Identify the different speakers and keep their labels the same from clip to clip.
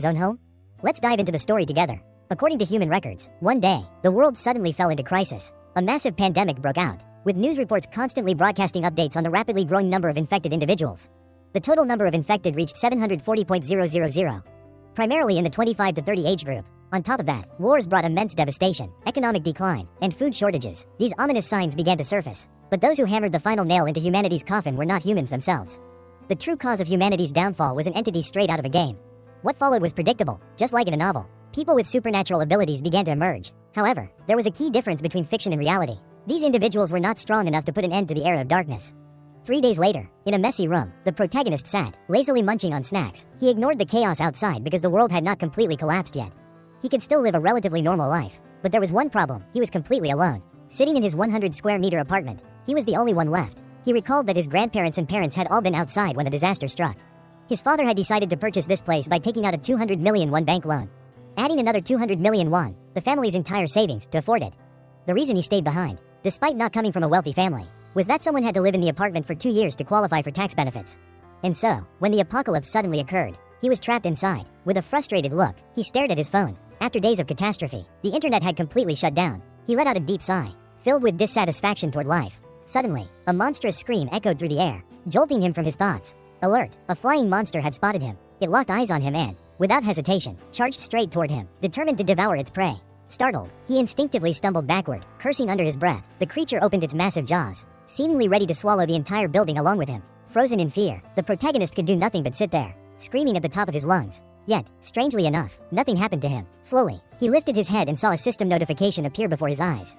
Speaker 1: his own home? Let's dive into the story together. According to human records, one day, the world suddenly fell into crisis. A massive pandemic broke out, with news reports constantly broadcasting updates on the rapidly growing number of infected individuals. The total number of infected reached 740,000, primarily in the 25 to 30 age group. On top of that, wars brought immense devastation, economic decline, and food shortages. These ominous signs began to surface. But those who hammered the final nail into humanity's coffin were not humans themselves. The true cause of humanity's downfall was an entity straight out of a game. What followed was predictable, just like in a novel. People with supernatural abilities began to emerge. However, there was a key difference between fiction and reality. These individuals were not strong enough to put an end to the era of darkness. 3 days later, in a messy room, the protagonist sat, lazily munching on snacks. He ignored the chaos outside because the world had not completely collapsed yet. He could still live a relatively normal life. But there was one problem: he was completely alone. Sitting in his 100-square-meter apartment, he was the only one left. He recalled that his grandparents and parents had all been outside when the disaster struck. His father had decided to purchase this place by taking out a 200 million won bank loan, adding another 200 million won, the family's entire savings, to afford it. The reason he stayed behind, despite not coming from a wealthy family, was that someone had to live in the apartment for 2 years to qualify for tax benefits. And so, when the apocalypse suddenly occurred, he was trapped inside. With a frustrated look, he stared at his phone. After days of catastrophe, the internet had completely shut down. He let out a deep sigh, filled with dissatisfaction toward life. Suddenly, a monstrous scream echoed through the air, jolting him from his thoughts. Alert! A flying monster had spotted him. It locked eyes on him and, without hesitation, charged straight toward him, determined to devour its prey. Startled, he instinctively stumbled backward, cursing under his breath. The creature opened its massive jaws, seemingly ready to swallow the entire building along with him. Frozen in fear, the protagonist could do nothing but sit there, screaming at the top of his lungs. Yet, strangely enough, nothing happened to him. Slowly, he lifted his head and saw a system notification appear before his eyes.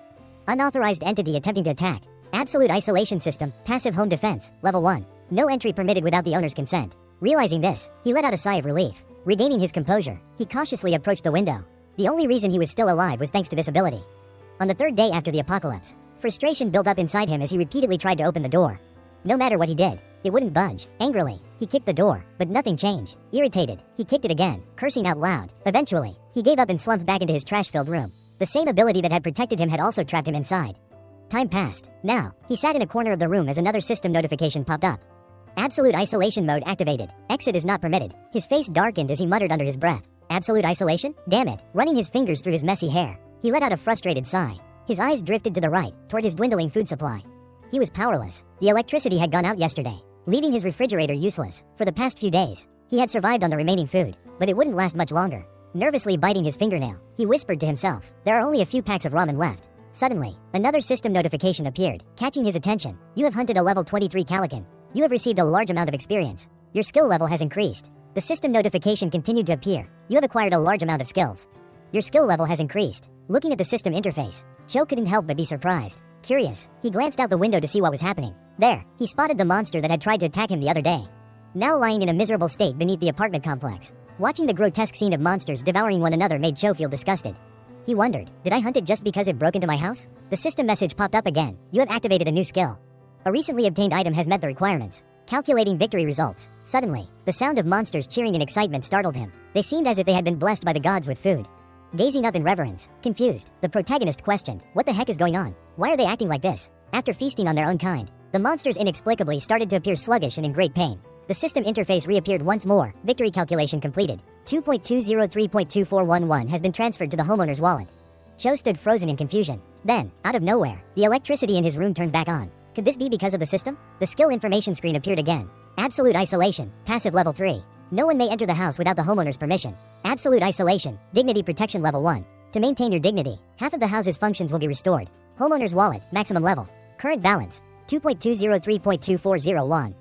Speaker 1: Unauthorized entity attempting to attack. Absolute isolation system, passive home defense, level 1. No entry permitted without the owner's consent. Realizing this, he let out a sigh of relief. Regaining his composure, he cautiously approached the window. The only reason he was still alive was thanks to this ability. On the third day after the apocalypse, frustration built up inside him as he repeatedly tried to open the door. No matter what he did, it wouldn't budge. Angrily, he kicked the door, but nothing changed. Irritated, he kicked it again, cursing out loud. Eventually, he gave up and slumped back into his trash-filled room. The same ability that had protected him had also trapped him inside. Time passed. Now, he sat in a corner of the room as another system notification popped up. Absolute isolation mode activated. Exit is not permitted. His face darkened as he muttered under his breath. Absolute isolation? Damn it. Running his fingers through his messy hair, he let out a frustrated sigh. His eyes drifted to the right, toward his dwindling food supply. He was powerless. The electricity had gone out yesterday, leaving his refrigerator useless. For the past few days, he had survived on the remaining food, but it wouldn't last much longer. Nervously biting his fingernail, he whispered to himself, "There are only a few packs of ramen left." Suddenly, another system notification appeared, catching his attention. "You have hunted a level 23 Calican. You have received a large amount of experience. Your skill level has increased." The system notification continued to appear. "You have acquired a large amount of skills. Your skill level has increased." Looking at the system interface, Joe couldn't help but be surprised. Curious, he glanced out the window to see what was happening. There, he spotted the monster that had tried to attack him the other day, now lying in a miserable state beneath the apartment complex. Watching the grotesque scene of monsters devouring one another made Joe feel disgusted. He wondered, did I hunt it just because it broke into my house? The system message popped up again. "You have activated a new skill. A recently obtained item has met the requirements." Calculating victory results. Suddenly, the sound of monsters cheering in excitement startled him. They seemed as if they had been blessed by the gods with food. Gazing up in reverence, confused, the protagonist questioned, "What the heck is going on? Why are they acting like this?" After feasting on their own kind, the monsters inexplicably started to appear sluggish and in great pain. The system interface reappeared once more. Victory calculation completed. 2.203.2411 has been transferred to the homeowner's wallet. Joe stood frozen in confusion. Then, out of nowhere, the electricity in his room turned back on. Could this be because of the system? The skill information screen appeared again. Absolute isolation, passive level 3. No one may enter the house without the homeowner's permission. Absolute isolation, dignity protection level 1. To maintain your dignity, half of the house's functions will be restored. Homeowner's wallet, maximum level. Current balance, 2.203.2401.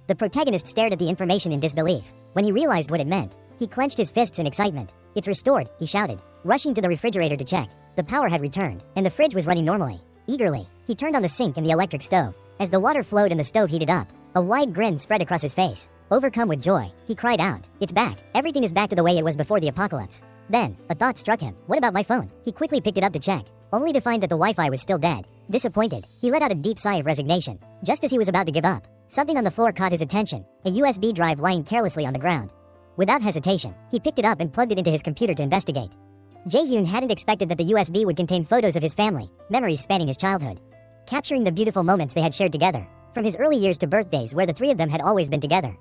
Speaker 1: The protagonist stared at the information in disbelief. When he realized what it meant, he clenched his fists in excitement. "It's restored," he shouted, rushing to the refrigerator to check. The power had returned, and the fridge was running normally. Eagerly, he turned on the sink and the electric stove. As the water flowed and the stove heated up, a wide grin spread across his face. Overcome with joy, he cried out, "It's back! Everything is back to the way it was before the apocalypse." Then, a thought struck him. What about my phone? He quickly picked it up to check, only to find that the Wi-Fi was still dead. Disappointed, he let out a deep sigh of resignation. Just as he was about to give up, something on the floor caught his attention, a USB drive lying carelessly on the ground. Without hesitation, he picked it up and plugged it into his computer to investigate. Jae-hyun hadn't expected that the USB would contain photos of his family, memories spanning his childhood, capturing the beautiful moments they had shared together, from his early years to birthdays where the three of them had always been together.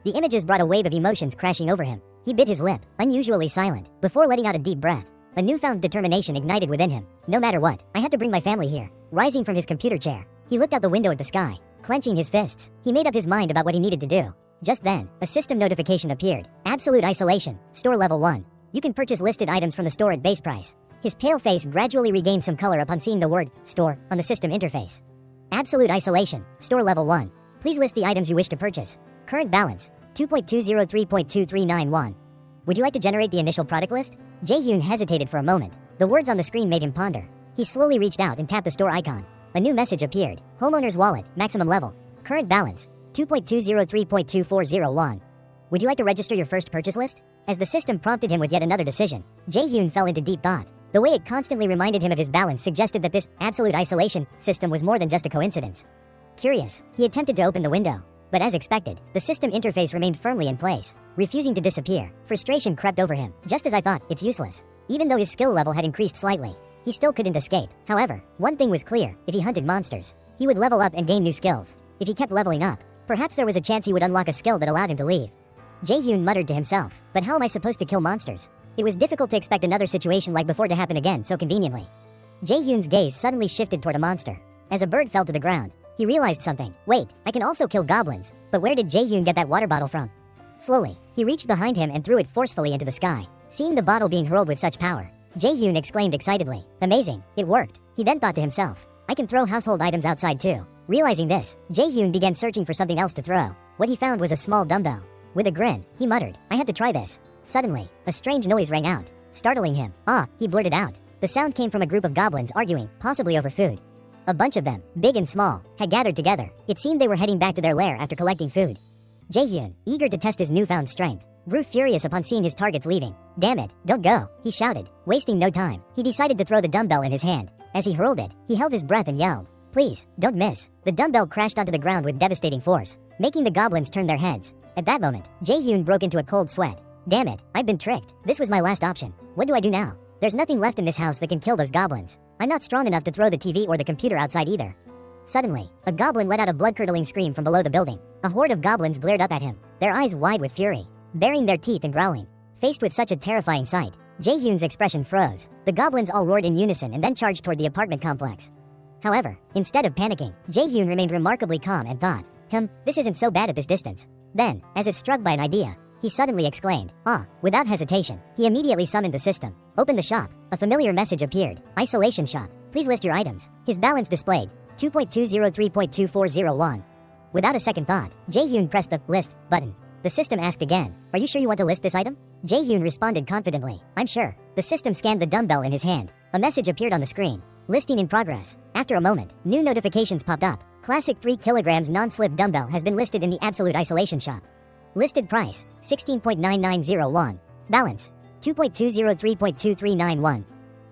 Speaker 1: The images brought a wave of emotions crashing over him. He bit his lip, unusually silent, before letting out a deep breath. A newfound determination ignited within him. No matter what, I have to bring my family here. Rising from his computer chair, he looked out the window at the sky, clenching his fists. He made up his mind about what he needed to do. Just then, a system notification appeared. Absolute isolation, store level 1. You can purchase listed items from the store at base price. His pale face gradually regained some color upon seeing the word store on the system interface. Absolute isolation, store level 1. Please list the items you wish to purchase. Current balance, 2.203.2391. Would you like to generate the initial product list? Jae-hyun hesitated for a moment. The words on the screen made him ponder. He slowly reached out and tapped the store icon. A new message appeared. Homeowner's wallet, maximum level. Current balance, 2.203.2401. Would you like to register your first purchase list? As the system prompted him with yet another decision, Jae-hyun fell into deep thought. The way it constantly reminded him of his balance suggested that this absolute isolation system was more than just a coincidence. Curious, he attempted to open the window. But as expected, the system interface remained firmly in place, refusing to disappear. Frustration crept over him. Just as I thought, it's useless. Even though his skill level had increased slightly, he still couldn't escape. However, one thing was clear: if he hunted monsters, he would level up and gain new skills. If he kept leveling up, perhaps there was a chance he would unlock a skill that allowed him to leave. Jae-hyun muttered to himself, but how am I supposed to kill monsters? It was difficult to expect another situation like before to happen again so conveniently. Jae-hyun's gaze suddenly shifted toward a monster. As a bird fell to the ground, he realized something. Wait, I can also kill goblins. But where did Jae-hyun get that water bottle from? Slowly, he reached behind him and threw it forcefully into the sky. Seeing the bottle being hurled with such power, Jae-hyun exclaimed excitedly, "Amazing, it worked." He then thought to himself, I can throw household items outside too. Realizing this, Jae-hyun began searching for something else to throw. What he found was a small dumbbell. With a grin, he muttered, I had to try this. Suddenly, a strange noise rang out, startling him. "Ah," he blurted out. The sound came from a group of goblins arguing, possibly over food. A bunch of them, big and small, had gathered together. It seemed they were heading back to their lair after collecting food. Jae-hyun, eager to test his newfound strength, grew furious upon seeing his targets leaving. "Damn it, don't go," he shouted. Wasting no time, he decided to throw the dumbbell in his hand. As he hurled it, he held his breath and yelled, "Please, don't miss." The dumbbell crashed onto the ground with devastating force, making the goblins turn their heads. At that moment, Jae-hyun broke into a cold sweat. Damn it, I've been tricked. This was my last option. What do I do now? There's nothing left in this house that can kill those goblins. I'm not strong enough to throw the TV or the computer outside either. Suddenly, a goblin let out a blood-curdling scream from below the building. A horde of goblins glared up at him, their eyes wide with fury, baring their teeth and growling. Faced with such a terrifying sight, Jae-hyun's expression froze. The goblins all roared in unison and then charged toward the apartment complex. However, instead of panicking, Jae-hyun remained remarkably calm and thought, this isn't so bad at this distance. Then, as if struck by an idea, he suddenly exclaimed, "Ah!" Without hesitation, he immediately summoned the system. Opened the shop. A familiar message appeared. Isolation shop. Please list your items. His balance displayed, 2.203.2401. Without a second thought, Jae-hyun pressed the list button. The system asked again, "Are you sure you want to list this item?" Jae-hyun responded confidently, "I'm sure." The system scanned the dumbbell in his hand. A message appeared on the screen. Listing in progress. After a moment, new notifications popped up. Classic 3 kilograms non-slip dumbbell has been listed in the Absolute Isolation shop. Listed price, 16.9901. Balance, 2.203.2391.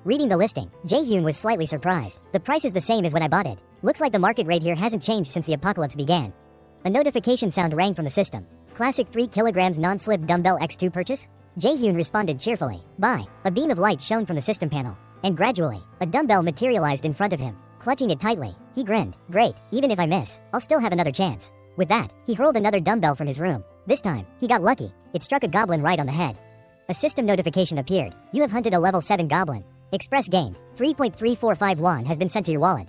Speaker 1: Reading the listing, Jae-hyun was slightly surprised. The price is the same as when I bought it. Looks like the market rate here hasn't changed since the apocalypse began. A notification sound rang from the system. Classic 3 kilograms non-slip dumbbell X2 purchase? Jae-hyun responded cheerfully. Buy. A beam of light shone from the system panel, and gradually, a dumbbell materialized in front of him. Clutching it tightly, he grinned. Great, even if I miss, I'll still have another chance. With that, he hurled another dumbbell from his room. This time, he got lucky. It struck a goblin right on the head. A system notification appeared. You have hunted a level 7 goblin. Express gained. 3.3451 has been sent to your wallet.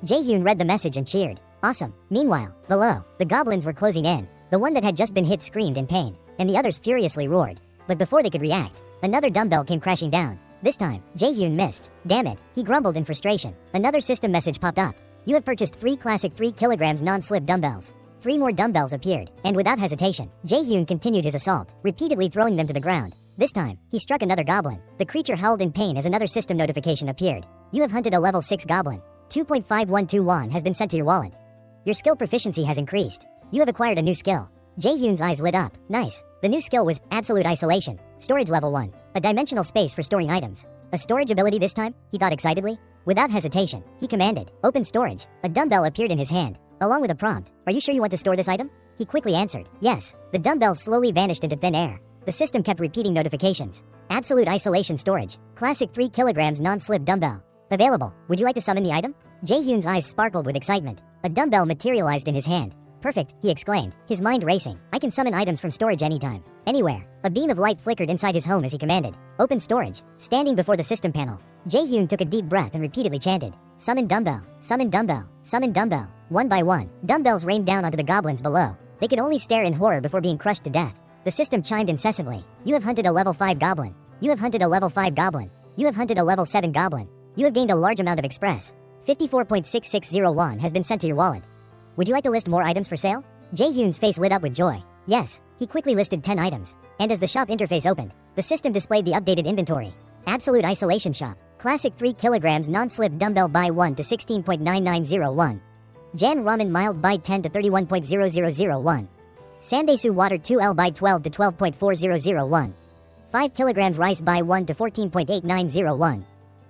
Speaker 1: Jae-hyun read the message and cheered. Awesome. Meanwhile, below, the goblins were closing in. The one that had just been hit screamed in pain, and the others furiously roared. But before they could react, another dumbbell came crashing down. This time, Jae-hyun missed. Damn it, he grumbled in frustration. Another system message popped up. You have purchased 3 classic 3 kilograms non-slip dumbbells. 3 more dumbbells appeared, and without hesitation, Jae-hyun continued his assault, repeatedly throwing them to the ground. This time, he struck another goblin. The creature howled in pain as another system notification appeared. You have hunted a level 6 goblin. 2.512 has been sent to your wallet. Your skill proficiency has increased. You have acquired a new skill. Jae-hyun's eyes lit up. Nice. The new skill was Absolute Isolation. Storage level 1. A dimensional space for storing items. A storage ability this time? He thought excitedly. Without hesitation, he commanded, "Open storage." A dumbbell appeared in his hand, along with a prompt. "Are you sure you want to store this item?" He quickly answered, "Yes." The dumbbell slowly vanished into thin air. The system kept repeating notifications. Absolute Isolation Storage. Classic 3 kilograms non-slip dumbbell. Available. Would you like to summon the item? Jae-hyun's eyes sparkled with excitement. A dumbbell materialized in his hand. Perfect, he exclaimed, his mind racing. I can summon items from storage anytime, anywhere. A beam of light flickered inside his home as he commanded. Open storage. Standing before the system panel, Jae-hyun took a deep breath and repeatedly chanted, summon dumbbell, summon dumbbell, summon dumbbell. One by one, dumbbells rained down onto the goblins below. They could only stare in horror before being crushed to death. The system chimed incessantly. You have hunted a level 5 goblin. You have hunted a level 5 goblin. You have hunted a level 7 goblin. You have gained a large amount of express. 54.6601 has been sent to your wallet. Would you like to list more items for sale? Jae-hyun's face lit up with joy. Yes, he quickly listed 10 items. And as the shop interface opened, the system displayed the updated inventory. Absolute Isolation Shop. Classic 3 kilograms non-slip dumbbell buy 1 to 16.9901. Jan Ramen mild buy 10 to 31.0001. Sandesu water 2L buy 12 to 12.4001. 5 kilograms rice buy 1 to 14.8901.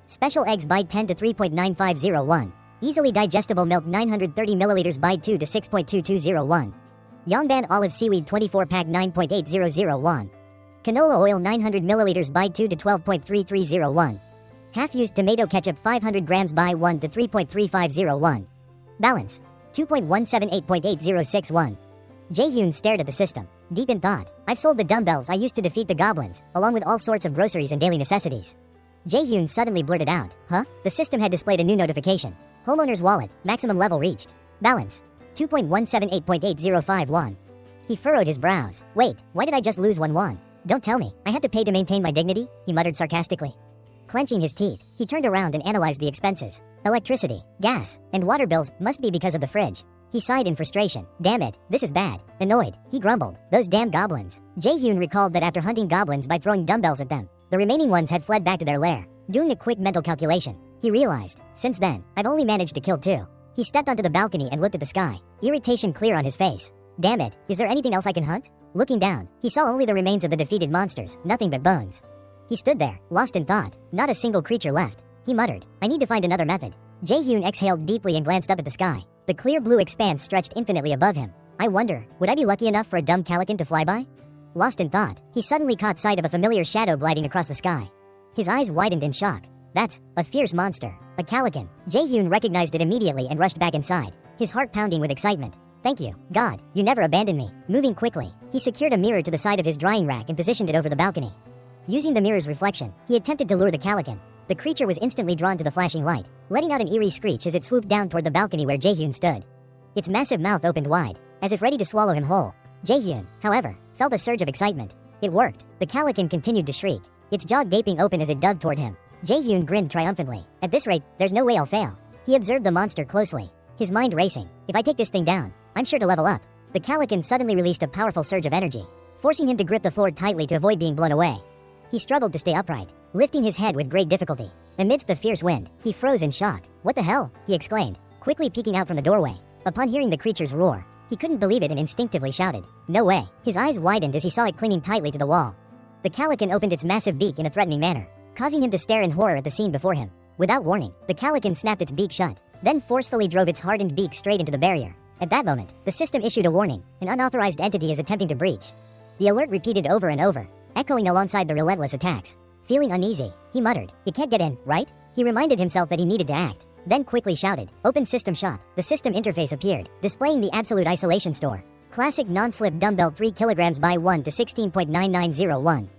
Speaker 1: Special eggs buy 10 to 3.9501. Easily digestible milk 930 milliliters buy 2 to 6.2201. Yongban olive seaweed 24 pack 9.8001. Canola oil 900 milliliters buy 2 to 12.3301. Half-used tomato ketchup 500 grams buy 1 to 3.3501. Balance 2.178.8061. Jae-hyun stared at the system, deep in thought. I've sold the dumbbells I used to defeat the goblins, along with all sorts of groceries and daily necessities. Jae-hyun suddenly blurted out, huh? The system had displayed a new notification. Homeowner's wallet, maximum level reached. Balance 2.178.8051. He furrowed his brows. Wait, why did I just lose 1 won? Don't tell me, I had to pay to maintain my dignity? He muttered sarcastically. Clenching his teeth, he turned around and analyzed the expenses. Electricity, gas, and water bills must be because of the fridge. He sighed in frustration. Damn it, this is bad. Annoyed, he grumbled. Those damn goblins. Jae-hyun recalled that after hunting goblins by throwing dumbbells at them, the remaining ones had fled back to their lair. Doing a quick mental calculation, he realized, since then, I've only managed to kill 2. He stepped onto the balcony and looked at the sky, irritation clear on his face. Damn it, is there anything else I can hunt? Looking down, he saw only the remains of the defeated monsters, nothing but bones. He stood there, lost in thought, not a single creature left. He muttered, I need to find another method. Jae-hyun exhaled deeply and glanced up at the sky. The clear blue expanse stretched infinitely above him. I wonder, would I be lucky enough for a dumb calican to fly by? Lost in thought, he suddenly caught sight of a familiar shadow gliding across the sky. His eyes widened in shock. That's a fierce monster, a calican. Jae-hyun recognized it immediately and rushed back inside, his heart pounding with excitement. Thank you, God, you never abandoned me. Moving quickly, he secured a mirror to the side of his drying rack and positioned it over the balcony. Using the mirror's reflection, he attempted to lure the calican. The creature was instantly drawn to the flashing light, letting out an eerie screech as it swooped down toward the balcony where Jae-hyun stood. Its massive mouth opened wide, as if ready to swallow him whole. Jae-hyun, however, felt a surge of excitement. It worked. The calican continued to shriek, its jaw gaping open as it dove toward him. Jae-hyun grinned triumphantly. At this rate, there's no way I'll fail. He observed the monster closely, his mind racing. If I take this thing down, I'm sure to level up. The calican suddenly released a powerful surge of energy, forcing him to grip the floor tightly to avoid being blown away. He struggled to stay upright, lifting his head with great difficulty. Amidst the fierce wind, he froze in shock. What the hell? He exclaimed, quickly peeking out from the doorway. Upon hearing the creature's roar, he couldn't believe it and instinctively shouted, no way. His eyes widened as he saw it clinging tightly to the wall. The calican opened its massive beak in a threatening manner, causing him to stare in horror at the scene before him. Without warning, the calican snapped its beak shut, then forcefully drove its hardened beak straight into the barrier. At that moment, the system issued a warning. An unauthorized entity is attempting to breach. The alert repeated over and over, echoing alongside the relentless attacks. Feeling uneasy, he muttered, "You can't get in, right?" He reminded himself that he needed to act, then quickly shouted, "Open system shop." The system interface appeared, displaying the Absolute Isolation Store. Classic non-slip dumbbell 3 kilograms buy 1 to 16.9901.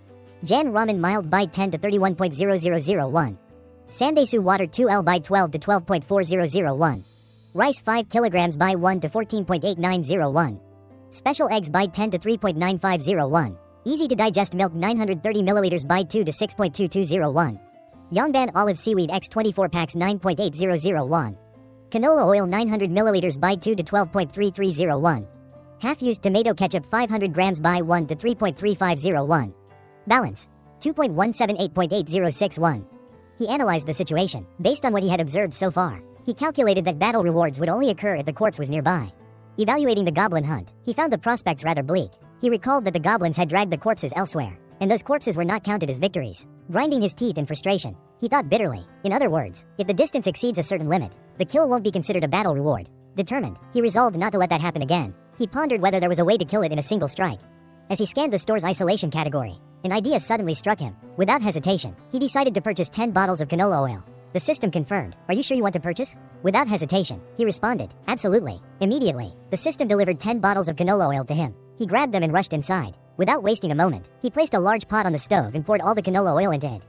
Speaker 1: Jan Ramen mild buy 10 to 31.0001. Sandesu water 2L buy 12 to 12.4001. Rice 5 kilograms buy 1 to 14.8901. Special eggs buy 10 to 3.9501. Easy to digest milk 930 milliliters buy 2 to 6.2201. Yongban olive seaweed X 24 packs 9.80001. Canola oil 900 milliliters buy 2 to 12.3301. Half-used tomato ketchup 500 grams buy 1 to 3.3501. Balance 2.178.8061. He analyzed the situation. Based on what he had observed so far, he calculated that battle rewards would only occur if the corpse was nearby. Evaluating the goblin hunt, he found the prospects rather bleak. He recalled that the goblins had dragged the corpses elsewhere, and those corpses were not counted as victories. Grinding his teeth in frustration, he thought bitterly. In other words, if the distance exceeds a certain limit, the kill won't be considered a battle reward. Determined, he resolved not to let that happen again. He pondered whether there was a way to kill it in a single strike. As he scanned the store's isolation category, an idea suddenly struck him. Without hesitation, he decided to purchase 10 bottles of canola oil. The system confirmed, "Are you sure you want to purchase?" Without hesitation, he responded, "Absolutely." Immediately, the system delivered 10 bottles of canola oil to him. He grabbed them and rushed inside. Without wasting a moment, he placed a large pot on the stove and poured all the canola oil into it.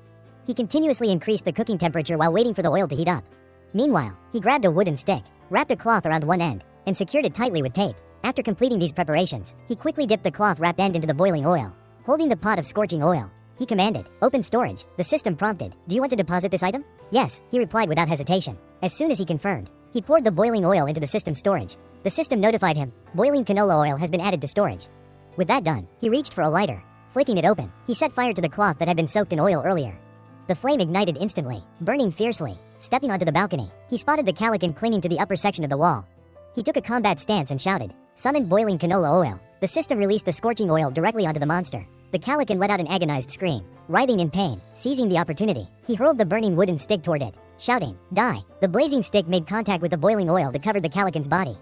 Speaker 1: He continuously increased the cooking temperature while waiting for the oil to heat up. Meanwhile, he grabbed a wooden stick, wrapped a cloth around one end, and secured it tightly with tape. After completing these preparations, he quickly dipped the cloth-wrapped end into the boiling oil. Holding the pot of scorching oil, he commanded, "Open storage." The system prompted, "Do you want to deposit this item?" "Yes," he replied without hesitation. As soon as he confirmed, he poured the boiling oil into the system's storage. The system notified him, "Boiling canola oil has been added to storage." With that done, he reached for a lighter. Flicking it open, he set fire to the cloth that had been soaked in oil earlier. The flame ignited instantly, burning fiercely. Stepping onto the balcony, he spotted the Calican clinging to the upper section of the wall. He took a combat stance and shouted, "Summon boiling canola oil." The system released the scorching oil directly onto the monster. The Calican let out an agonized scream. Writhing in pain, seizing the opportunity, he hurled the burning wooden stick toward it, shouting, "Die!" The blazing stick made contact with the boiling oil that covered the Calican's body.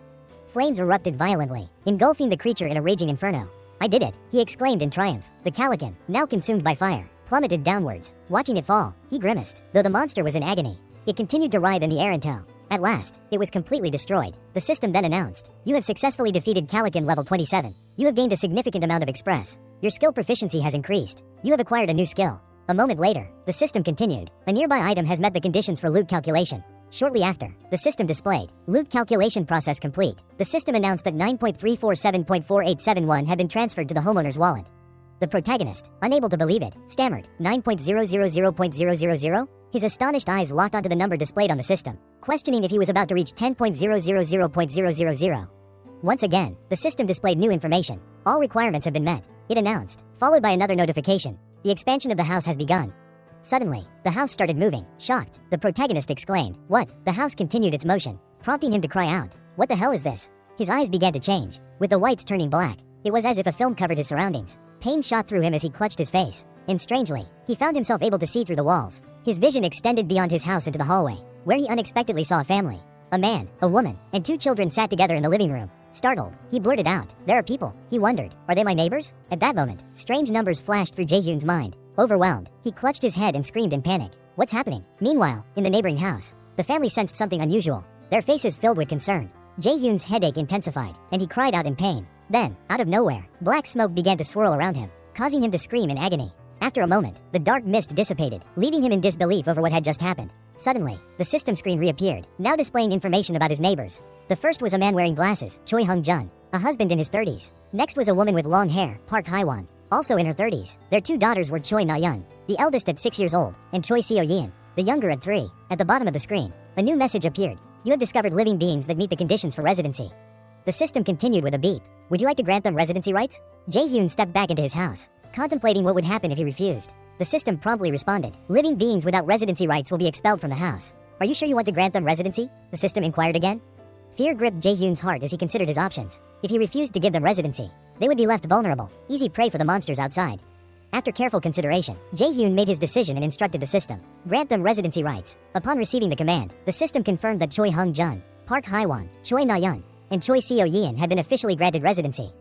Speaker 1: Flames erupted violently, engulfing the creature in a raging inferno. "I did it!" he exclaimed in triumph. The Calican, now consumed by fire, plummeted downwards. Watching it fall, he grimaced, though the monster was in agony. It continued to writhe in the air until, at last, it was completely destroyed. The system then announced, "You have successfully defeated Calican level 27. You have gained a significant amount of express. Your skill proficiency has increased. You have acquired a new skill." A moment later, the system continued, "A nearby item has met the conditions for loot calculation." Shortly after, the system displayed, "Loot calculation process complete." The system announced that 9.347.4871 had been transferred to the homeowner's wallet. The protagonist, unable to believe it, stammered, 9.000.000? His astonished eyes locked onto the number displayed on the system, questioning if he was about to reach 10.000.000. Once again, the system displayed new information. "All requirements have been met," it announced, followed by another notification. "The expansion of the house has begun." Suddenly, the house started moving. Shocked, the protagonist exclaimed, "What?" The house continued its motion, prompting him to cry out, "What the hell is this?" His eyes began to change, with the whites turning black. It was as if a film covered his surroundings. Pain shot through him as he clutched his face, and strangely, he found himself able to see through the walls. His vision extended beyond his house into the hallway, where he unexpectedly saw a family. A man, a woman, and 2 children sat together in the living room. Startled, he blurted out, "There are people." He wondered, "Are they my neighbors?" At that moment, strange numbers flashed through Jaehyun's mind. Overwhelmed, he clutched his head and screamed in panic. What's happening? Meanwhile, in the neighboring house, the family sensed something unusual. Their faces filled with concern. Jaehyun's headache intensified, and he cried out in pain. Then, out of nowhere, black smoke began to swirl around him, causing him to scream in agony. After a moment, the dark mist dissipated, leaving him in disbelief over what had just happened. Suddenly, the system screen reappeared, now displaying information about his neighbors. The first was a man wearing glasses, Choi Hung-jun, a husband in his 30s. Next was a woman with long hair, Park Hye-won, also in her 30s. Their 2 daughters were Choi Na-yeon, the eldest at 6 years old, and Choi Seo-yeon, the younger at 3. At the bottom of the screen, a new message appeared. "You have discovered living beings that meet the conditions for residency." The system continued with a beep. "Would you like to grant them residency rights?" Jaehyun stepped back into his house, contemplating what would happen if he refused. The system promptly responded, "Living beings without residency rights will be expelled from the house. Are you sure you want to grant them residency?" The system inquired again. Fear gripped Jaehyun's heart as he considered his options. If he refused to give them residency, they would be left vulnerable, easy prey for the monsters outside. After careful consideration, Jaehyun made his decision and instructed the system, "Grant them residency rights." Upon receiving the command, the system confirmed that Choi Hung-jun, Park Hye-won, Choi Na-yeon, and Choi Seo-yeon had been officially granted residency.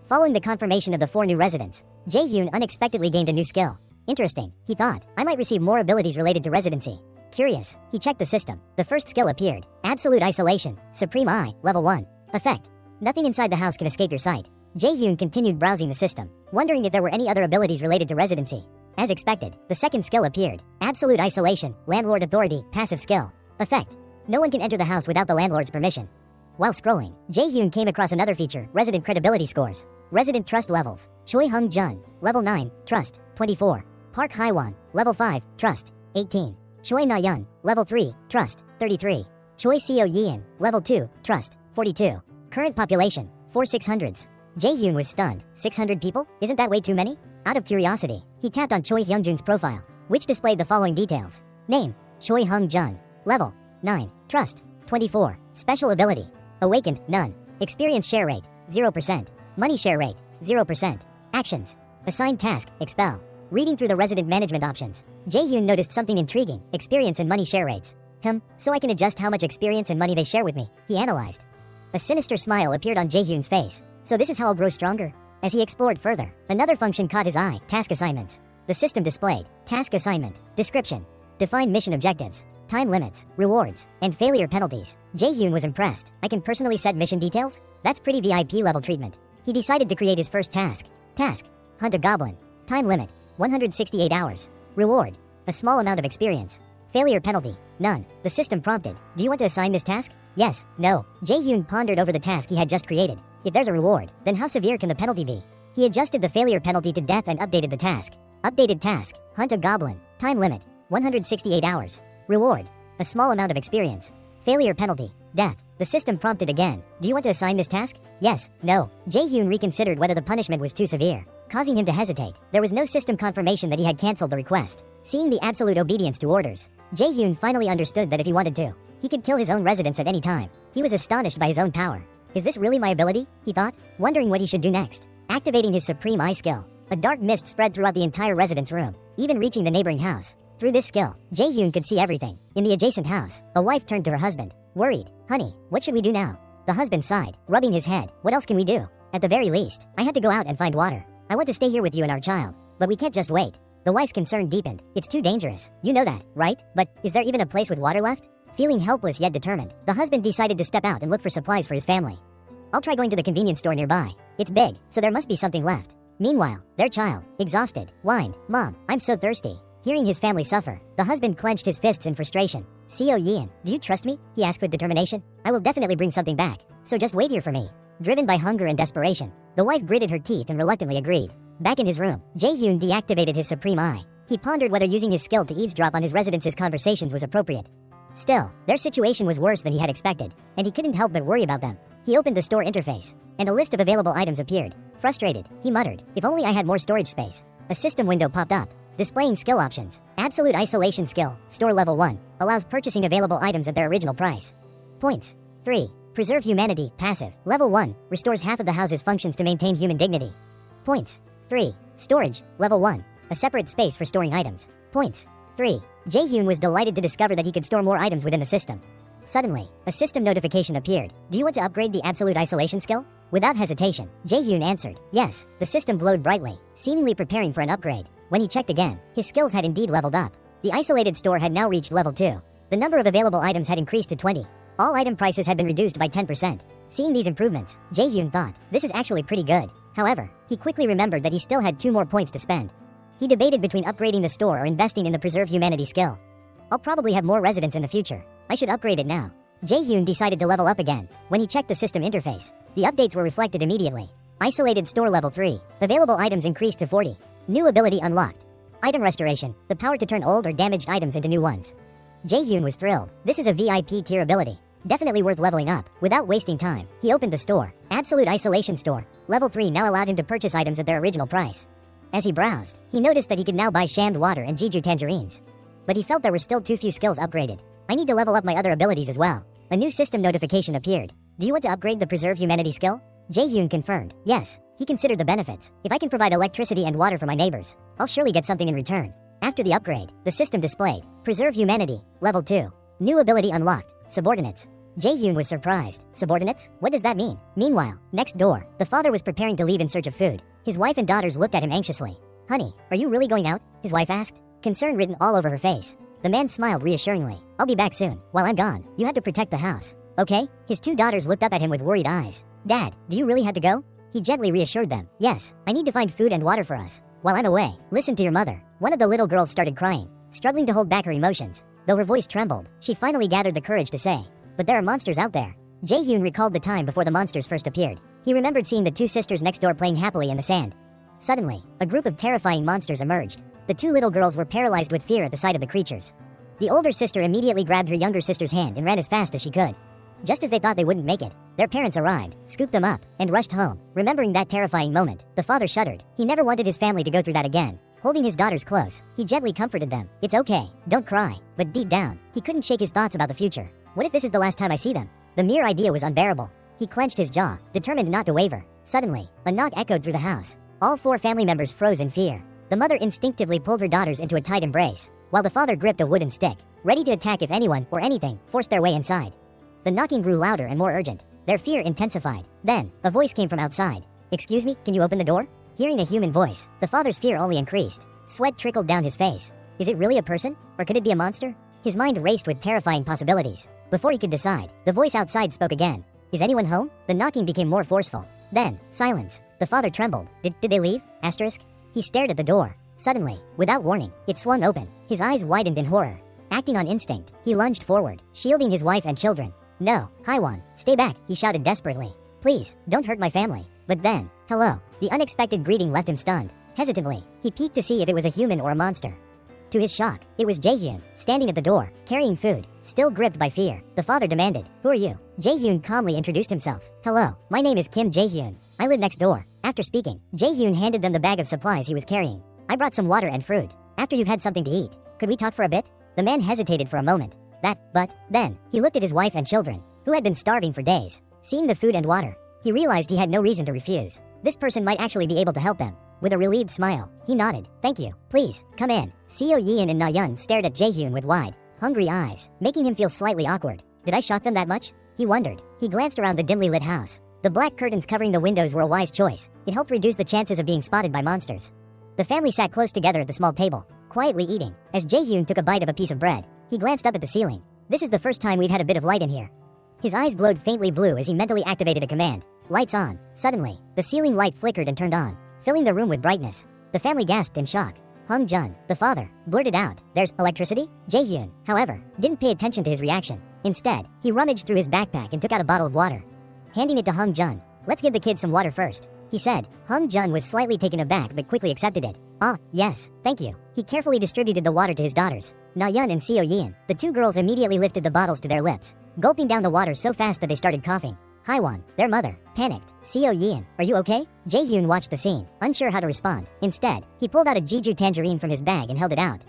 Speaker 1: Following the confirmation of the 4 new residents, Jaehyun unexpectedly gained a new skill. Interesting, he thought, I might receive more abilities related to residency. Curious, he checked the system. The first skill appeared, Absolute Isolation, Supreme Eye, Level 1. Effect: nothing inside the house can escape your sight. Jaehyun continued browsing the system, wondering if there were any other abilities related to residency. As expected, the second skill appeared, Absolute Isolation, Landlord Authority, Passive Skill. Effect: no one can enter the house without the landlord's permission. While scrolling, Jaehyun came across another feature, Resident Credibility Scores. Resident Trust Levels. Choi Hung-jun, Level 9, Trust, 24. Park Hye-won, Level 5, Trust, 18. Choi Na-yeon, Level 3, Trust, 33. Choi Seo-yeon, Level 2, Trust, 42. Current population, 4600s. Jaehyun was stunned. 600 people? Isn't that way too many? Out of curiosity, he tapped on Choi Hyunjun's profile, which displayed the following details. Name: Choi Hung-jun. Level: 9. Trust: 24. Special ability: Awakened, none. Experience share rate: 0%. Money share rate: 0%. Actions: Assigned task: Expel. Reading through the resident management options, Jaehyun noticed something intriguing: experience and money share rates. So I can adjust how much experience and money they share with me, he analyzed. A sinister smile appeared on Jaehyun's face. So this is how I'll grow stronger? As he explored further, another function caught his eye: task assignments. The system displayed, task assignment, description, define mission objectives, time limits, rewards, and failure penalties. Jae-hyun was impressed. I can personally set mission details? That's pretty VIP level treatment. He decided to create his first task. Task: hunt a goblin. Time limit: 168 hours. Reward: a small amount of experience. Failure penalty: none. The system prompted, do you want to assign this task? Yes, no. Jae-hyun pondered over the task he had just created. If there's a reward, then how severe can the penalty be? He adjusted the failure penalty to death and updated the task. Updated task: hunt a goblin. Time limit: 168 hours. Reward: a small amount of experience. Failure penalty: death. The system prompted again, do you want to assign this task? Yes, no. Jae-hyun reconsidered whether the punishment was too severe, causing him to hesitate. There was no system confirmation that he had cancelled the request. Seeing the absolute obedience to orders, Jae-hyun finally understood that if he wanted to, he could kill his own residents at any time. He was astonished by his own power. Is this really my ability? He thought, wondering what he should do next. Activating his supreme eye skill, a dark mist spread throughout the entire residence room, even reaching the neighboring house. Through this skill, Jae-hyun could see everything. In the adjacent house, a wife turned to her husband, worried. Honey, what should we do now? The husband sighed, rubbing his head. What else can we do? At the very least, I had to go out and find water. I want to stay here with you and our child, but we can't just wait. The wife's concern deepened. It's too dangerous. You know that, right? But is there even a place with water left? Feeling helpless yet determined, the husband decided to step out and look for supplies for his family. I'll try going to the convenience store nearby. It's big, so there must be something left. Meanwhile, their child, exhausted, whined, Mom, I'm so thirsty. Hearing his family suffer, the husband clenched his fists in frustration. Seo Yeon, do you trust me? He asked with determination. I will definitely bring something back, so just wait here for me. Driven by hunger and desperation, the wife gritted her teeth and reluctantly agreed. Back in his room, Jae-hyun deactivated his supreme eye. He pondered whether using his skill to eavesdrop on his residents' conversations was appropriate. Still, their situation was worse than he had expected, and he couldn't help but worry about them. He opened the store interface, and a list of available items appeared. Frustrated, he muttered, if only I had more storage space. A system window popped up, displaying skill options. Absolute Isolation Skill, Store Level 1, allows purchasing available items at their original price. Points: 3. Preserve Humanity, Passive. Level 1, restores half of the house's functions to maintain human dignity. Points: 3. Storage, Level 1, a separate space for storing items. Points: 3. Jae-hyun was delighted to discover that he could store more items within the system. Suddenly, a system notification appeared. Do you want to upgrade the Absolute Isolation Skill? Without hesitation, Jae-hyun answered, yes. The system glowed brightly, seemingly preparing for an upgrade. When he checked again, his skills had indeed leveled up. The isolated store had now reached level 2. The number of available items had increased to 20. All item prices had been reduced by 10%. Seeing these improvements, Jae-hyun thought, this is actually pretty good. However, he quickly remembered that he still had 2 more points to spend. He debated between upgrading the store or investing in the Preserve Humanity skill. I'll probably have more residents in the future. I should upgrade it now. Jae-hyun decided to level up again. When he checked the system interface, the updates were reflected immediately. Isolated Store Level 3. Available items increased to 40. New ability unlocked. Item Restoration. The power to turn old or damaged items into new ones. Jae-hyun was thrilled. This is a VIP tier ability. Definitely worth leveling up. Without wasting time, he opened the store. Absolute Isolation Store. Level 3 now allowed him to purchase items at their original price. As he browsed, he noticed that he could now buy shammed water and Jeju tangerines. But he felt there were still too few skills upgraded. I need to level up my other abilities as well. A new system notification appeared. Do you want to upgrade the Preserve Humanity skill? Jae-hyun confirmed. Yes. He considered the benefits. If I can provide electricity and water for my neighbors, I'll surely get something in return. After the upgrade, the system displayed Preserve Humanity, Level 2. New ability unlocked. Subordinates. Jae-hyun was surprised. Subordinates? What does that mean? Meanwhile, next door, the father was preparing to leave in search of food. His wife and daughters looked at him anxiously. Honey, are you really going out? His wife asked, concern written all over her face. The man smiled reassuringly. I'll be back soon. While I'm gone, you have to protect the house. Okay? His 2 daughters looked up at him with worried eyes. Dad, do you really have to go? He gently reassured them. Yes, I need to find food and water for us. While I'm away, listen to your mother. One of the little girls started crying, struggling to hold back her emotions. Though her voice trembled, she finally gathered the courage to say, but there are monsters out there. Jae-hyun recalled the time before the monsters first appeared. He remembered seeing the 2 sisters next door playing happily in the sand. Suddenly, a group of terrifying monsters emerged. The 2 little girls were paralyzed with fear at the sight of the creatures. The older sister immediately grabbed her younger sister's hand and ran as fast as she could. Just as they thought they wouldn't make it, their parents arrived, scooped them up, and rushed home. Remembering that terrifying moment, the father shuddered. He never wanted his family to go through that again. Holding his daughters close, he gently comforted them. It's okay, don't cry. But deep down, he couldn't shake his thoughts about the future. What if this is the last time I see them? The mere idea was unbearable. He clenched his jaw, determined not to waver. Suddenly, a knock echoed through the house. All 4 family members froze in fear. The mother instinctively pulled her daughters into a tight embrace, while the father gripped a wooden stick, ready to attack if anyone or anything forced their way inside. The knocking grew louder and more urgent. Their fear intensified. Then, a voice came from outside. Excuse me, can you open the door? Hearing a human voice, the father's fear only increased. Sweat trickled down his face. Is it really a person? Or could it be a monster? His mind raced with terrifying possibilities. Before he could decide, the voice outside spoke again. Is anyone home? The knocking became more forceful. Then, silence. The father trembled. Did they leave? Asterisk. He stared at the door. Suddenly, without warning, it swung open. His eyes widened in horror. Acting on instinct, he lunged forward, shielding his wife and children. No, Haiwan, stay back, he shouted desperately. Please, don't hurt my family. But then, hello. The unexpected greeting left him stunned. Hesitantly, he peeked to see if it was a human or a monster. To his shock, it was Jaehyun, standing at the door, carrying food. Still gripped by fear, the father demanded, Who are you? Jaehyun calmly introduced himself. Hello, my name is Kim Jaehyun. I live next door. After speaking, Jaehyun handed them the bag of supplies he was carrying. I brought some water and fruit. After you've had something to eat, could we talk for a bit? The man hesitated for a moment. But then, he looked at his wife and children, who had been starving for days. Seeing the food and water, he realized he had no reason to refuse. This person might actually be able to help them. With a relieved smile, he nodded. Thank you. Please, come in. Seo Yeon and Na-yeon stared at Jaehyun with wide, hungry eyes, making him feel slightly awkward. Did I shock them that much? He wondered. He glanced around the dimly lit house. The black curtains covering the windows were a wise choice. It helped reduce the chances of being spotted by monsters. The family sat close together at the small table, quietly eating. As Jaehyun took a bite of a piece of bread, he glanced up at the ceiling. This is the first time we've had a bit of light in here. His eyes glowed faintly blue as he mentally activated a command. Lights on. Suddenly, the ceiling light flickered and turned on, filling the room with brightness. The family gasped in shock. Hung Jun, the father, blurted out, There's electricity? Jaehyun, however, didn't pay attention to his reaction. Instead, he rummaged through his backpack and took out a bottle of water. Handing it to Hung Jun. Let's give the kids some water first, he said. Hung Jun was slightly taken aback but quickly accepted it. Ah, yes, thank you. He carefully distributed the water to his daughters, Na-yeon and Seo Yeon. The two girls immediately lifted the bottles to their lips, gulping down the water so fast that they started coughing. Haiwan, their mother, panicked. Seo Yeon, are you okay? Jaehyun watched the scene, unsure how to respond. Instead, he pulled out a Jeju tangerine from his bag and held it out.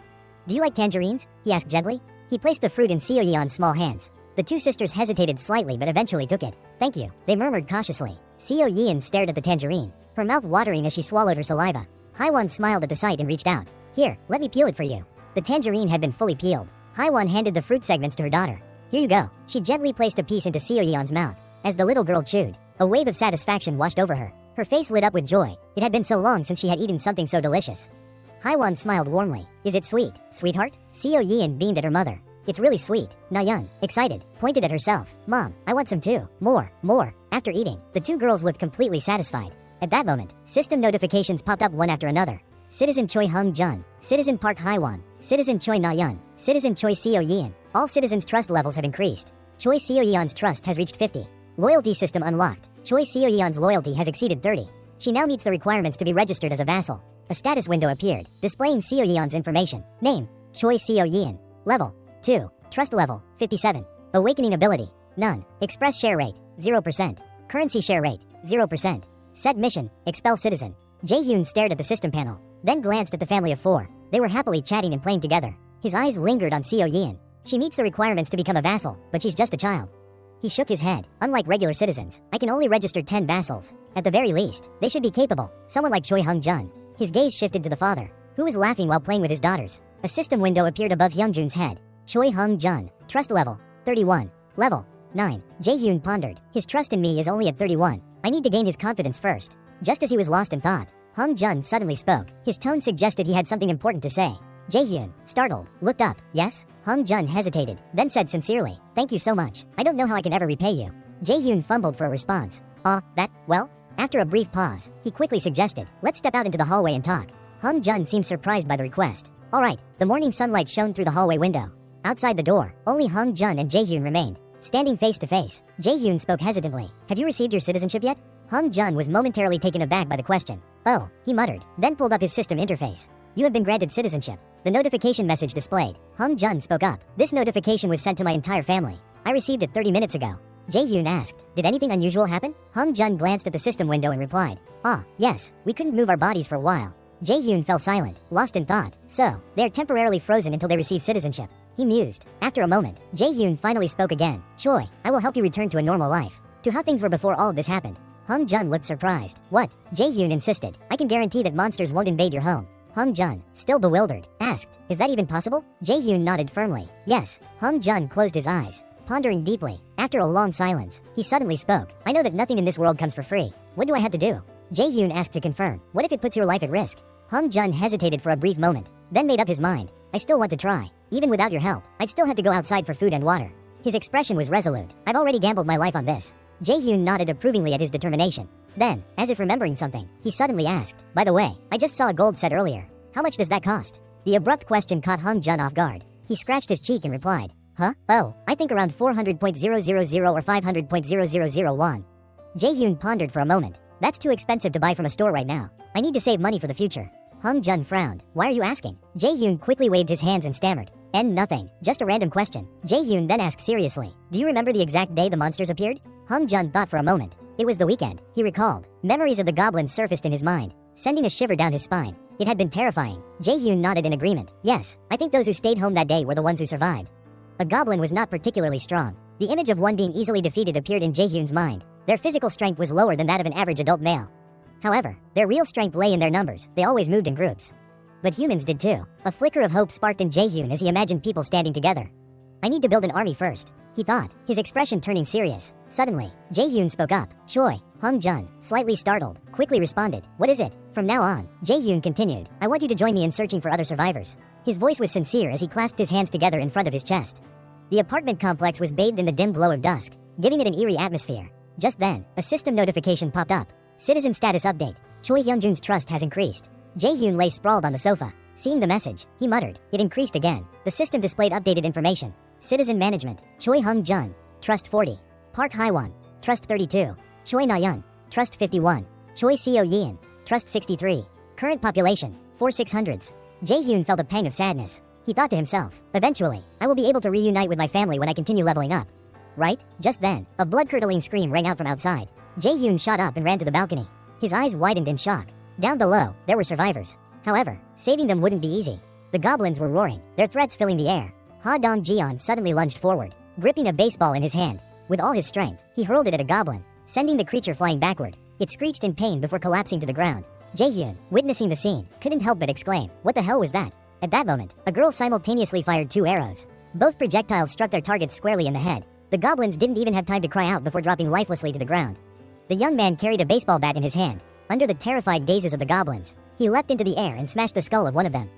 Speaker 1: Do you like tangerines? He asked gently. He placed the fruit in Seo Yeon's small hands. The two sisters hesitated slightly but eventually took it. Thank you, they murmured cautiously. Seo Yeon stared at the tangerine, her mouth watering as she swallowed her saliva. Haiwan smiled at the sight and reached out. Here, let me peel it for you. The tangerine had been fully peeled. Haiwan handed the fruit segments to her daughter. Here you go. She gently placed a piece into Seo Yeon's mouth. As the little girl chewed, a wave of satisfaction washed over her. Her face lit up with joy. It had been so long since she had eaten something so delicious. Haiwan smiled warmly. Is it sweet, sweetheart? Seo Yeon beamed at her mother. It's really sweet. Na-yeon, excited, pointed at herself. Mom, I want some too. More. After eating, the two girls looked completely satisfied. At that moment, system notifications popped up one after another. Citizen Choi Hung Jun, Citizen Park Haiwan, Citizen Choi Na-yeon, Citizen Choi Seo Yeon. All citizens' trust levels have increased. Choi Seo Yeon's trust has reached 50. Loyalty system unlocked. Choi Seo Yeon's loyalty has exceeded 30. She now meets the requirements to be registered as a vassal. A status window appeared, displaying Seo Yeon's information. Name, Choi Seo Yeon. Level, 2. Trust level, 57. Awakening ability, none. Express share rate, 0%. Currency share rate, 0%. Set mission, expel citizen. Jaehyun stared at the system panel, then glanced at the family of 4. They were happily chatting and playing together. His eyes lingered on Seo Yeon. She meets the requirements to become a vassal, but she's just a child. He shook his head. Unlike regular citizens, I can only register 10 vassals. At the very least, they should be capable. Someone like Choi Hung Jun. His gaze shifted to the father, who was laughing while playing with his daughters. A system window appeared above Hyungjun's head. Choi Hung Jun. Trust level, 31. Level, 9. Jaehyun pondered. His trust in me is only at 31. I need to gain his confidence first. Just as he was lost in thought, Hung Jun suddenly spoke. His tone suggested he had something important to say. Jaehyun, startled, looked up. Yes? Hung Jun hesitated, then said sincerely, Thank you so much. I don't know how I can ever repay you. Jaehyun fumbled for a response. Well? After a brief pause, he quickly suggested, Let's step out into the hallway and talk. Hung Jun seemed surprised by the request. Alright, the morning sunlight shone through the hallway window. Outside the door, only Hung Jun and Jaehyun remained, standing face to face. Jaehyun spoke hesitantly. Have you received your citizenship yet? Hung Jun was momentarily taken aback by the question. Oh, he muttered, then pulled up his system interface. You have been granted citizenship. The notification message displayed. Hung Jun spoke up. This notification was sent to my entire family. I received it 30 minutes ago. Jaehyun asked, Did anything unusual happen? Hung Jun glanced at the system window and replied, Yes, we couldn't move our bodies for a while. Jaehyun fell silent, lost in thought. So, they are temporarily frozen until they receive citizenship. He mused. After a moment, Jaehyun finally spoke again. Choi, I will help you return to a normal life. To how things were before all of this happened. Hung Jun looked surprised. What? Jaehyun insisted. I can guarantee that monsters won't invade your home. Hung Jun, still bewildered, asked, Is that even possible? Jaehyun nodded firmly. Yes. Hung Jun closed his eyes, pondering deeply. After a long silence, he suddenly spoke. I know that nothing in this world comes for free. What do I have to do? Jaehyun asked to confirm. What if it puts your life at risk? Hung Jun hesitated for a brief moment, then made up his mind. I still want to try. Even without your help, I'd still have to go outside for food and water. His expression was resolute. I've already gambled my life on this. Jae-hyun nodded approvingly at his determination. Then, as if remembering something, he suddenly asked, by the way, I just saw a gold set earlier. How much does that cost? The abrupt question caught Hung Jun off guard. He scratched his cheek and replied, huh? Oh, I think around 400.000 or 500.000 won. Jae-hyun pondered for a moment. That's too expensive to buy from a store right now. I need to save money for the future. Hung Jun frowned. Why are you asking? Jae-hyun quickly waved his hands and stammered. Nothing. Just a random question. Jae-hyun then asked seriously, do you remember the exact day the monsters appeared? Hung Jun thought for a moment. It was the weekend, he recalled. Memories of the goblins surfaced in his mind, sending a shiver down his spine. It had been terrifying. Jae-hyun nodded in agreement. Yes, I think those who stayed home that day were the ones who survived. A goblin was not particularly strong. The image of one being easily defeated appeared in Jae-hyun's mind. Their physical strength was lower than that of an average adult male. However, their real strength lay in their numbers. They always moved in groups. But humans did too. A flicker of hope sparked in Jae-hyun as he imagined people standing together. I need to build an army first, he thought, his expression turning serious. Suddenly, Jae-hyun spoke up. Choi. Hung Jun, slightly startled, quickly responded. What is it? From now on, Jae-hyun continued, I want you to join me in searching for other survivors. His voice was sincere as he clasped his hands together in front of his chest. The apartment complex was bathed in the dim glow of dusk, giving it an eerie atmosphere. Just then, a system notification popped up. Citizen status update. Choi Hyunjun's trust has increased. Jae-hyun lay sprawled on the sofa. Seeing the message, he muttered. It increased again. The system displayed updated information. Citizen management. Choi Hung Jun. Trust 40. Park Haiwan. Trust 32. Choi Na-yeon. Trust 51. Choi Seo Yeon. Trust 63. Current population. 4600s. Jae-hyun felt a pang of sadness. He thought to himself, eventually, I will be able to reunite with my family when I continue leveling up. Right? Just then, a blood-curdling scream rang out from outside. Jae-hyun shot up and ran to the balcony. His eyes widened in shock. Down below, there were survivors. However, saving them wouldn't be easy. The goblins were roaring, their threats filling the air. Ha Dong-jeon suddenly lunged forward, gripping a baseball in his hand. With all his strength, he hurled it at a goblin, sending the creature flying backward. It screeched in pain before collapsing to the ground. Jae-hyun, witnessing the scene, couldn't help but exclaim, what the hell was that? At that moment, a girl simultaneously fired 2 arrows. Both projectiles struck their targets squarely in the head. The goblins didn't even have time to cry out before dropping lifelessly to the ground. The young man carried a baseball bat in his hand. Under the terrified gazes of the goblins, he leapt into the air and smashed the skull of one of them.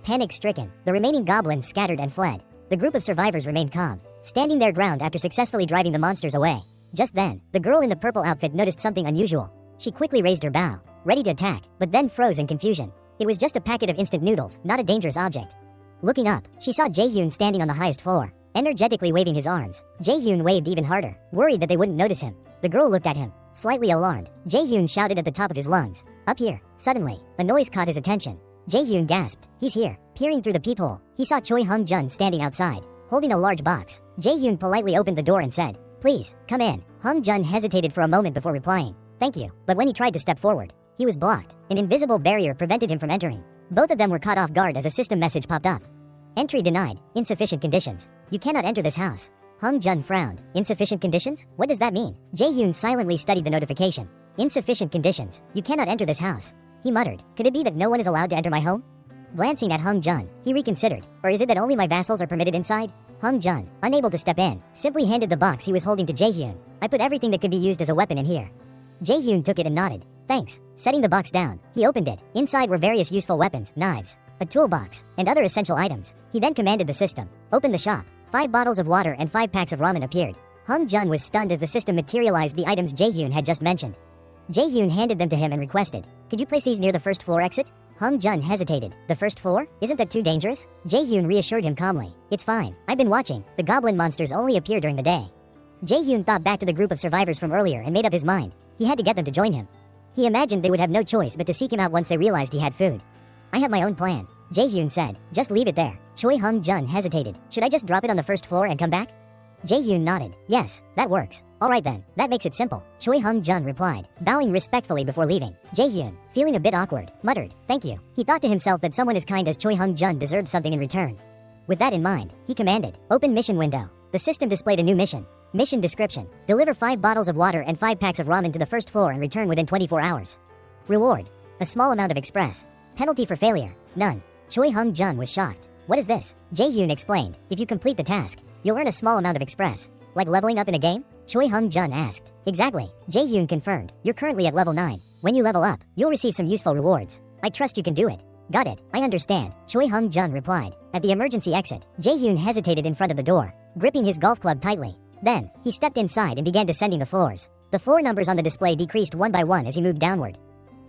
Speaker 1: Panic-stricken, the remaining goblins scattered and fled. The group of survivors remained calm, standing their ground after successfully driving the monsters away. Just then, the girl in the purple outfit noticed something unusual. She quickly raised her bow, ready to attack, but then froze in confusion. It was just a packet of instant noodles, not a dangerous object. Looking up, she saw Jae-hyun standing on the highest floor, energetically waving his arms. Jae-hyun waved even harder, worried that they wouldn't notice him. The girl looked at him, slightly alarmed. Jae-hyun shouted at the top of his lungs, up here. Suddenly, a noise caught his attention. Jae-hyun gasped, he's here. Peering through the peephole, he saw Choi Hung Jun standing outside, holding a large box. Jae-hyun politely opened the door and said, please, come in. Hung Jun hesitated for a moment before replying, thank you. But when he tried to step forward, he was blocked. An invisible barrier prevented him from entering. Both of them were caught off guard as a system message popped up. Entry denied. Insufficient conditions. You cannot enter this house. Hung Jun frowned. Insufficient conditions? What does that mean? Jae-hyun silently studied the notification. Insufficient conditions. You cannot enter this house. He muttered. Could it be that no one is allowed to enter my home? Glancing at Hung Jun, he reconsidered. Or is it that only my vassals are permitted inside? Hung Jun, unable to step in, simply handed the box he was holding to Jae-hyun. I put everything that could be used as a weapon in here. Jae-hyun took it and nodded. Thanks. Setting the box down, he opened it. Inside were various useful weapons, knives, a toolbox, and other essential items. He then commanded the system, open the shop. 5 bottles of water and 5 packs of ramen appeared. Hung Jun was stunned as the system materialized the items Jae-hyun had just mentioned. Jae-hyun handed them to him and requested, could you place these near the first floor exit? Hung Jun hesitated. The first floor? Isn't that too dangerous? Jae-hyun reassured him calmly. It's fine. I've been watching. The goblin monsters only appear during the day. Jae-hyun thought back to the group of survivors from earlier and made up his mind. He had to get them to join him. He imagined they would have no choice but to seek him out once they realized he had food. I have my own plan, Jae-hyun said. Just leave it there. Choi Hung Jun hesitated. Should I just drop it on the first floor and come back? Jae-hyun nodded. Yes, that works. Alright then, that makes it simple. Choi Hung Jun replied, bowing respectfully before leaving. Jae-hyun, feeling a bit awkward, muttered, thank you. He thought to himself that someone as kind as Choi Hung Jun deserved something in return. With that in mind, he commanded, open mission window. The system displayed a new mission. Mission description, deliver 5 bottles of water and 5 packs of ramen to the first floor and return within 24 hours. Reward, a small amount of express. Penalty for failure, none. Choi Hung Jun was shocked. What is this? Jae-hyun explained, if you complete the task, you'll earn a small amount of express. Like leveling up in a game? Choi Hung Jun asked. Exactly. Jae-hyun confirmed. You're currently at level 9. When you level up, you'll receive some useful rewards. I trust you can do it. Got it, I understand, Choi Hung-jun replied. At the emergency exit, Jae-hyun hesitated in front of the door, gripping his golf club tightly. Then, he stepped inside and began descending the floors. The floor numbers on the display decreased one by one as he moved downward.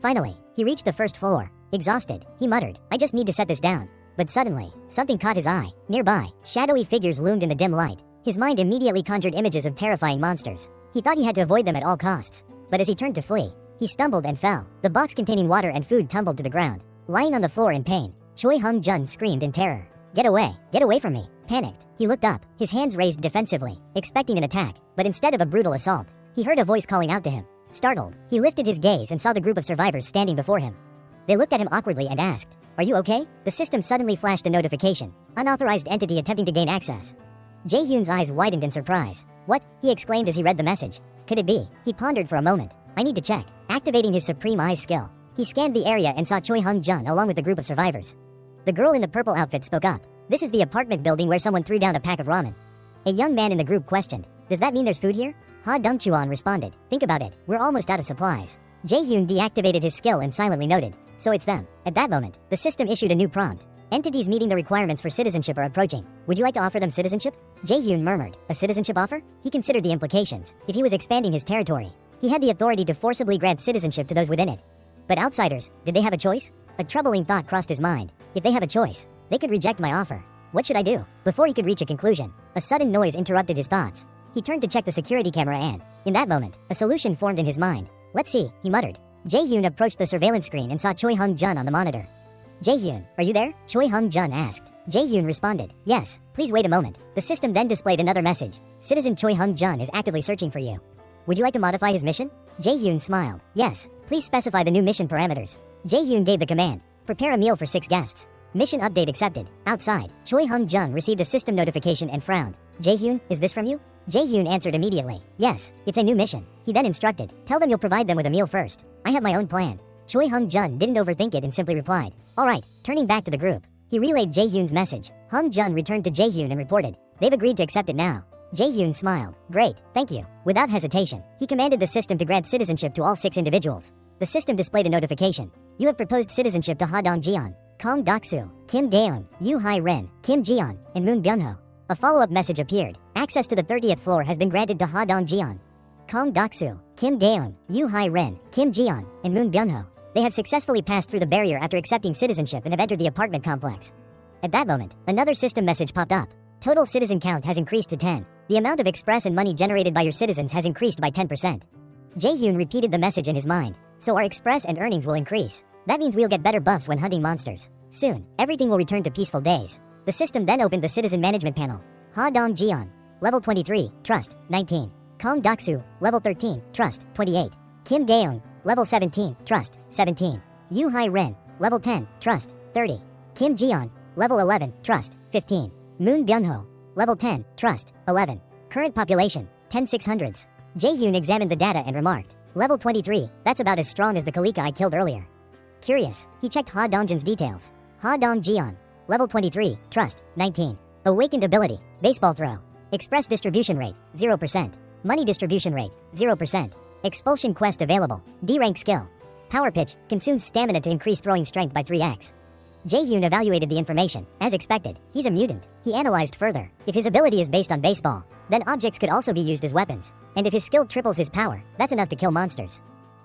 Speaker 1: Finally, he reached the first floor. Exhausted, he muttered, I just need to set this down. But suddenly, something caught his eye. Nearby, shadowy figures loomed in the dim light. His mind immediately conjured images of terrifying monsters. He thought he had to avoid them at all costs. But as he turned to flee, he stumbled and fell. The box containing water and food tumbled to the ground. Lying on the floor in pain, Choi Hung-jun screamed in terror. Get away from me. Panicked, he looked up, his hands raised defensively, expecting an attack, but instead of a brutal assault, he heard a voice calling out to him. Startled, he lifted his gaze and saw the group of survivors standing before him. They looked at him awkwardly and asked, Are you okay? The system suddenly flashed a notification. Unauthorized entity attempting to gain access. Jae-hyun's eyes widened in surprise. What? He exclaimed as he read the message. Could it be? He pondered for a moment. I need to check. Activating his supreme eyes skill, he scanned the area and saw Choi Hung-jun along with the group of survivors. The girl in the purple outfit spoke up. This is the apartment building where someone threw down a pack of ramen. A young man in the group questioned, Does that mean there's food here? Ha Dong-chuan responded, Think about it, we're almost out of supplies. Jae-hyun deactivated his skill and silently noted, So it's them. At that moment, the system issued a new prompt. Entities meeting the requirements for citizenship are approaching. Would you like to offer them citizenship? Jae-hyun murmured, A citizenship offer? He considered the implications. If he was expanding his territory, he had the authority to forcibly grant citizenship to those within it. But outsiders, did they have a choice? A troubling thought crossed his mind. If they have a choice, they could reject my offer. What should I do? Before he could reach a conclusion, a sudden noise interrupted his thoughts. He turned to check the security camera and, in that moment, a solution formed in his mind. Let's see, he muttered. Jae-hyun approached the surveillance screen and saw Choi Hung-jun on the monitor. Jae-hyun, are you there? Choi Hung-jun asked. Jae-hyun responded, Yes, please wait a moment. The system then displayed another message. Citizen Choi Hung-jun is actively searching for you. Would you like to modify his mission? Jae-hyun smiled. Yes, please specify the new mission parameters. Jae-hyun gave the command. Prepare a meal for 6 guests. Mission update accepted. Outside, Choi Hung-jun received a system notification and frowned. Jae-hyun, is this from you? Jae-hyun answered immediately. Yes, it's a new mission. He then instructed, Tell them you'll provide them with a meal first. I have my own plan. Choi Hung-jun didn't overthink it and simply replied, Alright, turning back to the group. He relayed Jae-hyun's message. Hung-jun returned to Jae-hyun and reported, They've agreed to accept it now. Jae-hyun smiled. Great, thank you. Without hesitation, he commanded the system to grant citizenship to all 6 individuals. The system displayed a notification. You have proposed citizenship to Ha Dong-jian, Kong Doksu, Kim Daeun, Yoo Hai-ren, Kim Jian, and Moon Byung-ho. A follow-up message appeared. Access to the 30th floor has been granted to Ha Dong-jian, Kong Doksu, Kim Daeun, Yoo Hai-ren, Kim Jian, and Moon Byung-ho. They have successfully passed through the barrier after accepting citizenship and have entered the apartment complex. At that moment, another system message popped up. Total citizen count has increased to 10. The amount of express and money generated by your citizens has increased by 10%. Jae-hyun repeated the message in his mind. So our express and earnings will increase. That means we'll get better buffs when hunting monsters. Soon, everything will return to peaceful days. The system then opened the citizen management panel. Ha Dong-jian, level 23, trust, 19. Kong Doksu, level 13, trust, 28. Kim Daeun, level 17, trust, 17. Yoo Hai-ren, level 10, trust, 30. Kim Jian, level 11, trust, 15. Moon Byung-ho, level 10, trust, 11. Current population, 10,600s. Jae-hyun examined the data and remarked, level 23, that's about as strong as the Kalika I killed earlier. Curious, he checked Ha Dong-jin's details. Ha Dong-jian, level 23, trust, 19. Awakened ability, baseball throw. Express distribution rate, 0%. Money distribution rate, 0%. Expulsion quest available, D-rank skill. Power pitch, consumes stamina to increase throwing strength by 3x. Jae-hyun evaluated the information. As expected, he's a mutant. He analyzed further. If his ability is based on baseball, then objects could also be used as weapons. And if his skill triples his power, that's enough to kill monsters.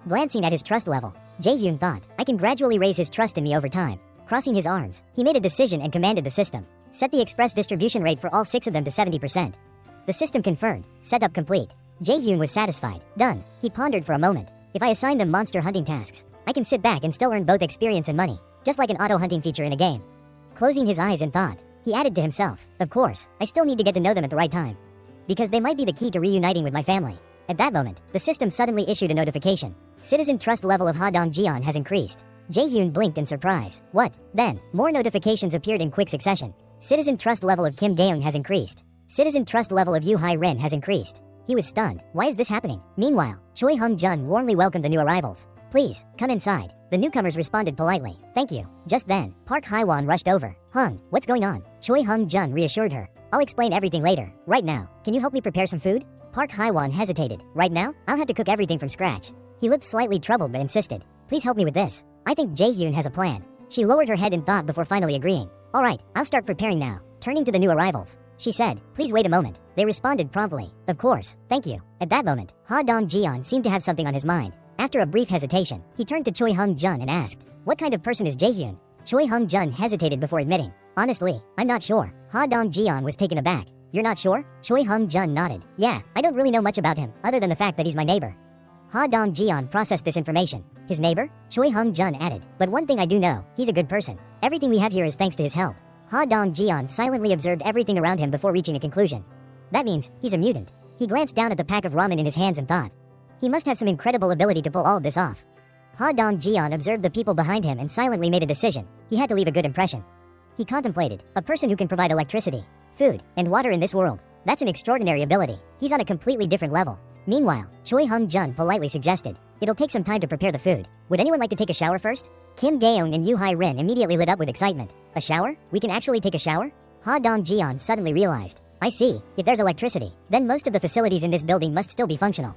Speaker 1: Glancing at his trust level, Jae-hyun thought, I can gradually raise his trust in me over time. Crossing his arms, he made a decision and commanded the system. Set the express distribution rate for all 6 of them to 70%. The system confirmed. Setup complete. Jae-hyun was satisfied. Done. He pondered for a moment. If I assign them monster hunting tasks, I can sit back and still earn both experience and money. Just like an auto-hunting feature in a game. Closing his eyes in thought, he added to himself, Of course, I still need to get to know them at the right time. Because they might be the key to reuniting with my family. At that moment, the system suddenly issued a notification. Citizen trust level of Ha Dong-jian has increased. Jae-hyun blinked in surprise. What? Then, more notifications appeared in quick succession. Citizen trust level of Kim Daeun has increased. Citizen trust level of Yoo Hai-ren has increased. He was stunned. Why is this happening? Meanwhile, Choi Hung-jun warmly welcomed the new arrivals. Please, come inside. The newcomers responded politely. Thank you. Just then, Park Hae-won rushed over. Hung, what's going on? Choi Hung-jun reassured her. I'll explain everything later. Right now, can you help me prepare some food? Park Hae-won hesitated. Right now? I'll have to cook everything from scratch. He looked slightly troubled but insisted. Please help me with this. I think Jae-hyun has a plan. She lowered her head in thought before finally agreeing. All right, I'll start preparing now. Turning to the new arrivals, she said, please wait a moment. They responded promptly. Of course, thank you. At that moment, Ha Dong-jeon seemed to have something on his mind. After a brief hesitation, he turned to Choi Hung-jun and asked, what kind of person is Jaehyun? Choi Hung-jun hesitated before admitting, honestly, I'm not sure. Ha Dong-jeon was taken aback. You're not sure? Choi Hung-jun nodded. Yeah, I don't really know much about him, other than the fact that he's my neighbor. Ha Dong-jeon processed this information. His neighbor? Choi Hung-jun added. But one thing I do know, he's a good person. Everything we have here is thanks to his help. Ha Dong-jeon silently observed everything around him before reaching a conclusion. That means, he's a mutant. He glanced down at the pack of ramen in his hands and thought, he must have some incredible ability to pull all of this off. Ha Dong-jeon observed the people behind him and silently made a decision. He had to leave a good impression. He contemplated, a person who can provide electricity, food, and water in this world. That's an extraordinary ability. He's on a completely different level. Meanwhile, Choi Hung-jun politely suggested, it'll take some time to prepare the food. Would anyone like to take a shower first? Kim Gaeun and Yoo Hai-rin immediately lit up with excitement. A shower? We can actually take a shower? Ha Dong-jeon suddenly realized, I see, if there's electricity, then most of the facilities in this building must still be functional.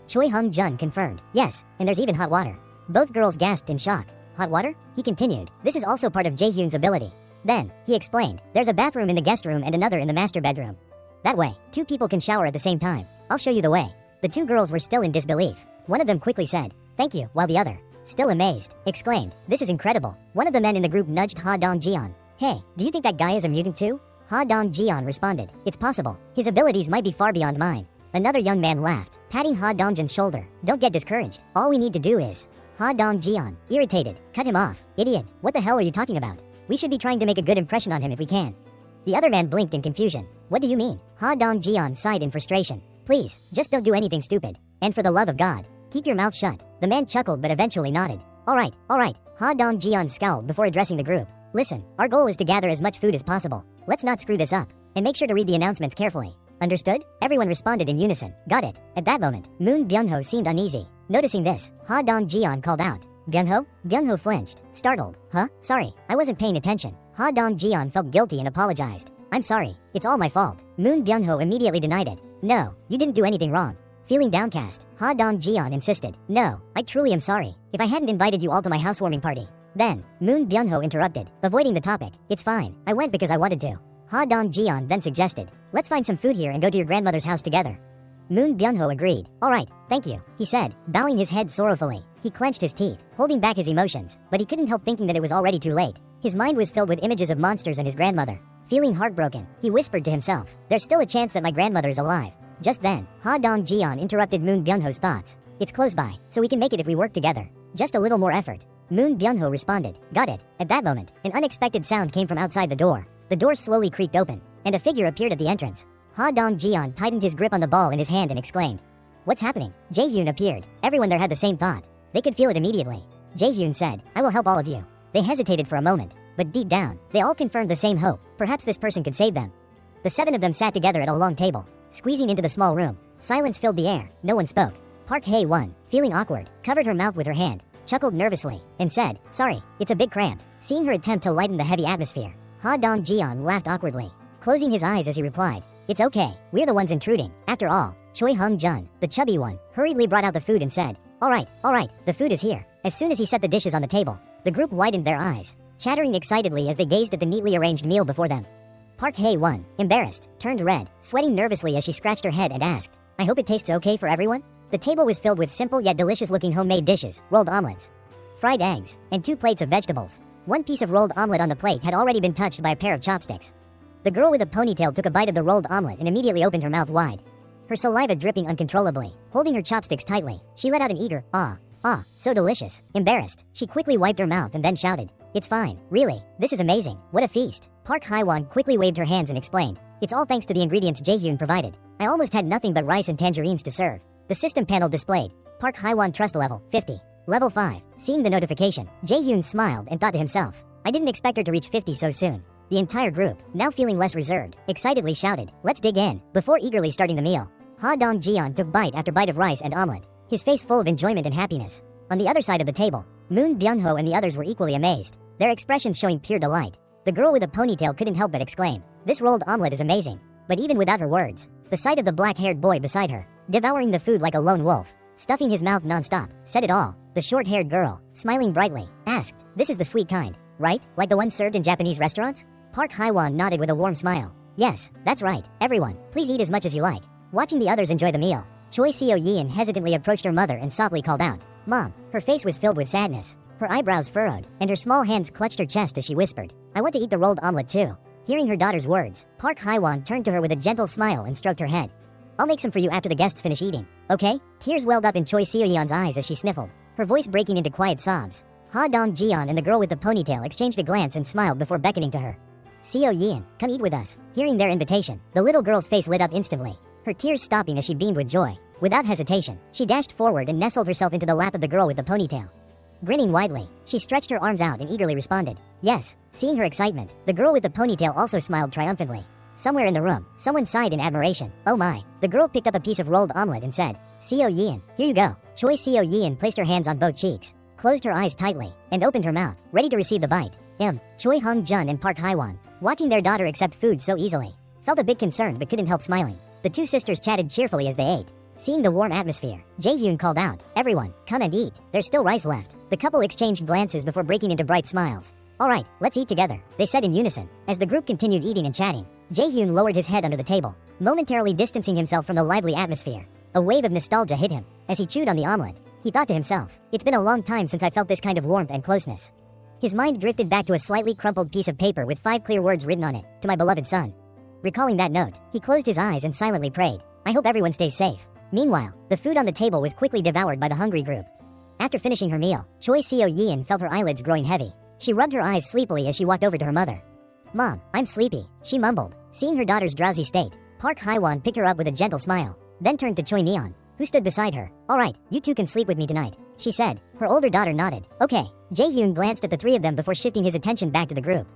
Speaker 1: Choi Hung-jun confirmed, yes, and there's even hot water. Both girls gasped in shock. Hot water? He continued, this is also part of Jaehyun's ability. Then, he explained, there's a bathroom in the guest room and another in the master bedroom. That way, 2 people can shower at the same time. I'll show you the way. The 2 girls were still in disbelief. One of them quickly said, thank you, while the other, still amazed, exclaimed, this is incredible. One of the men in the group nudged Ha Dong-jeon. Hey, do you think that guy is a mutant too? Ha Dong-jeon responded, it's possible. His abilities might be far beyond mine. Another young man laughed, patting Ha Dong-jeon's shoulder. Don't get discouraged. All we need to do is... Ha Dong-jeon, irritated, cut him off. Idiot, what the hell are you talking about? We should be trying to make a good impression on him if we can. The other man blinked in confusion. What do you mean? Ha Dong-jeon sighed in frustration. Please, just don't do anything stupid. And for the love of God, keep your mouth shut. The man chuckled but eventually nodded. All right. Ha Dong-jeon scowled before addressing the group. Listen, our goal is to gather as much food as possible. Let's not screw this up. And make sure to read the announcements carefully. Understood? Everyone responded in unison. Got it. At that moment, Moon Byung-ho seemed uneasy. Noticing this, Ha Dong-jeon called out, Byung-ho? Byung-ho flinched, startled. Huh? Sorry, I wasn't paying attention. Ha Dong-jeon felt guilty and apologized. I'm sorry, it's all my fault. Moon Byung-ho immediately denied it. No, you didn't do anything wrong. Feeling downcast, Ha Dong-jeon insisted. No, I truly am sorry. If I hadn't invited you all to my housewarming party. Then, Moon Byung-ho interrupted, avoiding the topic. It's fine, I went because I wanted to. Ha Dong-jeon then suggested, let's find some food here and go to your grandmother's house together. Moon Byung-ho agreed. All right, thank you, he said, bowing his head sorrowfully. He clenched his teeth, holding back his emotions, but he couldn't help thinking that it was already too late. His mind was filled with images of monsters and his grandmother. Feeling heartbroken, he whispered to himself, there's still a chance that my grandmother is alive. Just then, Ha Dong-jeon interrupted Moon Byung-ho's thoughts. It's close by, so we can make it if we work together. Just a little more effort. Moon Byung-ho responded. Got it. At that moment, an unexpected sound came from outside the door. The door slowly creaked open, and a figure appeared at the entrance. Ha Dong-jeon tightened his grip on the ball in his hand and exclaimed, what's happening? Jaehyun appeared. Everyone there had the same thought. They could feel it immediately. Jaehyun said, I will help all of you. They hesitated for a moment, but deep down, they all confirmed the same hope. Perhaps this person could save them. The 7 of them sat together at a long table, squeezing into the small room. Silence filled the air. No one spoke. Park Hae-won, feeling awkward, covered her mouth with her hand, chuckled nervously, and said, sorry, it's a bit cramped. Seeing her attempt to lighten the heavy atmosphere, Ha Dong-jeon laughed awkwardly, closing his eyes as he replied, it's okay, we're the ones intruding. After all, Choi Hung-jun, the chubby one, hurriedly brought out the food and said, all right, the food is here. As soon as he set the dishes on the table, the group widened their eyes, chattering excitedly as they gazed at the neatly arranged meal before them. Park Hae-won, embarrassed, turned red, sweating nervously as she scratched her head and asked, I hope it tastes okay for everyone? The table was filled with simple yet delicious-looking homemade dishes, rolled omelets, fried eggs, and 2 plates of vegetables. One piece of rolled omelet on the plate had already been touched by a pair of chopsticks. The girl with a ponytail took a bite of the rolled omelet and immediately opened her mouth wide, her saliva dripping uncontrollably. Holding her chopsticks tightly, she let out an eager, ah, so delicious. Embarrassed, she quickly wiped her mouth and then shouted, it's fine, really, this is amazing, what a feast. Park Hae-won quickly waved her hands and explained, it's all thanks to the ingredients Jaehyun provided. I almost had nothing but rice and tangerines to serve. The system panel displayed, Park Hae-won trust level, 50. Level 5. Seeing the notification, Jaehyun smiled and thought to himself, I didn't expect her to reach 50 so soon. The entire group, now feeling less reserved, excitedly shouted, let's dig in, before eagerly starting the meal. Ha Dong-jeon took bite after bite of rice and omelet, his face full of enjoyment and happiness. On the other side of the table, Moon Byung-ho and the others were equally amazed, their expressions showing pure delight. The girl with a ponytail couldn't help but exclaim, this rolled omelet is amazing. But even without her words, the sight of the black-haired boy beside her, devouring the food like a lone wolf, stuffing his mouth non-stop, said it all. The short-haired girl, smiling brightly, asked, this is the sweet kind. right? Like the ones served in Japanese restaurants? Park Hye-won nodded with a warm smile. Yes, that's right. Everyone, please eat as much as you like. Watching the others enjoy the meal, Choi Seo-yeon hesitantly approached her mother and softly called out, "Mom." Her face was filled with sadness. Her eyebrows furrowed, and her small hands clutched her chest as she whispered, "I want to eat the rolled omelet too." Hearing her daughter's words, Park Hye-won turned to her with a gentle smile and stroked her head. "I'll make some for you after the guests finish eating, okay?" Tears welled up in Choi Seo-yeon's eyes as she sniffled, her voice breaking into quiet sobs. Ha Dong-jeon and the girl with the ponytail exchanged a glance and smiled before beckoning to her. "Seo-yeon, come eat with us." Hearing their invitation, the little girl's face lit up instantly, her tears stopping as she beamed with joy. Without hesitation, she dashed forward and nestled herself into the lap of the girl with the ponytail. Grinning widely, she stretched her arms out and eagerly responded, "Yes." Seeing her excitement, the girl with the ponytail also smiled triumphantly. Somewhere in the room, someone sighed in admiration. "Oh my." The girl picked up a piece of rolled omelet and said, "Seo-yeon, here you go." Choi Seo-yeon placed her hands on both cheeks, closed her eyes tightly, and opened her mouth, ready to receive the bite. Choi Hong-jun and Park Hye-won, watching their daughter accept food so easily, felt a bit concerned but couldn't help smiling. The two sisters chatted cheerfully as they ate. Seeing the warm atmosphere, Jae-hyun called out, "Everyone, come and eat. There's still rice left." The couple exchanged glances before breaking into bright smiles. "All right, let's eat together," they said in unison. As the group continued eating and chatting, Jae-hyun lowered his head under the table, momentarily distancing himself from the lively atmosphere. A wave of nostalgia hit him. As he chewed on the omelet, he thought to himself, "It's been a long time since I felt this kind of warmth and closeness." His mind drifted back to a slightly crumpled piece of paper with 5 clear words written on it, "To my beloved son." Recalling that note, he closed his eyes and silently prayed, "I hope everyone stays safe." Meanwhile, the food on the table was quickly devoured by the hungry group. After finishing her meal, Choi Seo-yeon felt her eyelids growing heavy. She rubbed her eyes sleepily as she walked over to her mother. "Mom, I'm sleepy," she mumbled. Seeing her daughter's drowsy state, Park Hye-won picked her up with a gentle smile, then turned to Choi Neon, who stood beside her. "All right, you two can sleep with me tonight," she said. Her older daughter nodded. "Okay." Jae-hyun glanced at the three of them before shifting his attention back to the group.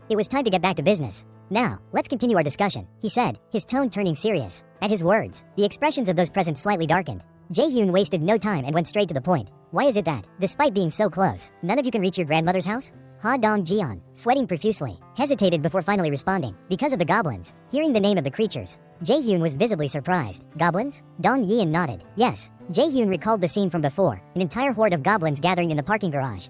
Speaker 1: It was time to get back to business. "Now, let's continue our discussion," he said, his tone turning serious. At his words, the expressions of those present slightly darkened. Jae-hyun wasted no time and went straight to the point. "Why is it that, despite being so close, none of you can reach your grandmother's house?" Ha Dong-jeon, sweating profusely, hesitated before finally responding, "Because of the goblins." Hearing the name of the creatures, Jae-hyun was visibly surprised. "Goblins?" Dong-yeon nodded. "Yes." Jae-hyun recalled the scene from before, an entire horde of goblins gathering in the parking garage.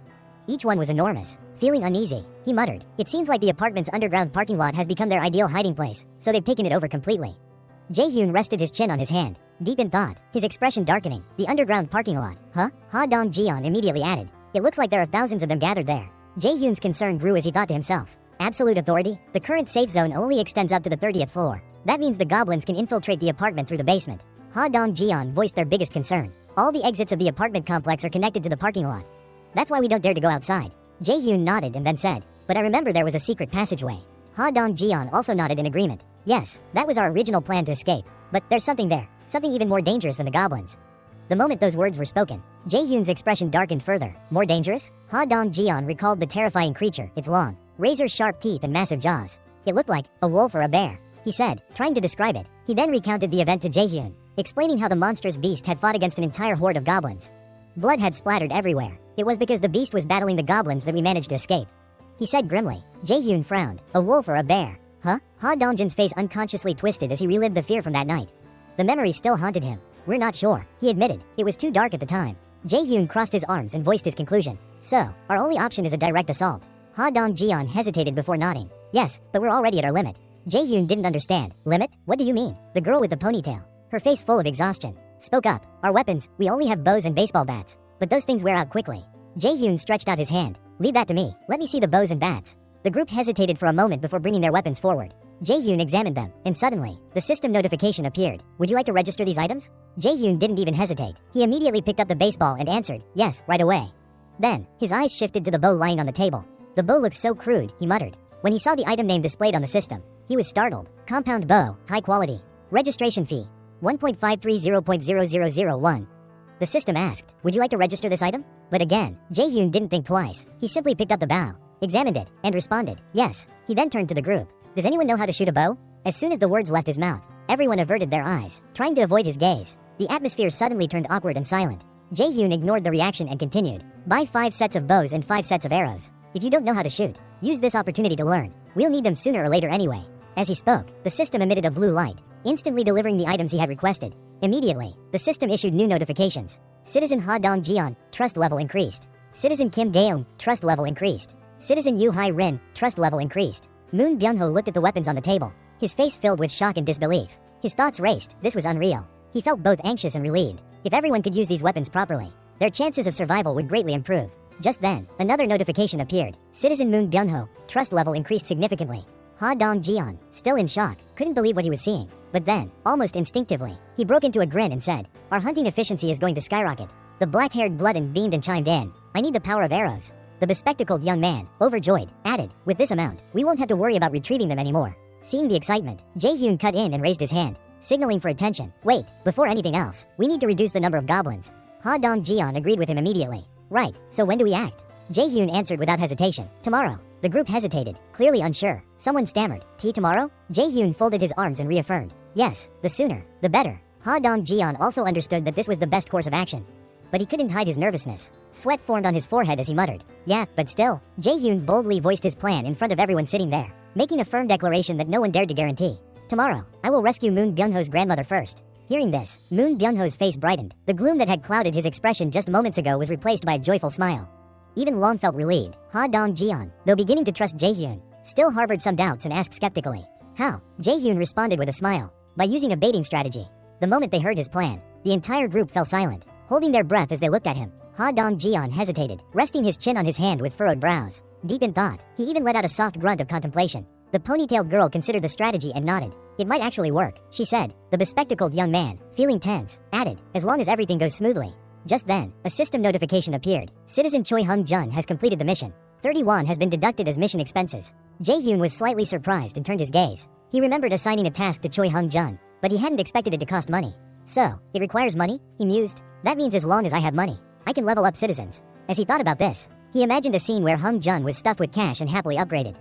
Speaker 1: Each one was enormous. Feeling uneasy, he muttered, "It seems like the apartment's underground parking lot has become their ideal hiding place, so they've taken it over completely." Jae-hyun rested his chin on his hand, deep in thought, his expression darkening. "The underground parking lot, huh?" Ha Dong-jeon immediately added, "It looks like there are thousands of them gathered there." Jae-hyun's concern grew as he thought to himself, "Absolute authority? The current safe zone only extends up to the 30th floor. That means the goblins can infiltrate the apartment through the basement." Ha Dong-jeon voiced their biggest concern. "All the exits of the apartment complex are connected to the parking lot. That's why we don't dare to go outside." Jae-hyun nodded and then said, "But I remember there was a secret passageway." Ha Dong-jeon also nodded in agreement. "Yes, that was our original plan to escape. But there's something there, something even more dangerous than the goblins." The moment those words were spoken, Jae-hyun's expression darkened further. "More dangerous?" Ha Dong-jeon recalled the terrifying creature, its long, razor-sharp teeth and massive jaws. "It looked like a wolf or a bear," he said, trying to describe it. He then recounted the event to Jae-hyun, explaining how the monstrous beast had fought against an entire horde of goblins. Blood had splattered everywhere. "It was because the beast was battling the goblins that we managed to escape," he said grimly. Jae-hyun frowned. "A wolf or a bear? Huh?" Ha Dong-jin's face unconsciously twisted as he relived the fear from that night. The memory still haunted him. "We're not sure," he admitted. "It was too dark at the time." Jae-hyun crossed his arms and voiced his conclusion. "So, our only option is a direct assault." Ha Dong-jeon hesitated before nodding. "Yes, but we're already at our limit." Jae-hyun didn't understand. "Limit? What do you mean?" The girl with the ponytail, her face full of exhaustion, spoke up. "Our weapons, we only have bows and baseball bats. But those things wear out quickly." Jae-hyun stretched out his hand. "Leave that to me. Let me see the bows and bats." The group hesitated for a moment before bringing their weapons forward. Jae-hyun examined them, and suddenly, the system notification appeared. "Would you like to register these items?" Jae-hyun didn't even hesitate. He immediately picked up the baseball and answered, "Yes, right away." Then, his eyes shifted to the bow lying on the table. "The bow looks so crude," he muttered. When he saw the item name displayed on the system, he was startled. "Compound bow, high quality. Registration fee, 1.530.0001. The system asked, "Would you like to register this item?" But again, Jae-hyun didn't think twice. He simply picked up the bow, examined it, and responded, "Yes." He then turned to the group. "Does anyone know how to shoot a bow?" As soon as the words left his mouth, everyone averted their eyes, trying to avoid his gaze. The atmosphere suddenly turned awkward and silent. Jae-hyun ignored the reaction and continued, "Buy 5 sets of bows and 5 sets of arrows. If you don't know how to shoot, use this opportunity to learn. We'll need them sooner or later anyway." As he spoke, the system emitted a blue light, instantly delivering the items he had requested. Immediately, the system issued new notifications. Citizen Ha Dong-jeon, trust level increased. Citizen Kim Gaeung, trust level increased. Citizen Yu Hai Rin, trust level increased. Moon Byung-ho looked at the weapons on the table, his face filled with shock and disbelief. His thoughts raced, this was unreal. He felt both anxious and relieved. If everyone could use these weapons properly, their chances of survival would greatly improve. Just then, another notification appeared. Citizen Moon Byung-ho, trust level increased significantly. Ha Dong-jeon, still in shock, couldn't believe what he was seeing. But then, almost instinctively, he broke into a grin and said, our hunting efficiency is going to skyrocket. The black-haired Glutton beamed and chimed in, I need the power of arrows. The bespectacled young man, overjoyed, added, with this amount, we won't have to worry about retrieving them anymore. Seeing the excitement, Jae-hyun cut in and raised his hand, signaling for attention. Wait, before anything else, we need to reduce the number of goblins. Ha Dong-jeon agreed with him immediately. Right, so when do we act? Jae-hyun answered without hesitation. Tomorrow. The group hesitated, clearly unsure. Someone stammered, tea tomorrow? Jae-hyun folded his arms and reaffirmed. Yes, the sooner, the better. Ha Dong-jeon also understood that this was the best course of action. But he couldn't hide his nervousness. Sweat formed on his forehead as he muttered. Yeah, but still. Jae-hyun boldly voiced his plan in front of everyone sitting there, making a firm declaration that no one dared to guarantee. Tomorrow, I will rescue Moon Byung-ho's grandmother first. Hearing this, Moon Byung-ho's face brightened. The gloom that had clouded his expression just moments ago was replaced by a joyful smile. Even Long felt relieved. Ha Dong-jeon, though beginning to trust Jae-hyun, still harbored some doubts and asked skeptically. How? Jae-hyun responded with a smile. By using a baiting strategy. The moment they heard his plan, the entire group fell silent, holding their breath as they looked at him. Ha Dong-jeon hesitated, resting his chin on his hand with furrowed brows. Deep in thought, he even let out a soft grunt of contemplation. The ponytailed girl considered the strategy and nodded. It might actually work, she said. The bespectacled young man, feeling tense, added, as long as everything goes smoothly. Just then, a system notification appeared. Citizen Choi Hung-jun has completed the mission. 30 won has been deducted as mission expenses. Jae-hyun was slightly surprised and turned his gaze. He remembered assigning a task to Choi Hung-jun, but he hadn't expected it to cost money. So, it requires money? He mused. That means as long as I have money, I can level up citizens. As he thought about this, he imagined a scene where Hung-jun was stuffed with cash and happily upgraded.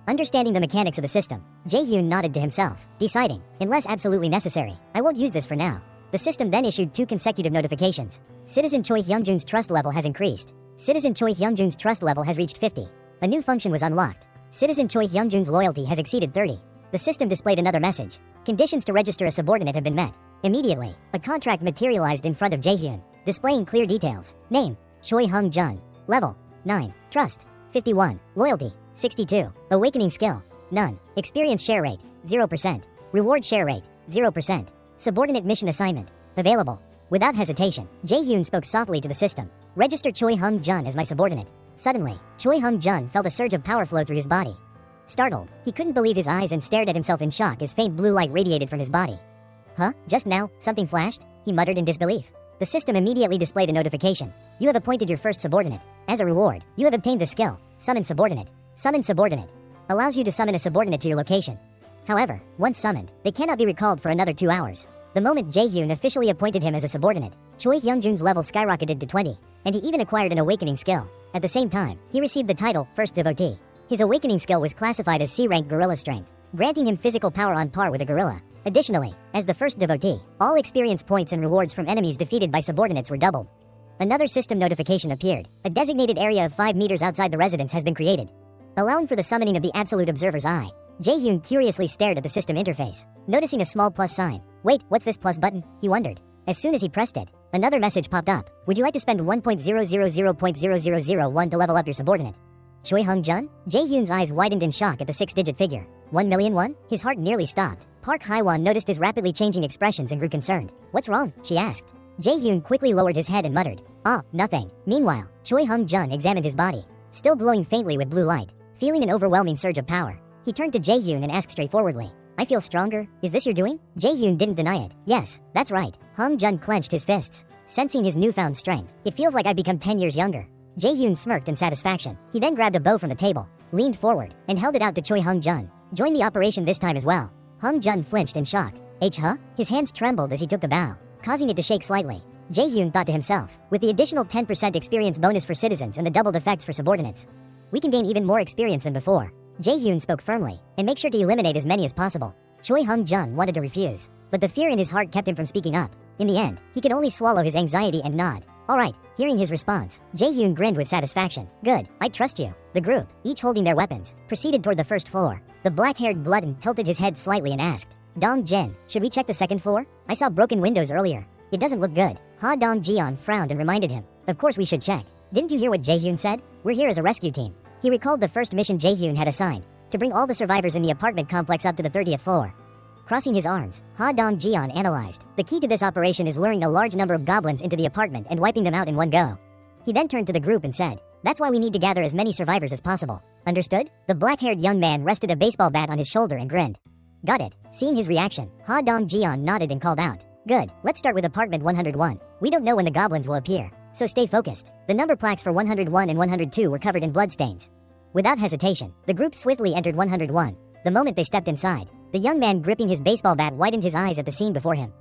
Speaker 1: Understanding the mechanics of the system, Jae-hyun nodded to himself, deciding, unless absolutely necessary, I won't use this for now. The system then issued 2 consecutive notifications. Citizen Choi Hyungjun's trust level has increased. Citizen Choi Hyungjun's trust level has reached 50. A new function was unlocked. Citizen Choi Hyungjun's loyalty has exceeded 30. The system displayed another message. Conditions to register a subordinate have been met. Immediately, a contract materialized in front of Jae-hyun, displaying clear details. Name, Choi Hung-jun. Level, 9. Trust, 51. Loyalty, 62. Awakening skill, none. Experience share rate, 0%. Reward share rate, 0%. Subordinate mission assignment, available. Without hesitation, Jae-hyun spoke softly to the system. Register Choi Hung-jun as my subordinate. Suddenly, Choi Hung-jun felt a surge of power flow through his body. Startled, he couldn't believe his eyes and stared at himself in shock as faint blue light radiated from his body. Huh? Just now, something flashed? He muttered in disbelief. The system immediately displayed a notification. You have appointed your first subordinate. As a reward, you have obtained the skill, Summon Subordinate. Summon Subordinate allows you to summon a subordinate to your location. However, once summoned, they cannot be recalled for another 2 hours. The moment Jae-hyun officially appointed him as a subordinate, Choi Hyungjun's level skyrocketed to 20, and he even acquired an awakening skill. At the same time, he received the title First Devotee. His awakening skill was classified as C-rank gorilla strength, granting him physical power on par with a gorilla. Additionally, as the first devotee, all experience points and rewards from enemies defeated by subordinates were doubled. Another system notification appeared. A designated area of 5 meters outside the residence has been created, allowing for the summoning of the Absolute Observer's Eye. Jae-hyun curiously stared at the system interface, noticing a small plus sign. Wait, what's this plus button? He wondered. As soon as he pressed it, another message popped up. Would you like to spend 1.000.0001 to level up your subordinate? Choi Hung-jun? Jae-hyun's eyes widened in shock at the 6-digit figure. 1 million won? His heart nearly stopped. Park Hye-won noticed his rapidly changing expressions and grew concerned. What's wrong? She asked. Jae-hyun quickly lowered his head and muttered, nothing. Meanwhile, Choi Hung-jun examined his body, still glowing faintly with blue light. Feeling an overwhelming surge of power, he turned to Jae-hyun and asked straightforwardly, I feel stronger. Is this your doing? Jae-hyun didn't deny it. Yes, that's right. Hung-jun clenched his fists, sensing his newfound strength. It feels like I've become 10 years younger. Jae-hyun smirked in satisfaction. He then grabbed a bow from the table, leaned forward, and held it out to Choi Hung-jun. Join the operation this time as well. Hung-jun flinched in shock. Huh? His hands trembled as he took the bow, causing it to shake slightly. Jae-hyun thought to himself, with the additional 10% experience bonus for citizens and the doubled effects for subordinates, we can gain even more experience than before. Jae-hyun spoke firmly, and make sure to eliminate as many as possible. Choi Hung-jun wanted to refuse, but the fear in his heart kept him from speaking up. In the end, he could only swallow his anxiety and nod. Alright, hearing his response, Jae-hyun grinned with satisfaction. Good, I trust you. The group, each holding their weapons, proceeded toward the first floor. The black-haired glutton tilted his head slightly and asked, Dong-jin, should we check the second floor? I saw broken windows earlier. It doesn't look good. Ha Dong-jeon frowned and reminded him. Of course we should check. Didn't you hear what Jae-hyun said? We're here as a rescue team. He recalled the first mission Jae-hyun had assigned, to bring all the survivors in the apartment complex up to the 30th floor. Crossing his arms, Ha Dong-jeon analyzed, the key to this operation is luring a large number of goblins into the apartment and wiping them out in one go. He then turned to the group and said, that's why we need to gather as many survivors as possible. Understood? The black-haired young man rested a baseball bat on his shoulder and grinned. Got it. Seeing his reaction, Ha Dong-jeon nodded and called out, good, let's start with apartment 101. We don't know when the goblins will appear, so stay focused. The number plaques for 101 and 102 were covered in bloodstains. Without hesitation, the group swiftly entered 101. The moment they stepped inside, the young man gripping his baseball bat widened his eyes at the scene before him.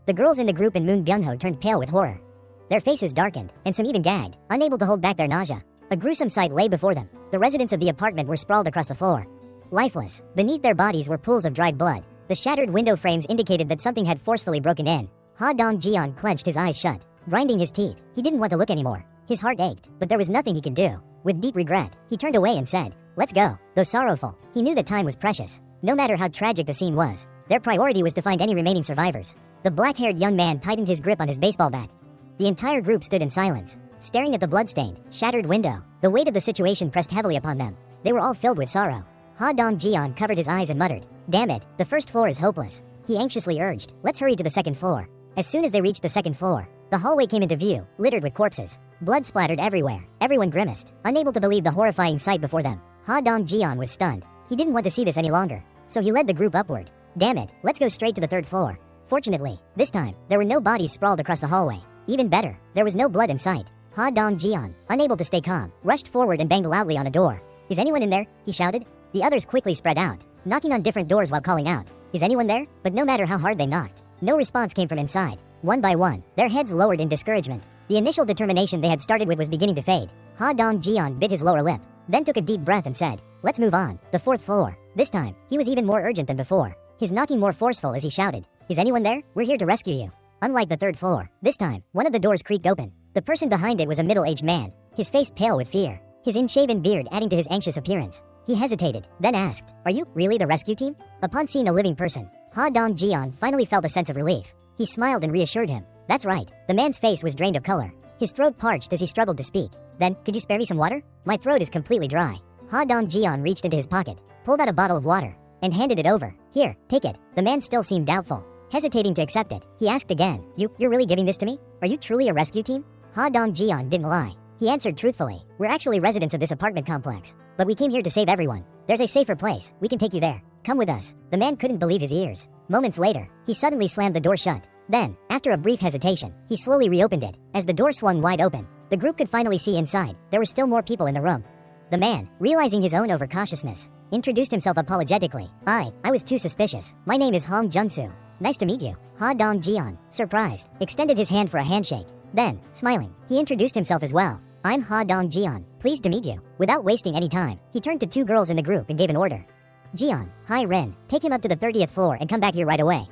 Speaker 1: The girls in the group and Moon Byung-ho turned pale with horror. Their faces darkened, and some even gagged, unable to hold back their nausea. A gruesome sight lay before them. The residents of the apartment were sprawled across the floor. Lifeless, beneath their bodies were pools of dried blood. The shattered window frames indicated that something had forcefully broken in. Ha Dong-jeon clenched his eyes shut, grinding his teeth. He didn't want to look anymore. His heart ached, but there was nothing he could do. With deep regret, he turned away and said, let's go. Though sorrowful, he knew that time was precious. No matter how tragic the scene was, their priority was to find any remaining survivors. The black-haired young man tightened his grip on his baseball bat. The entire group stood in silence, staring at the bloodstained, shattered window. The weight of the situation pressed heavily upon them. They were all filled with sorrow. Ha Dong-jeon covered his eyes and muttered, damn it, the first floor is hopeless. He anxiously urged, let's hurry to the second floor. As soon as they reached the second floor, the hallway came into view, littered with corpses. Blood splattered everywhere. Everyone grimaced, unable to believe the horrifying sight before them. Ha Dong-jeon was stunned. He didn't want to see this any longer, so he led the group upward. Damn it, let's go straight to the third floor. Fortunately, this time, there were no bodies sprawled across the hallway. Even better, there was no blood in sight. Ha Dong-jeon, unable to stay calm, rushed forward and banged loudly on a door. Is anyone in there? He shouted. The others quickly spread out, knocking on different doors while calling out, is anyone there? But no matter how hard they knocked, no response came from inside. One by one, their heads lowered in discouragement. The initial determination they had started with was beginning to fade. Ha Dong-jeon bit his lower lip, then took a deep breath and said, let's move on. The fourth floor. This time, he was even more urgent than before, his knocking more forceful as he shouted, is anyone there? We're here to rescue you. Unlike the third floor, this time, one of the doors creaked open. The person behind it was a middle-aged man, his face pale with fear, his unshaven beard adding to his anxious appearance. He hesitated, then asked, are you really the rescue team? Upon seeing a living person, Ha Dong-jeon finally felt a sense of relief. He smiled and reassured him. That's right. The man's face was drained of color. His throat parched as he struggled to speak. Then, could you spare me some water? My throat is completely dry. Ha Dong-jeon reached into his pocket, pulled out a bottle of water, and handed it over. Here, take it. The man still seemed doubtful. Hesitating to accept it, he asked again, You're really giving this to me? Are you truly a rescue team? Ha Dong-jeon didn't lie. He answered truthfully, we're actually residents of this apartment complex, but we came here to save everyone. There's a safer place. We can take you there. Come with us. The man couldn't believe his ears. Moments later, he suddenly slammed the door shut. Then, after a brief hesitation, he slowly reopened it. As the door swung wide open, the group could finally see inside. There were still more people in the room. The man, realizing his own overcautiousness, introduced himself apologetically. I was too suspicious. My name is Hong Jung-soo. Nice to meet you. Ha Dong-jeon, surprised, extended his hand for a handshake. Then, smiling, he introduced himself as well. I'm Ha Dong-jeon. Pleased to meet you. Without wasting any time, he turned to two girls in the group and gave an order. Jeon, hi Rin, take him up to the 30th floor and come back here right away.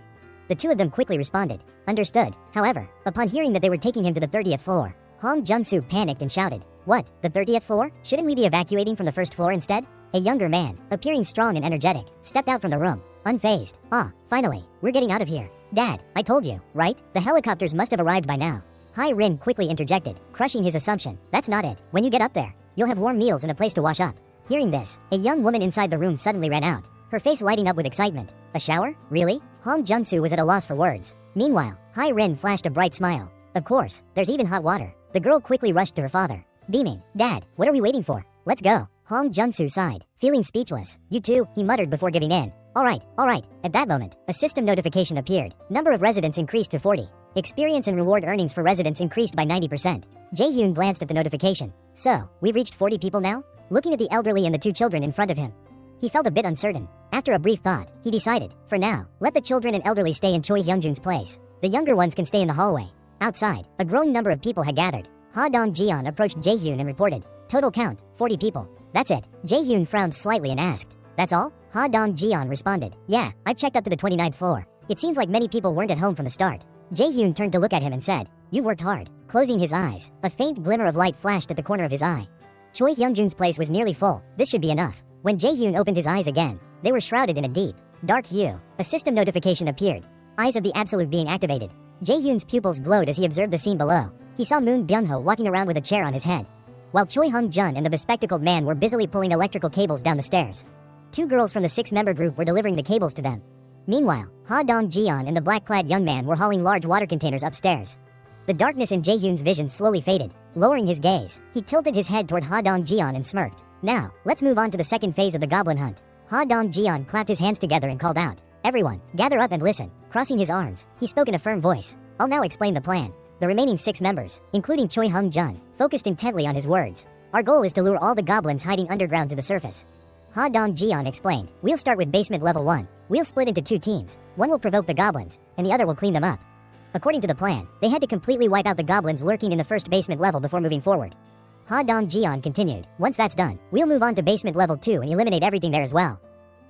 Speaker 1: The two of them quickly responded. Understood. However, upon hearing that they were taking him to the 30th floor, Hong Jung-soo panicked and shouted, What, the 30th floor? Shouldn't we be evacuating from the first floor instead? A younger man, appearing strong and energetic, stepped out from the room, unfazed. Finally, we're getting out of here. Dad, I told you, right? The helicopters must have arrived by now. Hai Rin quickly interjected, crushing his assumption. That's not it. When you get up there, you'll have warm meals and a place to wash up. Hearing this, a young woman inside the room suddenly ran out, her face lighting up with excitement. A shower? Really? Hong Jung-soo was at a loss for words. Meanwhile, Hai Rin flashed a bright smile. Of course, there's even hot water. The girl quickly rushed to her father, beaming. Dad, what are we waiting for? Let's go. Hong Jung-soo sighed, feeling speechless. You too, he muttered before giving in. All right. At that moment, a system notification appeared. Number of residents increased to 40. Experience and reward earnings for residents increased by 90%. Jae-hyun glanced at the notification. So, we've reached 40 people now? Looking at the elderly and the two children in front of him, he felt a bit uncertain. After a brief thought, he decided, for now, let the children and elderly stay in Choi Hyungjun's place. The younger ones can stay in the hallway. Outside, a growing number of people had gathered. Ha Dong-jeon approached Jae-hyun and reported, total count, 40 people. That's it. Jae-hyun frowned slightly and asked, that's all? Ha Dong-jeon responded, yeah, I checked up to the 29th floor. It seems like many people weren't at home from the start. Jae-hyun turned to look at him and said, you worked hard. Closing his eyes, a faint glimmer of light flashed at the corner of his eye. Choi Hyungjun's place was nearly full. This should be enough. When Jae-hyun opened his eyes again, they were shrouded in a deep, dark hue. A system notification appeared. Eyes of the Absolute being activated. Jae-hyun's pupils glowed as he observed the scene below. He saw Moon Byung-ho walking around with a chair on his head. while Choi Hung-jun and the bespectacled man were busily pulling electrical cables down the stairs. Two girls from the 6-member group were delivering the cables to them. Meanwhile, Ha Dong-jeon and the black-clad young man were hauling large water containers upstairs. The darkness in Jae-hyun's vision slowly faded. Lowering his gaze, he tilted his head toward Ha Dong-jeon and smirked. Now, let's move on to the second phase of the goblin hunt. Ha Dong-jeon clapped his hands together and called out, "Everyone, gather up and listen." Crossing his arms, he spoke in a firm voice. "I'll now explain the plan." The remaining 6 members, including Choi Hung-jun, focused intently on his words. "Our goal is to lure all the goblins hiding underground to the surface." Ha Dong-jeon explained, "We'll start with basement level 1. We'll split into 2 teams. One will provoke the goblins, and the other will clean them up." According to the plan, they had to completely wipe out the goblins lurking in the first basement level before moving forward. Ha Dong-jeon continued, "Once that's done, we'll move on to basement level 2 and eliminate everything there as well."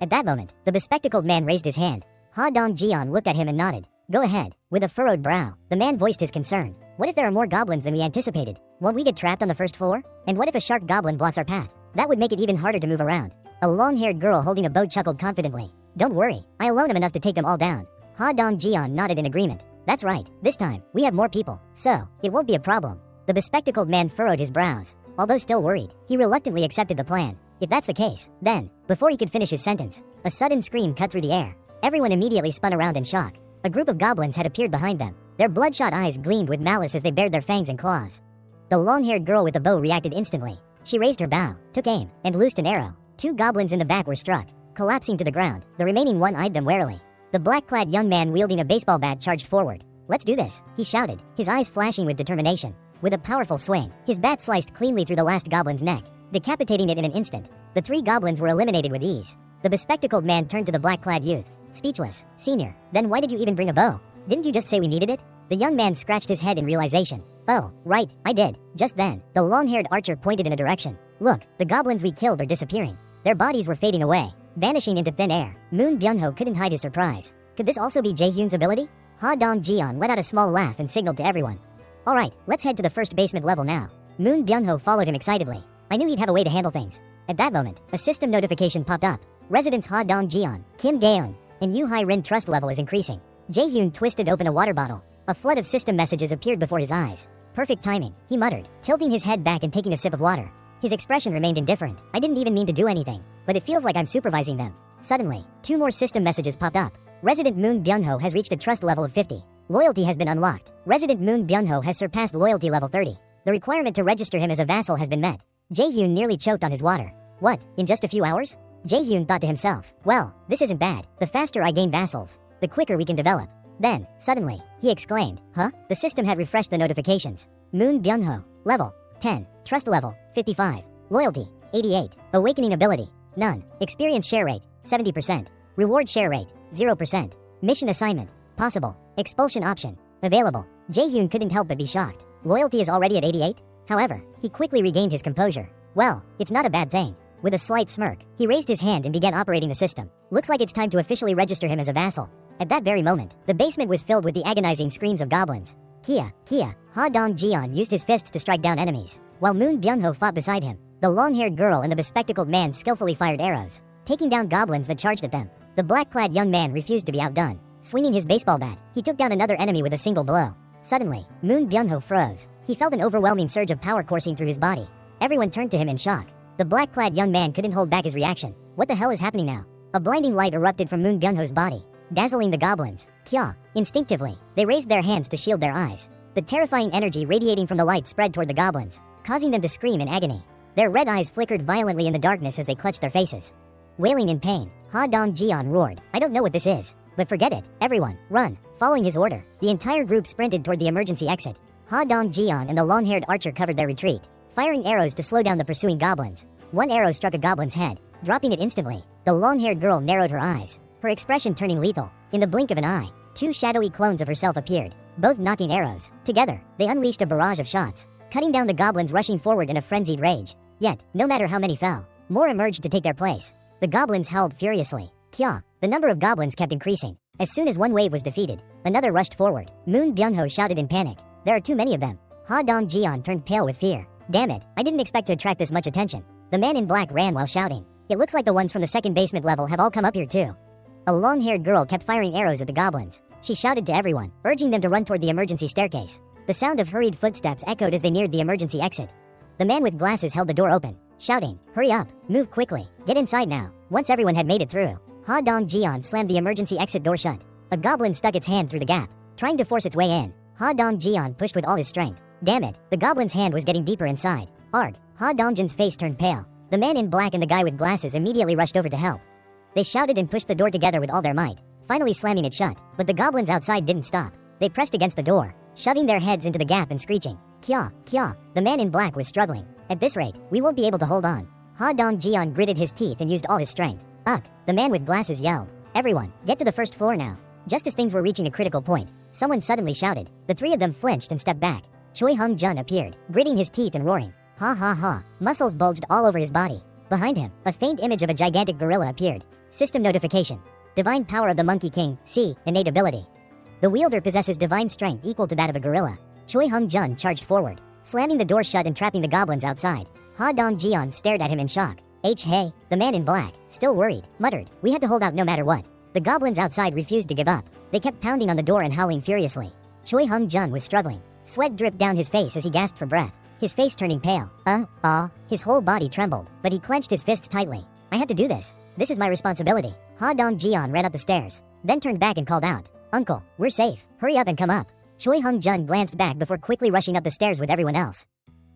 Speaker 1: At that moment, the bespectacled man raised his hand. Ha Dong-jeon looked at him and nodded. "Go ahead." With a furrowed brow, the man voiced his concern. "What if there are more goblins than we anticipated? Won't we get trapped on the first floor? And what if a shark goblin blocks our path? That would make it even harder to move around." A long-haired girl holding a bow chuckled confidently. "Don't worry, I alone am enough to take them all down." Ha Dong-jeon nodded in agreement. "That's right, this time, we have more people, so it won't be a problem." The bespectacled man furrowed his brows. Although still worried, he reluctantly accepted the plan. If that's the case, then, before he could finish his sentence, a sudden scream cut through the air. Everyone immediately spun around in shock. A group of goblins had appeared behind them. Their bloodshot eyes gleamed with malice as they bared their fangs and claws. The long-haired girl with the bow reacted instantly. She raised her bow, took aim, and loosed an arrow. 2 goblins in the back were struck, collapsing to the ground. The remaining one eyed them warily. The black-clad young man wielding a baseball bat charged forward. "Let's do this," he shouted, his eyes flashing with determination. With a powerful swing, his bat sliced cleanly through the last goblin's neck, decapitating it in an instant. The 3 goblins were eliminated with ease. The bespectacled man turned to the black-clad youth. "Speechless, senior, then why did you even bring a bow? Didn't you just say we needed it?" The young man scratched his head in realization. "Oh, right, I did." Just then, the long-haired archer pointed in a direction. "Look, the goblins we killed are disappearing. Their bodies were fading away, vanishing into thin air." Moon Byung-ho couldn't hide his surprise. Could this also be Jae-hyun's ability? Ha Dong-jeon let out a small laugh and signaled to everyone. "Alright, let's head to the first basement level now." Moon Byung-ho followed him excitedly. "I knew he'd have a way to handle things." At that moment, a system notification popped up. Residents Ha Dong-jeon, Kim Gaeun, and Yu Hai-rin trust level is increasing. Jae-hyun twisted open a water bottle. A flood of system messages appeared before his eyes. "Perfect timing," he muttered, tilting his head back and taking a sip of water. His expression remained indifferent. "I didn't even mean to do anything, but it feels like I'm supervising them." Suddenly, 2 more system messages popped up. Resident Moon Byung-ho has reached a trust level of 50. Loyalty has been unlocked. Resident Moon Byung-ho has surpassed loyalty level 30. The requirement to register him as a vassal has been met. Jae-hyun nearly choked on his water. "What, in just a few hours?" Jae-hyun thought to himself. "Well, this isn't bad. The faster I gain vassals, the quicker we can develop." Then, suddenly, he exclaimed, "Huh?" The system had refreshed the notifications. Moon Byung-ho, level 10, trust level 55, loyalty 88, awakening ability none, experience share rate 70%, reward share rate 0%, mission assignment possible, expulsion option available. Jae-hyun couldn't help but be shocked. Loyalty is already at 88? However, he quickly regained his composure. "Well, it's not a bad thing." With a slight smirk, he raised his hand and began operating the system. "Looks like it's time to officially register him as a vassal." At that very moment, the basement was filled with the agonizing screams of goblins. Kia, Kia, Ha Dong-jeon used his fists to strike down enemies, while Moon Byung-ho fought beside him. The long-haired girl and the bespectacled man skillfully fired arrows, taking down goblins that charged at them. The black-clad young man refused to be outdone. Swinging his baseball bat, he took down another enemy with a single blow. Suddenly, Moon Byung-ho froze. He felt an overwhelming surge of power coursing through his body. Everyone turned to him in shock. The black-clad young man couldn't hold back his reaction. What the hell is happening now? A blinding light erupted from Moon Byung-ho's body, dazzling the goblins. Kya! Instinctively, they raised their hands to shield their eyes. The terrifying energy radiating from the light spread toward the goblins, causing them to scream in agony. Their red eyes flickered violently in the darkness as they clutched their faces. Wailing in pain, Ha Dong-jeon roared, "I don't know what this is, but forget it. Everyone, run!" Following his order, the entire group sprinted toward the emergency exit. Ha Dong-jeon and the long-haired archer covered their retreat, firing arrows to slow down the pursuing goblins. One arrow struck a goblin's head, dropping it instantly. The long-haired girl narrowed her eyes, her expression turning lethal. In the blink of an eye, 2 shadowy clones of herself appeared, both knocking arrows. Together, they unleashed a barrage of shots, cutting down the goblins rushing forward in a frenzied rage. Yet, no matter how many fell, more emerged to take their place. The goblins howled furiously. Kya! The number of goblins kept increasing. As soon as one wave was defeated, another rushed forward. Moon Byung-ho shouted in panic, "There are too many of them." Ha Dong-jeon turned pale with fear. "Damn it, I didn't expect to attract this much attention." The man in black ran while shouting, "It looks like the ones from the second basement level have all come up here too." A long-haired girl kept firing arrows at the goblins. She shouted to everyone, urging them to run toward the emergency staircase. The sound of hurried footsteps echoed as they neared the emergency exit. The man with glasses held the door open, shouting, "Hurry up, move quickly, get inside now." Once everyone had made it through, Ha Dong-jian slammed the emergency exit door shut. A goblin stuck its hand through the gap, trying to force its way in. Ha Dong-jian pushed with all his strength. Damn it, the goblin's hand was getting deeper inside. Arg! Ha Dong-jin's face turned pale. The man in black and the guy with glasses immediately rushed over to help. They shouted and pushed the door together with all their might, finally slamming it shut, but the goblins outside didn't stop. They pressed against the door, shoving their heads into the gap and screeching, "Kya, kya." The man in black was struggling. "At this rate, we won't be able to hold on." Ha Dong-jian gritted his teeth and used all his strength. "Ugh!" The man with glasses yelled. "Everyone, get to the first floor now." Just as things were reaching a critical point, someone suddenly shouted. The three of them flinched and stepped back. Choi Hung-jun appeared, gritting his teeth and roaring. Ha ha ha. Muscles bulged all over his body. Behind him, a faint image of a gigantic gorilla appeared. System notification. Divine power of the Monkey King, C, innate ability. The wielder possesses divine strength equal to that of a gorilla. Choi Hung-jun charged forward, slamming the door shut and trapping the goblins outside. Ha Dong-jian stared at him in shock. Hey, the man in black, still worried, muttered, "We had to hold out no matter what." The goblins outside refused to give up. They kept pounding on the door and howling furiously. Choi Hung-jun was struggling. Sweat dripped down his face as he gasped for breath, his face turning pale. His whole body trembled, but he clenched his fists tightly. "I had to do this. This is my responsibility." Ha Dong-jian ran up the stairs, then turned back and called out, "Uncle, we're safe. Hurry up and come up." Choi Hung-jun glanced back before quickly rushing up the stairs with everyone else.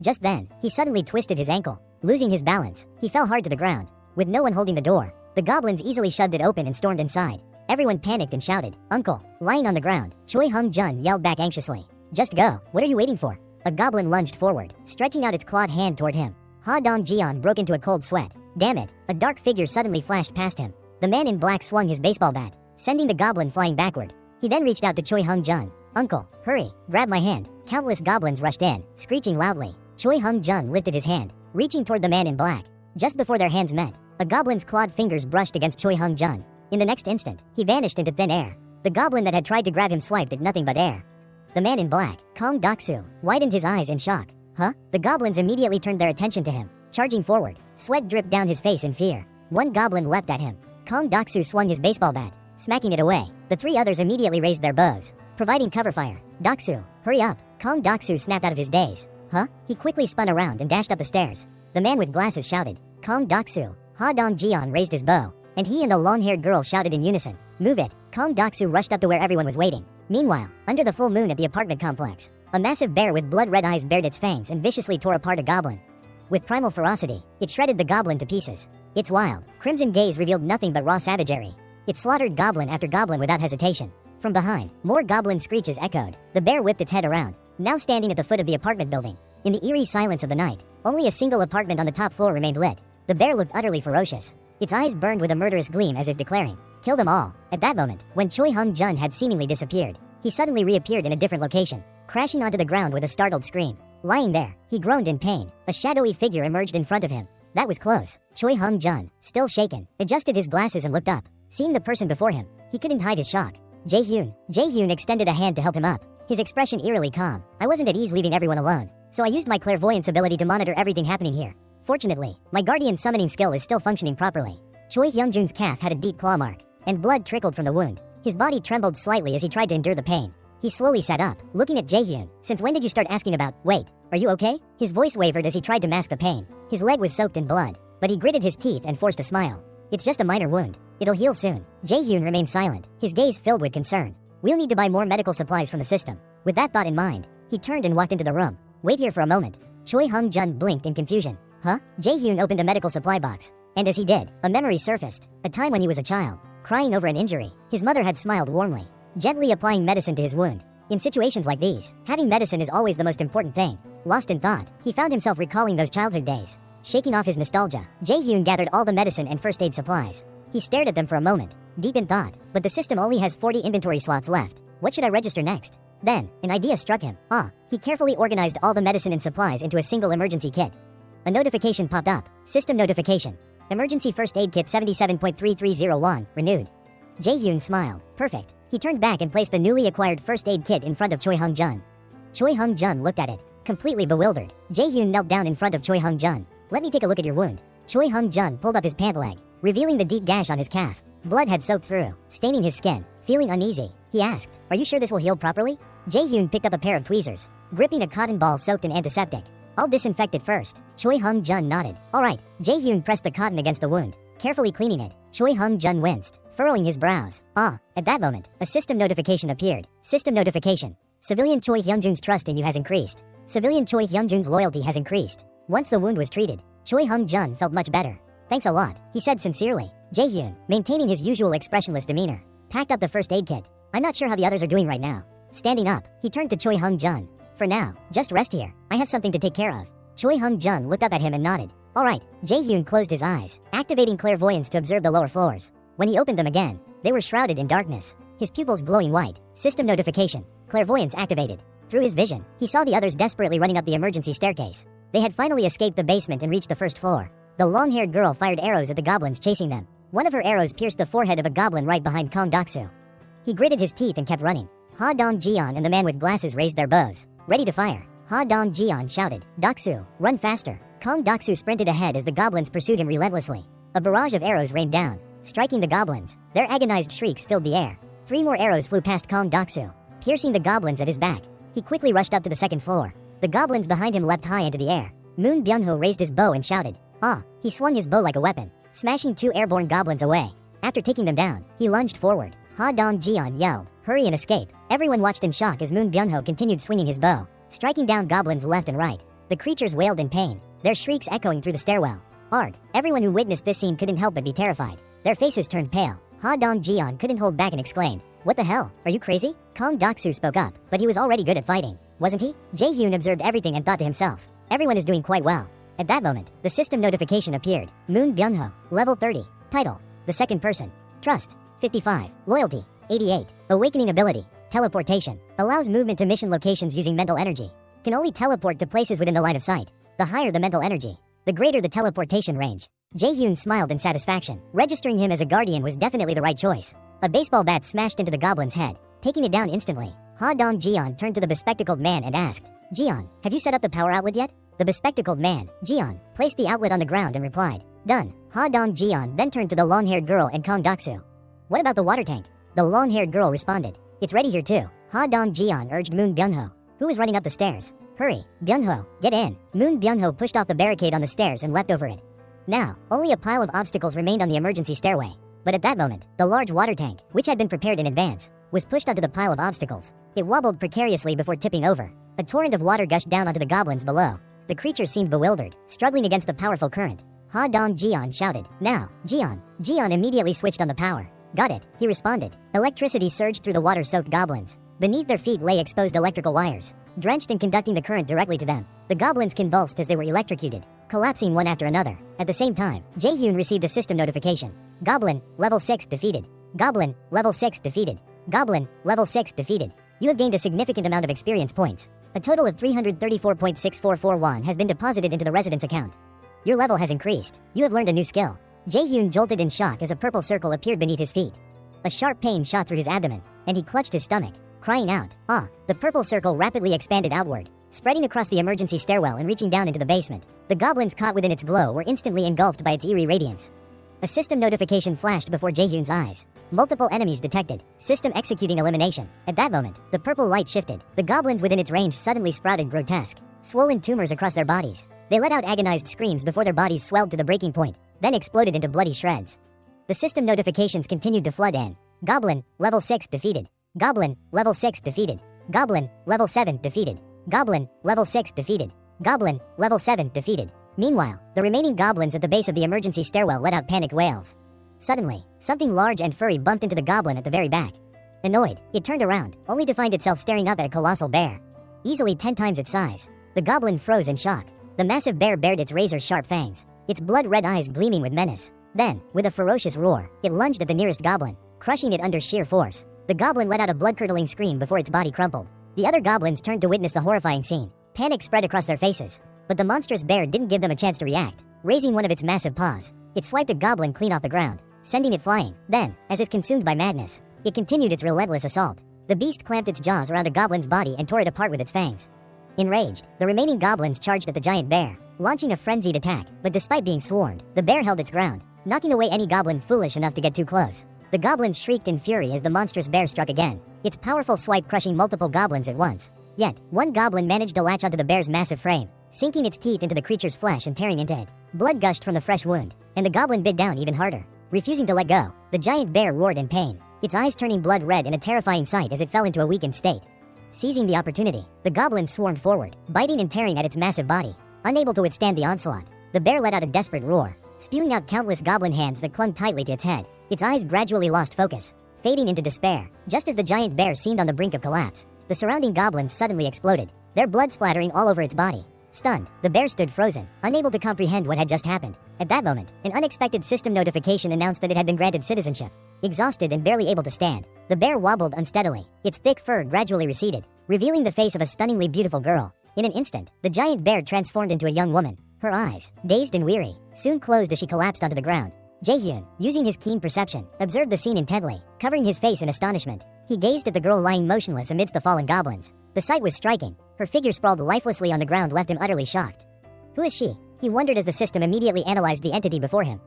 Speaker 1: Just then, he suddenly twisted his ankle. Losing his balance, he fell hard to the ground. With no one holding the door, the goblins easily shoved it open and stormed inside. Everyone panicked and shouted, "Uncle!" Lying on the ground, Choi Hung-jun yelled back anxiously, "Just go. What are you waiting for?" A goblin lunged forward, stretching out its clawed hand toward him. Ha Dong-jian broke into a cold sweat. Damn it, a dark figure suddenly flashed past him. The man in black swung his baseball bat, sending the goblin flying backward. He then reached out to Choi Hung-jun. "Uncle, hurry, grab my hand." Countless goblins rushed in, screeching loudly. Choi Hung-jun lifted his hand, reaching toward the man in black. Just before their hands met, a goblin's clawed fingers brushed against Choi Hung-jun. In the next instant, he vanished into thin air. The goblin that had tried to grab him swiped at nothing but air. The man in black, Kong Doksu, widened his eyes in shock. Huh? The goblins immediately turned their attention to him. Charging forward, sweat dripped down his face in fear. One goblin leapt at him. Kong Doksu swung his baseball bat, smacking it away. The three others immediately raised their bows, providing cover fire. "Doksu, hurry up." Kong Doksu snapped out of his daze. Huh? He quickly spun around and dashed up the stairs. The man with glasses shouted, "Kong Doksu." Ha Dong-jian raised his bow, and he and the long-haired girl shouted in unison, "Move it." Kong Doksu rushed up to where everyone was waiting. Meanwhile, under the full moon at the apartment complex, a massive bear with blood-red eyes bared its fangs and viciously tore apart a goblin. With primal ferocity, it shredded the goblin to pieces. Its wild, crimson gaze revealed nothing but raw savagery. It slaughtered goblin after goblin without hesitation. From behind, more goblin screeches echoed. The bear whipped its head around, now standing at the foot of the apartment building. In the eerie silence of the night, only a single apartment on the top floor remained lit. The bear looked utterly ferocious. Its eyes burned with a murderous gleam as if declaring, "Kill them all." At that moment, when Choi Hung-jun had seemingly disappeared, he suddenly reappeared in a different location, crashing onto the ground with a startled scream. Lying there, he groaned in pain. A shadowy figure emerged in front of him. That was close. Choi Hung-jun, still shaken, adjusted his glasses and looked up. Seeing the person before him, he couldn't hide his shock. Jae-hyun. Jae-hyun extended a hand to help him up, his expression eerily calm. "I wasn't at ease leaving everyone alone, so I used my clairvoyance ability to monitor everything happening here. Fortunately, my guardian summoning skill is still functioning properly." Choi Hyung-jun's calf had a deep claw mark, and blood trickled from the wound. His body trembled slightly as he tried to endure the pain. He slowly sat up, looking at Jae-hyun. "Since when did you start asking about, wait, are you okay?" His voice wavered as he tried to mask the pain. His leg was soaked in blood, but he gritted his teeth and forced a smile. "It's just a minor wound. It'll heal soon." Jae-hyun remained silent, his gaze filled with concern. "We'll need to buy more medical supplies from the system." With that thought in mind, he turned and walked into the room. "Wait here for a moment." Choi Hung-jun blinked in confusion. Huh? Jae-hyun opened a medical supply box, and as he did, a memory surfaced. A time when he was a child, crying over an injury. His mother had smiled warmly, gently applying medicine to his wound. In situations like these, having medicine is always the most important thing. Lost in thought, he found himself recalling those childhood days. Shaking off his nostalgia, Jae-hyun gathered all the medicine and first aid supplies. He stared at them for a moment, deep in thought, but the system only has 40 inventory slots left. What should I register next? Then, an idea struck him. He carefully organized all the medicine and supplies into a single emergency kit. A notification popped up. System notification. Emergency first aid kit 77.3301, renewed. Jae-hyun smiled. Perfect. He turned back and placed the newly acquired first aid kit in front of Choi Hung-jun. Choi Hung-jun looked at it, completely bewildered. Jae-hyun knelt down in front of Choi Hung-jun. "Let me take a look at your wound." Choi Hung-jun pulled up his pant leg, revealing the deep gash on his calf. Blood had soaked through, staining his skin. Feeling uneasy, he asked, "Are you sure this will heal properly?" Jae-hyun picked up a pair of tweezers, gripping a cotton ball soaked in antiseptic. I'll disinfect it first. Choi Hung-jun nodded. Alright. Jae-hyun pressed the cotton against the wound, carefully cleaning it. Choi Hung-jun winced, furrowing his brows. At that moment, a system notification appeared. System notification. Civilian Choi Hyunjun's trust in you has increased. Civilian Choi Hyunjun's loyalty has increased. Once the wound was treated, Choi Hung-jun felt much better. Thanks a lot, he said sincerely. Jae-hyun, maintaining his usual expressionless demeanor, packed up the first aid kit. I'm not sure how the others are doing right now. Standing up, he turned to Choi Hung-jun. For now, just rest here. I have something to take care of. Choi Hung-jun looked up at him and nodded. Alright. Jae-hyun closed his eyes, activating clairvoyance to observe the lower floors. When he opened them again, they were shrouded in darkness, his pupils glowing white. System notification. Clairvoyance activated. Through his vision, he saw the others desperately running up the emergency staircase. They had finally escaped the basement and reached the first floor. The long-haired girl fired arrows at the goblins chasing them. One of her arrows pierced the forehead of a goblin right behind Kong Doksu. He gritted his teeth and kept running. Ha Dong-jeon and the man with glasses raised their bows, ready to fire. Ha Dong-jeon shouted, Doksu, run faster. Kong Doksu sprinted ahead as the goblins pursued him relentlessly. A barrage of arrows rained down, striking the goblins. Their agonized shrieks filled the air. 3 more arrows flew past Kong Doksu, piercing the goblins at his back. He quickly rushed up to the second floor. The goblins behind him leapt high into the air. Moon Byung-ho raised his bow and shouted, He swung his bow like a weapon, smashing 2 airborne goblins away. After taking them down, he lunged forward. Ha Dong-jeon yelled, hurry and escape. Everyone watched in shock as Moon Byung-ho continued swinging his bow, striking down goblins left and right. The creatures wailed in pain, their shrieks echoing through the stairwell. Arg! Everyone who witnessed this scene couldn't help but be terrified. Their faces turned pale. Ha Dong-jeon couldn't hold back and exclaimed, what the hell? Are you crazy? Kong Doksu spoke up, but he was already good at fighting, wasn't he? Jae-hyun observed everything and thought to himself, everyone is doing quite well. At that moment, the system notification appeared. Moon Byung-ho, level 30. Title, the second person. Trust, 55. Loyalty, 88. Awakening ability, teleportation. Allows movement to mission locations using mental energy. Can only teleport to places within the line of sight. The higher the mental energy, the greater the teleportation range. Jae-hyun smiled in satisfaction. Registering him as a guardian was definitely the right choice. A baseball bat smashed into the goblin's head, taking it down instantly. Ha Dong-jeon turned to the bespectacled man and asked, Jeon, have you set up the power outlet yet? The bespectacled man, Jeon, placed the outlet on the ground and replied, done. Ha Dong-jeon then turned to the long-haired girl and Kong Doksu. What about the water tank? The long-haired girl responded, it's ready here too. Ha Dong-jeon urged Moon Byung-ho, who was running up the stairs. Hurry, Byung-ho, get in. Moon Byung-ho pushed off the barricade on the stairs and leapt over it. Now, only a pile of obstacles remained on the emergency stairway. But at that moment, the large water tank, which had been prepared in advance, was pushed onto the pile of obstacles. It wobbled precariously before tipping over. A torrent of water gushed down onto the goblins below. The creatures seemed bewildered, struggling against the powerful current. Ha Dong-jeon shouted, now, Jeon. Jeon immediately switched on the power. Got it, he responded. Electricity surged through the water-soaked goblins. Beneath their feet lay exposed electrical wires, drenched and conducting the current directly to them. The goblins convulsed as they were electrocuted, collapsing one after another. At the same time, Jae-hyun received a system notification. Goblin, level 6 defeated. Goblin, level 6 defeated. Goblin, level 6 defeated. You have gained a significant amount of experience points. A total of 334.6441 has been deposited into the residence account. Your level has increased. You have learned a new skill. Jae-hyun jolted in shock as a purple circle appeared beneath his feet. A sharp pain shot through his abdomen, and he clutched his stomach, crying out, The purple circle rapidly expanded outward, spreading across the emergency stairwell and reaching down into the basement. The goblins caught within its glow were instantly engulfed by its eerie radiance. A system notification flashed before Jae-hyun's eyes. Multiple enemies detected. System executing elimination. At that moment, the purple light shifted. The goblins within its range suddenly sprouted grotesque, swollen tumors across their bodies. They let out agonized screams before their bodies swelled to the breaking point, then exploded into bloody shreds. The system notifications continued to flood in. Goblin, level 6 defeated. Goblin, level 6 defeated. Goblin, level 7 defeated. Goblin, level 6 defeated. Goblin, level 7 defeated. Meanwhile, the remaining goblins at the base of the emergency stairwell let out panicked wails. Suddenly, something large and furry bumped into the goblin at the very back. Annoyed, it turned around, only to find itself staring up at a colossal bear. Easily 10 times its size. The goblin froze in shock. The massive bear bared its razor-sharp fangs, its blood-red eyes gleaming with menace. Then, with a ferocious roar, it lunged at the nearest goblin, crushing it under sheer force. The goblin let out a blood-curdling scream before its body crumpled. The other goblins turned to witness the horrifying scene. Panic spread across their faces. But the monstrous bear didn't give them a chance to react. Raising one of its massive paws, it swiped a goblin clean off the ground, sending it flying. Then, as if consumed by madness, it continued its relentless assault. The beast clamped its jaws around a goblin's body and tore it apart with its fangs. Enraged, the remaining goblins charged at the giant bear, launching a frenzied attack. But despite being swarmed, the bear held its ground, knocking away any goblin foolish enough to get too close. The goblins shrieked in fury as the monstrous bear struck again, its powerful swipe crushing multiple goblins at once. Yet, one goblin managed to latch onto the bear's massive frame. sinking its teeth into the creature's flesh and tearing into it. Blood gushed from the fresh wound, and the goblin bit down even harder. Refusing to let go, the giant bear roared in pain, its eyes turning blood red in a terrifying sight as it fell into a weakened state. Seizing the opportunity, the goblin swarmed forward, biting and tearing at its massive body. Unable to withstand the onslaught, the bear let out a desperate roar, spewing out countless goblin hands that clung tightly to its head. Its eyes gradually lost focus, fading into despair. Just as the giant bear seemed on the brink of collapse, the surrounding goblins suddenly exploded, their blood splattering all over its body. Stunned, the bear stood frozen, unable to comprehend what had just happened. At that moment, an unexpected system notification announced that it had been granted citizenship. Exhausted and barely able to stand, the bear wobbled unsteadily, its thick fur gradually receded, revealing the face of a stunningly beautiful girl. In an instant, the giant bear transformed into a young woman. Her eyes, dazed and weary, soon closed as she collapsed onto the ground. Jaehyun, using his keen perception, observed the scene intently, covering his face in astonishment. He gazed at the girl lying motionless amidst the fallen goblins. The sight was striking. Her figure sprawled lifelessly on the ground left him utterly shocked. Who is she? He wondered as the system immediately analyzed the entity before him.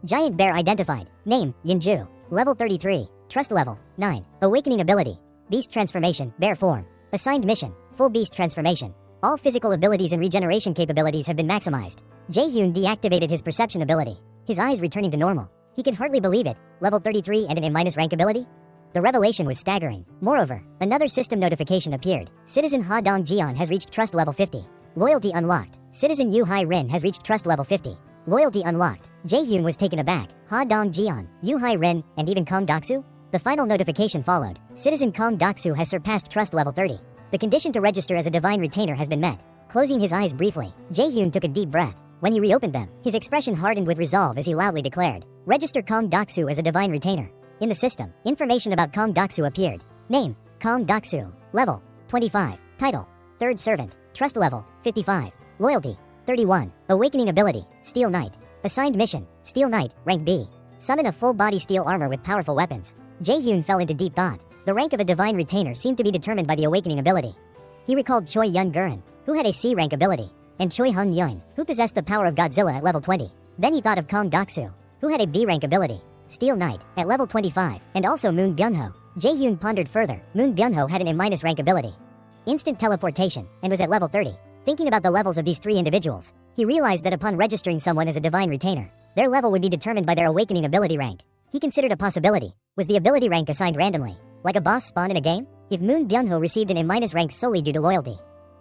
Speaker 1: Giant bear identified. Name, Yinju. Level 33. Trust level, 9. Awakening ability. Beast transformation, bear form. Assigned mission, full beast transformation. All physical abilities and regeneration capabilities have been maximized. Jaehyun deactivated his perception ability, his eyes returning to normal. He could hardly believe it. Level 33 and an A- rank ability? The revelation was staggering. Moreover, another system notification appeared. Citizen Ha Dong Jian has reached trust level 50. Loyalty unlocked. Citizen Yu Hai Rin has reached trust level 50. Loyalty unlocked. Jaehyun was taken aback. Ha Dong Jian, Yu Hai Rin, and even Kong Doksu? The final notification followed. Citizen Kong Doksu has surpassed trust level 30. The condition to register as a divine retainer has been met. Closing his eyes briefly, Jaehyun took a deep breath. When he reopened them, his expression hardened with resolve as he loudly declared, "Register Kong Doksu as a divine retainer." In the system, information about Kong Doksu appeared. Name, Kong Doksu. Level, 25. Title, Third Servant. Trust level, 55. Loyalty, 31. Awakening ability, Steel Knight. Assigned mission, Steel Knight, rank B. Summon a full-body steel armor with powerful weapons. Jaehyun fell into deep thought. The rank of a divine retainer seemed to be determined by the awakening ability. He recalled Choi Yun Guren, who had a C rank ability, and Choi Hung Yun, who possessed the power of Godzilla at level 20. Then he thought of Kong Doksu, who had a B rank ability, Steel Knight, at level 25, and also Moon Byung-ho. Jaehyun pondered further. Moon Byung-ho had an A- rank ability, instant teleportation, and was at level 30. Thinking about the levels of these three individuals, he realized that upon registering someone as a divine retainer, their level would be determined by their awakening ability rank. He considered a possibility. Was the ability rank assigned randomly, like a boss spawn in a game? If Moon Byung-ho received an A- rank solely due to loyalty,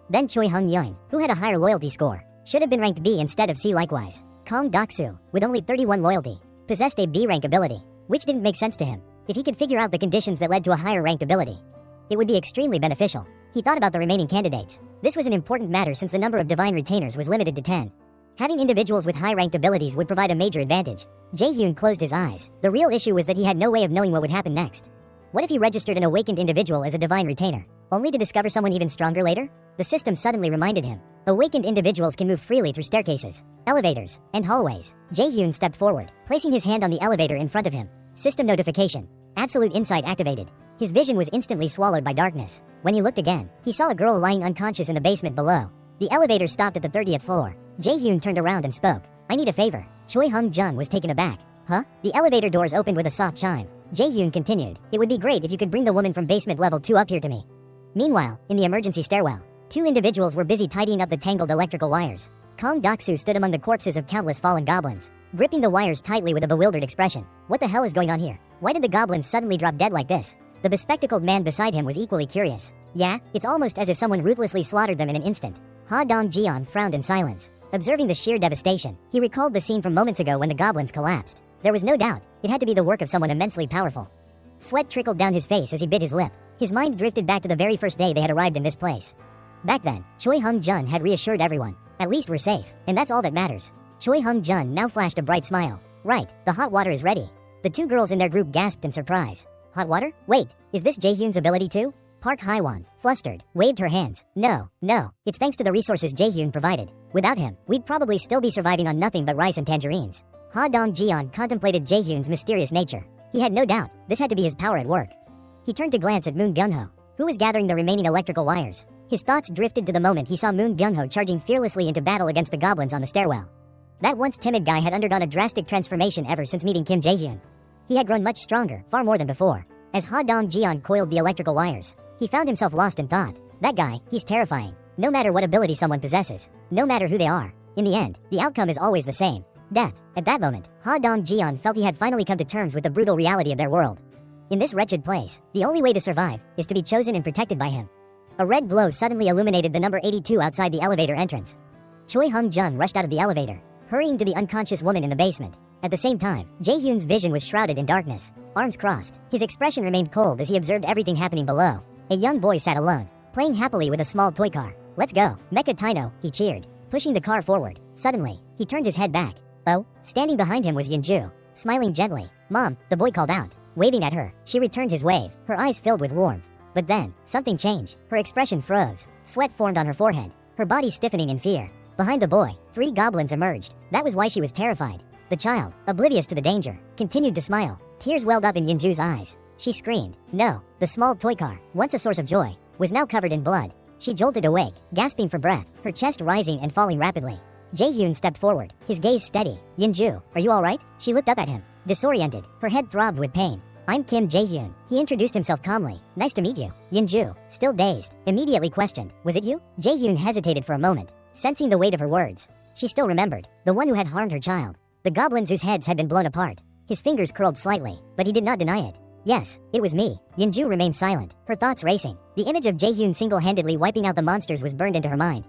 Speaker 1: then Choi Hung Yun, who had a higher loyalty score, should have been ranked B instead of C likewise. Kong Doksu, with only 31 loyalty, possessed a B rank ability, which didn't make sense to him. If he could figure out the conditions that led to a higher ranked ability, it would be extremely beneficial. He thought about the remaining candidates. This was an important matter since the number of divine retainers was limited to 10. Having individuals with high-ranked abilities would provide a major advantage. Jaehyun closed his eyes. The real issue was that he had no way of knowing what would happen next. What if he registered an awakened individual as a divine retainer, only to discover someone even stronger later? The system suddenly reminded him. Awakened individuals can move freely through staircases, elevators, and hallways. Jaehyun stepped forward, placing his hand on the elevator in front of him. System notification. Absolute insight activated. His vision was instantly swallowed by darkness. When he looked again, he saw a girl lying unconscious in the basement below. The elevator stopped at the 30th floor. Jaehyun turned around and spoke. "I need a favor." Choi Hung Jun was taken aback. "Huh?" The elevator doors opened with a soft chime. Jaehyun continued, "It would be great if you could bring the woman from basement level 2 up here to me." Meanwhile, in the emergency stairwell, two individuals were busy tidying up the tangled electrical wires. Kong Doksu stood among the corpses of countless fallen goblins, gripping the wires tightly with a bewildered expression. What the hell is going on here? Why did the goblins suddenly drop dead like this? The bespectacled man beside him was equally curious. "Yeah, it's almost as if someone ruthlessly slaughtered them in an instant." Ha Dong Jian frowned in silence, observing the sheer devastation. He recalled the scene from moments ago when the goblins collapsed. There was no doubt, it had to be the work of someone immensely powerful. Sweat trickled down his face as he bit his lip. His mind drifted back to the very first day they had arrived in this place. Back then, Choi Hung Jun had reassured everyone. At least we're safe, and that's all that matters. Choi Hung Jun now flashed a bright smile. "Right, the hot water is ready." The two girls in their group gasped in surprise. "Hot water? Wait, is this Jaehyun's ability too?" Park Haiwan, flustered, waved her hands. No, it's thanks to the resources Jaehyun provided. Without him, we'd probably still be surviving on nothing but rice and tangerines. Ha Dong Jian contemplated Jaehyun's mysterious nature. He had no doubt, this had to be his power at work. He turned to glance at Moon Byung-ho, who was gathering the remaining electrical wires. His thoughts drifted to the moment he saw Moon Byung-ho charging fearlessly into battle against the goblins on the stairwell. That once timid guy had undergone a drastic transformation ever since meeting Kim Jaehyun. He had grown much stronger, far more than before. As Ha Dong Jian coiled the electrical wires, he found himself lost in thought. That guy, he's terrifying. No matter what ability someone possesses, no matter who they are, in the end, the outcome is always the same: death. At that moment, Ha Dong-jian felt he had finally come to terms with the brutal reality of their world. In this wretched place, the only way to survive is to be chosen and protected by him. A red glow suddenly illuminated the number 82 outside the elevator entrance. Choi Hung-jun rushed out of the elevator, hurrying to the unconscious woman in the basement. At the same time, Jae-hyun's vision was shrouded in darkness. Arms crossed, his expression remained cold as he observed everything happening below. A young boy sat alone, playing happily with a small toy car. "Let's go, Mecha Tino," he cheered, pushing the car forward. Suddenly, he turned his head back. Oh, standing behind him was Yunju, smiling gently. "Mom," the boy called out. Waving at her, she returned his wave, her eyes filled with warmth. But then, something changed. Her expression froze. Sweat formed on her forehead, her body stiffening in fear. Behind the boy, 3 goblins emerged. That was why she was terrified. The child, oblivious to the danger, continued to smile. Tears welled up in Yunju's eyes. She screamed. No, the small toy car, once a source of joy, was now covered in blood. She jolted awake, gasping for breath, her chest rising and falling rapidly. Jae-hyun stepped forward, his gaze steady. "Yunju, are you alright?" She looked up at him, disoriented, her head throbbed with pain. "I'm Kim Jae-hyun." He introduced himself calmly. "Nice to meet you." Yunju, still dazed, immediately questioned. "Was it you?" Jae-hyun hesitated for a moment, sensing the weight of her words. She still remembered, the one who had harmed her child. The goblins whose heads had been blown apart. His fingers curled slightly, but he did not deny it. "Yes, it was me." Yunju remained silent, her thoughts racing. The image of Jae-hyun single-handedly wiping out the monsters was burned into her mind.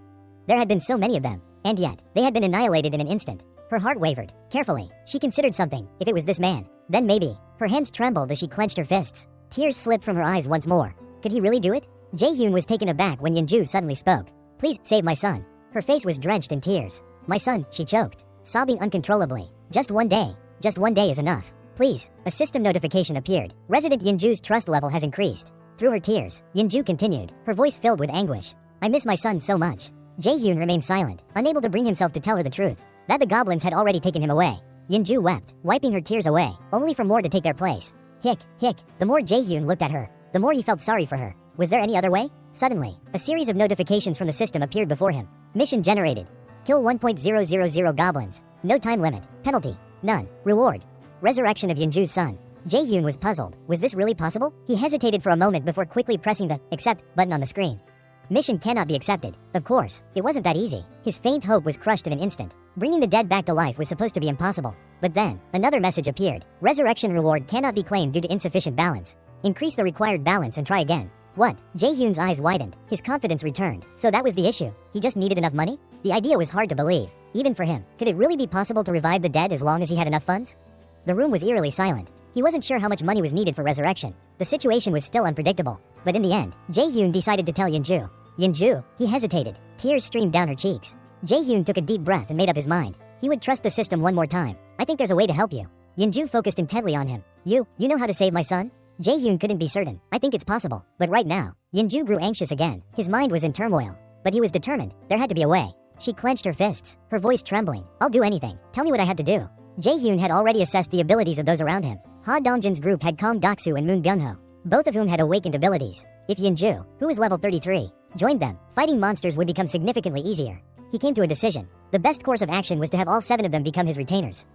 Speaker 1: There had been so many of them, and yet, they had been annihilated in an instant. Her heart wavered. Carefully, she considered something. If it was this man, then maybe. Her hands trembled as she clenched her fists. Tears slipped from her eyes once more. Could he really do it? Jae-hyun was taken aback when Yunju suddenly spoke. "Please, save my son." Her face was drenched in tears. "My son," she choked, sobbing uncontrollably. Just one day is enough. Please." A system notification appeared. Resident Yunju's trust level has increased. Through her tears, Yunju continued, her voice filled with anguish. "I miss my son so much." Jae-hyun remained silent, unable to bring himself to tell her the truth, that the goblins had already taken him away. Yunju wept, wiping her tears away, only for more to take their place. Hick. The more Jae-hyun looked at her, the more he felt sorry for her. Was there any other way? Suddenly, a series of notifications from the system appeared before him. Mission generated. Kill 1.000 goblins. No time limit. Penalty: none. Reward: resurrection of Yunju's son. Jae-hyun was puzzled. Was this really possible? He hesitated for a moment before quickly pressing the accept button on the screen. Mission cannot be accepted. Of course, it wasn't that easy. His faint hope was crushed in an instant. Bringing the dead back to life was supposed to be impossible. But then, another message appeared. Resurrection reward cannot be claimed due to insufficient balance. Increase the required balance and try again. What? Jae-hyun's eyes widened. His confidence returned. So that was the issue. He just needed enough money? The idea was hard to believe, even for him. Could it really be possible to revive the dead as long as he had enough funds? The room was eerily silent. He wasn't sure how much money was needed for resurrection. The situation was still unpredictable. But in the end, Jae-hyun decided to tell Yunju. Yunju? He hesitated. Tears streamed down her cheeks. Jae-hyun took a deep breath and made up his mind. He would trust the system one more time. "I think there's a way to help you." Yunju focused intently on him. You know how to save my son?" Jae-hyun couldn't be certain. "I think it's possible." But right now, Yunju grew anxious again. His mind was in turmoil. But he was determined. There had to be a way. She clenched her fists, her voice trembling. "I'll do anything. Tell me what I had to do." Jae-hyun had already assessed the abilities of those around him. Ha Dongjin's group had Kong Doksu and Moon Byung-ho, both of whom had awakened abilities. If Yunju, who was level 33, joined them, fighting monsters would become significantly easier. He came to a decision. The best course of action was to have all 7 of them become his retainers.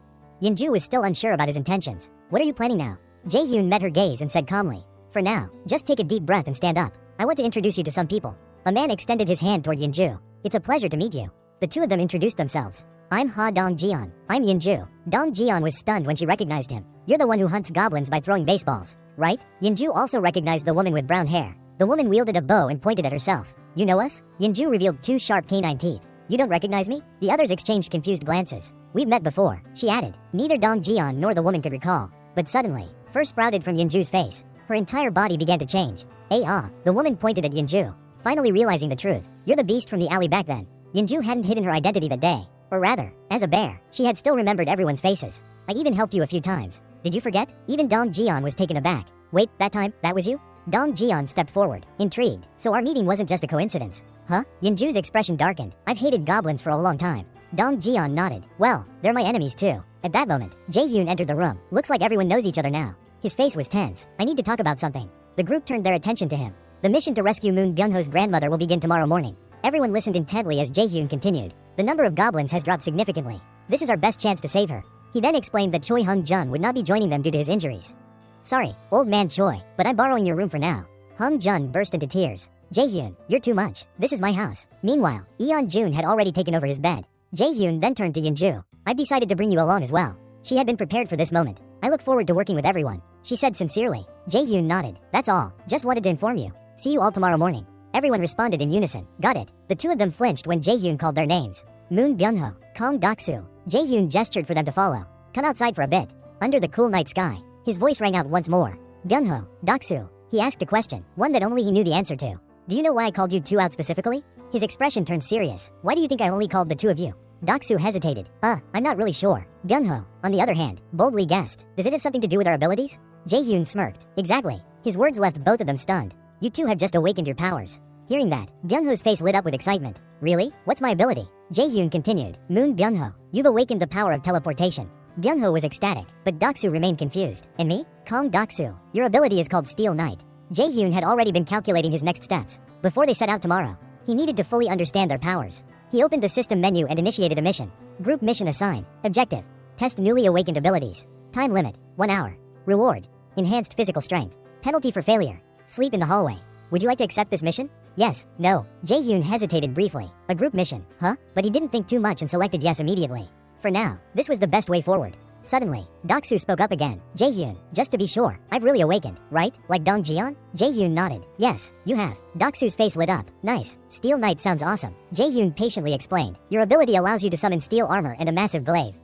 Speaker 1: Yunju was still unsure about his intentions. "What are you planning now?" Jae-hyun met her gaze and said calmly, "For now, just take a deep breath and stand up. I want to introduce you to some people." A man extended his hand toward Yunju. "It's a pleasure to meet you." The two of them introduced themselves. "I'm Ha Dong-jian." "I'm Yunju." Dong-jian was stunned when she recognized him. "You're the one who hunts goblins by throwing baseballs, right?" Yunju also recognized the woman with brown hair. The woman wielded a bow and pointed at herself. "You know us?" Yunju revealed 2 sharp canine teeth. "You don't recognize me?" The others exchanged confused glances. "We've met before," she added. Neither Dong-jian nor the woman could recall. But suddenly, fur sprouted from Yunju's face. Her entire body began to change. The woman pointed at Yunju, finally realizing the truth. "You're the beast from the alley back then." Yunju hadn't hidden her identity that day. Or rather, as a bear, she had still remembered everyone's faces. "I even helped you a few times. Did you forget?" Even Dong-jian was taken aback. "Wait, that time, that was you?" Dong-jian stepped forward, intrigued. "So our meeting wasn't just a coincidence, huh?" Yunju's expression darkened. "I've hated goblins for a long time." Dong-jian nodded. "Well, they're my enemies too." At that moment, Jae-hyun entered the room. "Looks like everyone knows each other now." His face was tense. "I need to talk about something." The group turned their attention to him. "The mission to rescue Moon Byung-ho's grandmother will begin tomorrow morning." Everyone listened intently as Jae-hyun continued. "The number of goblins has dropped significantly. This is our best chance to save her." He then explained that Choi Hung-jun would not be joining them due to his injuries. "Sorry, old man Choi, but I'm borrowing your room for now." Hung-jun burst into tears. Jaehyun, you're too much. This is my house. Meanwhile, Yeon-jun had already taken over his bed. Jaehyun then turned to Yeonju. I've decided to bring you along as well. She had been prepared for this moment. I look forward to working with everyone, she said sincerely. Jaehyun nodded. That's all. Just wanted to inform you. See you all tomorrow morning. Everyone responded in unison. Got it. The two of them flinched when Jaehyun called their names. Moon Byung-ho, Kang Doksu. Jaehyun gestured for them to follow. Come outside for a bit. Under the cool night sky, his voice rang out once more. Byung-ho, Doksu. He asked a question, one that only he knew the answer to. Do you know why I called you two out specifically? His expression turned serious. Why do you think I only called the two of you? Doksu hesitated. I'm not really sure. Byung-ho, on the other hand, boldly guessed. Does it have something to do with our abilities? Jaehyun smirked. Exactly. His words left both of them stunned. You two have just awakened your powers. Hearing that, Byung-ho's face lit up with excitement. Really? What's my ability? Jaehyun continued. Moon Byung-ho, you've awakened the power of teleportation. Byung-ho was ecstatic, but Doksu remained confused. And me? Kang Doksu. Your ability is called Steel Knight. Jaehyun had already been calculating his next steps. Before they set out tomorrow, he needed to fully understand their powers. He opened the system menu and initiated a mission. Group mission assigned. Objective. Test newly awakened abilities. Time limit. 1 hour. Reward. Enhanced physical strength. Penalty for failure. Sleep in the hallway. Would you like to accept this mission? Yes. No. Jaehyun hesitated briefly. A group mission, huh? But he didn't think too much and selected yes immediately. For now, this was the best way forward. Suddenly, Doksu spoke up again. Jaehyun, just to be sure, I've really awakened, right? Like Dong Jian? Jaehyun nodded. Yes, you have. Doksu's face lit up. Nice. Steel Knight sounds awesome. Jaehyun patiently explained. Your ability allows you to summon steel armor and a massive glaive.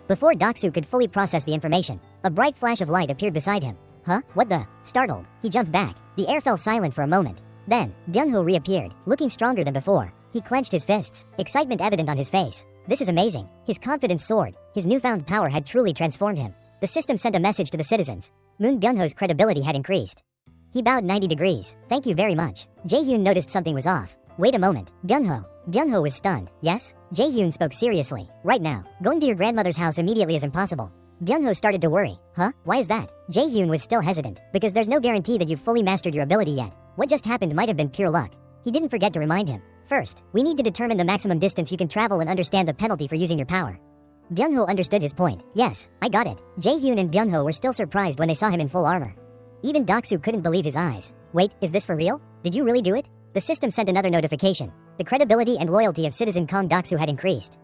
Speaker 1: Before Doksu could fully process the information, a bright flash of light appeared beside him. Huh? What the? Startled, he jumped back. The air fell silent for a moment. Then, Byung-ho reappeared, looking stronger than before. He clenched his fists, excitement evident on his face. This is amazing. His confidence soared. His newfound power had truly transformed him. The system sent a message to the citizens. Moon Byung-ho's credibility had increased. He bowed 90 degrees. Thank you very much. Jaehyun noticed something was off. Wait a moment. Byung-ho. Byung-ho was stunned. Yes? Jaehyun spoke seriously. Right now. Going to your grandmother's house immediately is impossible. Byung-ho started to worry. Huh? Why is that? Jaehyun was still hesitant, because there's no guarantee that you've fully mastered your ability yet. What just happened might have been pure luck. He didn't forget to remind him. First, we need to determine the maximum distance you can travel and understand the penalty for using your power. Byung-ho understood his point. Yes, I got it. Jaehyun and Byung-ho were still surprised when they saw him in full armor. Even Doksu couldn't believe his eyes. Wait, is this for real? Did you really do it? The system sent another notification. The credibility and loyalty of citizen Kang Doksu had increased.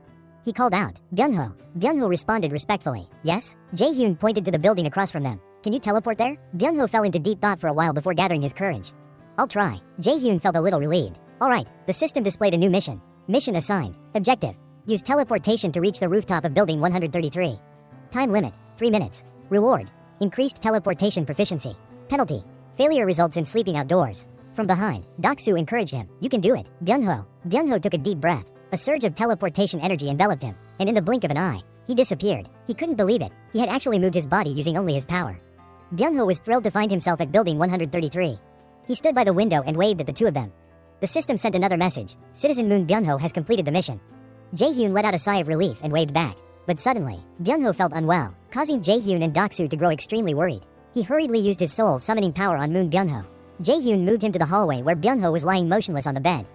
Speaker 1: He called out, Byung-ho. Byung-ho responded respectfully. Yes? Jaehyun pointed to the building across from them. Can you teleport there? Byung-ho fell into deep thought for a while before gathering his courage. I'll try. Jaehyun felt a little relieved. Alright, the system displayed a new mission. Mission assigned. Objective. Use teleportation to reach the rooftop of building 133. Time limit. 3 minutes. Reward. Increased teleportation proficiency. Penalty. Failure results in sleeping outdoors. From behind, Doksu encouraged him. You can do it. Byung-ho. Byung-ho took a deep breath. A surge of teleportation energy enveloped him, and in the blink of an eye, he disappeared. He couldn't believe it. He had actually moved his body using only his power. Byung-ho was thrilled to find himself at building 133. He stood by the window and waved at the two of them. The system sent another message. Citizen Moon Byung-ho has completed the mission. Jaehyun let out a sigh of relief and waved back. But suddenly, Byung-ho felt unwell, causing Jaehyun and Doksu to grow extremely worried. He hurriedly used his soul summoning power on Moon Byung-ho. Jaehyun moved him to the hallway where Byung-ho was lying motionless on the bed.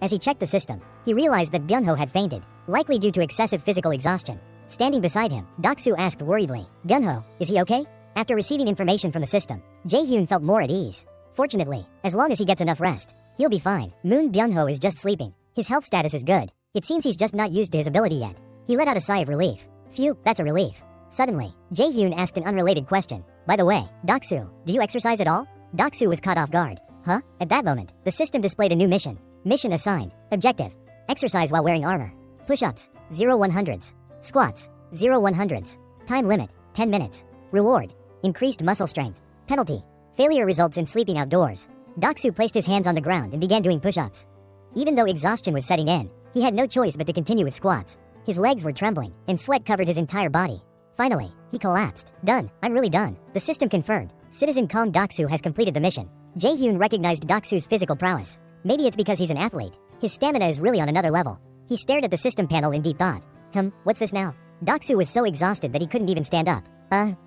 Speaker 1: As he checked the system, he realized that Byung-ho had fainted, likely due to excessive physical exhaustion. Standing beside him, Doksu asked worriedly, Byung-ho, is he okay? After receiving information from the system, Jaehyun felt more at ease. Fortunately, as long as he gets enough rest, he'll be fine. Moon Byung-ho is just sleeping. His health status is good. It seems he's just not used to his ability yet. He let out a sigh of relief. Phew, that's a relief. Suddenly, Jaehyun asked an unrelated question. By the way, Doksu, do you exercise at all? Doksu was caught off guard. Huh? At that moment, the system displayed a new mission. Mission assigned. Objective. Exercise while wearing armor. Push-ups. 0 100s. Squats. 0 100s. Time limit. 10 minutes. Reward. Increased muscle strength. Penalty. Failure results in sleeping outdoors. Doksu placed his hands on the ground and began doing push-ups. Even though exhaustion was setting in, he had no choice but to continue with squats. His legs were trembling, and sweat covered his entire body. Finally, he collapsed. Done. I'm really done. The system confirmed. Citizen Kang Doksu has completed the mission. Jaehyun recognized Doksu's physical prowess. Maybe it's because he's an athlete. His stamina is really on another level. He stared at the system panel in deep thought. What's this now? Doksu was so exhausted that he couldn't even stand up.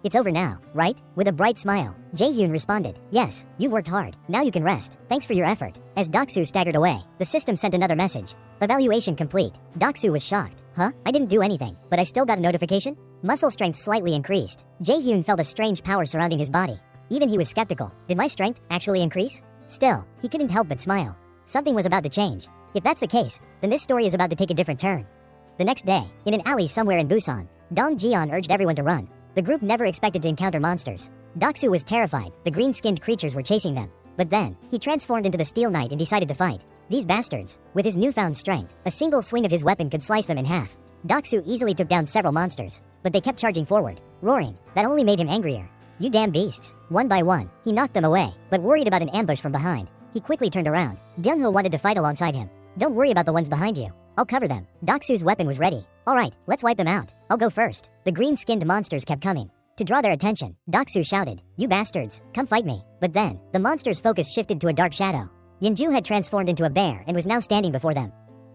Speaker 1: It's over now, right? With a bright smile, Jaehyun responded, Yes, you worked hard. Now you can rest. Thanks for your effort. As Doksu staggered away, the system sent another message. Evaluation complete. Doksu was shocked. Huh? I didn't do anything, but I still got a notification? Muscle strength slightly increased. Jaehyun felt a strange power surrounding his body. Even he was skeptical. Did my strength actually increase? Still, he couldn't help but smile. Something was about to change. If that's the case, then this story is about to take a different turn. The next day, in an alley somewhere in Busan, Dong Jian urged everyone to run. The group never expected to encounter monsters. Doksu was terrified. The green-skinned creatures were chasing them. But then, he transformed into the Steel Knight and decided to fight. These bastards, with his newfound strength, a single swing of his weapon could slice them in half. Doksu easily took down several monsters, but they kept charging forward, roaring. That only made him angrier. You damn beasts. One by one, he knocked them away, but worried about an ambush from behind. He quickly turned around. Byung-ho wanted to fight alongside him. Don't worry about the ones behind you. I'll cover them. Doksu's weapon was ready. Alright, let's wipe them out. I'll go first. The green-skinned monsters kept coming. To draw their attention, Doksu shouted, You bastards, come fight me. But then, the monster's focus shifted to a dark shadow. Yinju had transformed into a bear and was now standing before them.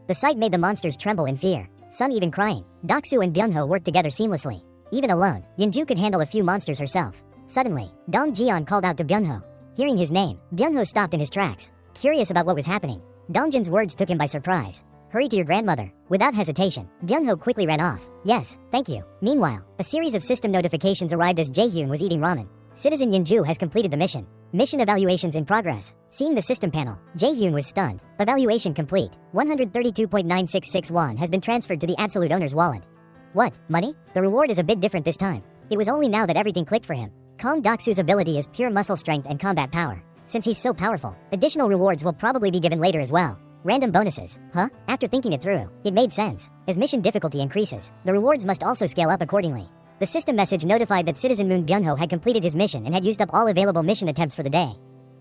Speaker 1: The sight made the monsters tremble in fear, some even crying. Doksu and Byung-ho worked together seamlessly. Even alone, Yinju could handle a few monsters herself. Suddenly, Dong Jian called out to Byung-ho. Hearing his name, Byung-ho stopped in his tracks, curious about what was happening. Dongjin's words took him by surprise. Hurry to your grandmother. Without hesitation, Byung-ho quickly ran off. Yes, thank you. Meanwhile, a series of system notifications arrived as Jae-hyun was eating ramen. Citizen Yinju has completed the mission. Mission evaluations in progress. Seeing the system panel, Jae-hyun was stunned. Evaluation complete. 132.966 won has been transferred to the absolute owner's wallet. What? Money? The reward is a bit different this time. It was only now that everything clicked for him. Kong Doksu's ability is pure muscle strength and combat power. Since he's so powerful, additional rewards will probably be given later as well. Random bonuses, huh? After thinking it through, it made sense. As mission difficulty increases, the rewards must also scale up accordingly. The system message notified that Citizen Moon Byung-ho had completed his mission and had used up all available mission attempts for the day.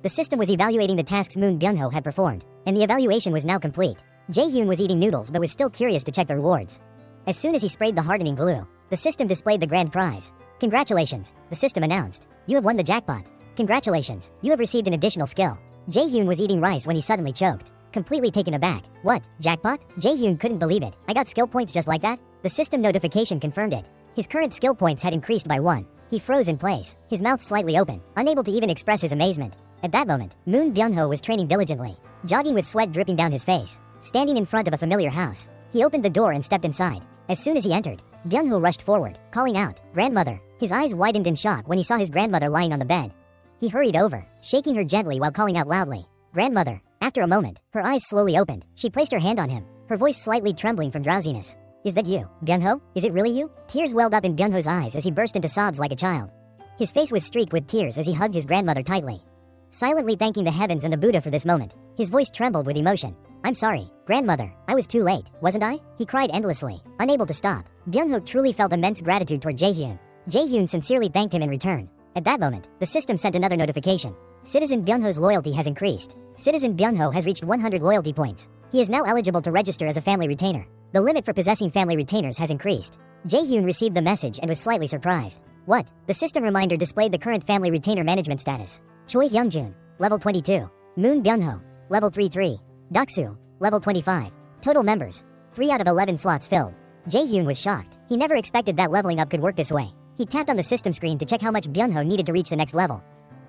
Speaker 1: The system was evaluating the tasks Moon Byung-ho had performed, and the evaluation was now complete. Jae-hyun was eating noodles but was still curious to check the rewards. As soon as he sprayed the hardening glue, the system displayed the grand prize. Congratulations, the system announced. You have won the jackpot. Congratulations, you have received an additional skill. Jae-hyun was eating rice when he suddenly choked. Completely taken aback. What? Jackpot? Jae-hyun couldn't believe it. I got skill points just like that? The system notification confirmed it. His current skill points had increased by 1. He froze in place, his mouth slightly open, unable to even express his amazement. At that moment, Moon Byung-ho was training diligently, jogging with sweat dripping down his face, standing in front of a familiar house. He opened the door and stepped inside. As soon as he entered, Byung-ho rushed forward, calling out, Grandmother. His eyes widened in shock when he saw his grandmother lying on the bed. He hurried over, shaking her gently while calling out loudly, Grandmother. After a moment, her eyes slowly opened. She placed her hand on him, her voice slightly trembling from drowsiness. Is that you, Byung-ho? Is it really you? Tears welled up in Byung-ho's eyes as he burst into sobs like a child. His face was streaked with tears as he hugged his grandmother tightly, silently thanking the heavens and the Buddha for this moment. His voice trembled with emotion. I'm sorry, grandmother. I was too late, wasn't I? He cried endlessly, unable to stop. Byung-ho truly felt immense gratitude toward Jae-hyun. Jae-hyun sincerely thanked him in return. At that moment, the system sent another notification. Citizen Byung-ho's loyalty has increased. Citizen Byung-ho has reached 100 loyalty points. He is now eligible to register as a family retainer. The limit for possessing family retainers has increased. Jae-hyun received the message and was slightly surprised. What? The system reminder displayed the current family retainer management status. Choi Hyungjun, level 22. Moon Byung-ho, level 33. Doksu, level 25. Total members, 3 out of 11 slots filled. Jae-hyun was shocked. He never expected that leveling up could work this way. He tapped on the system screen to check how much Byung-ho needed to reach the next level.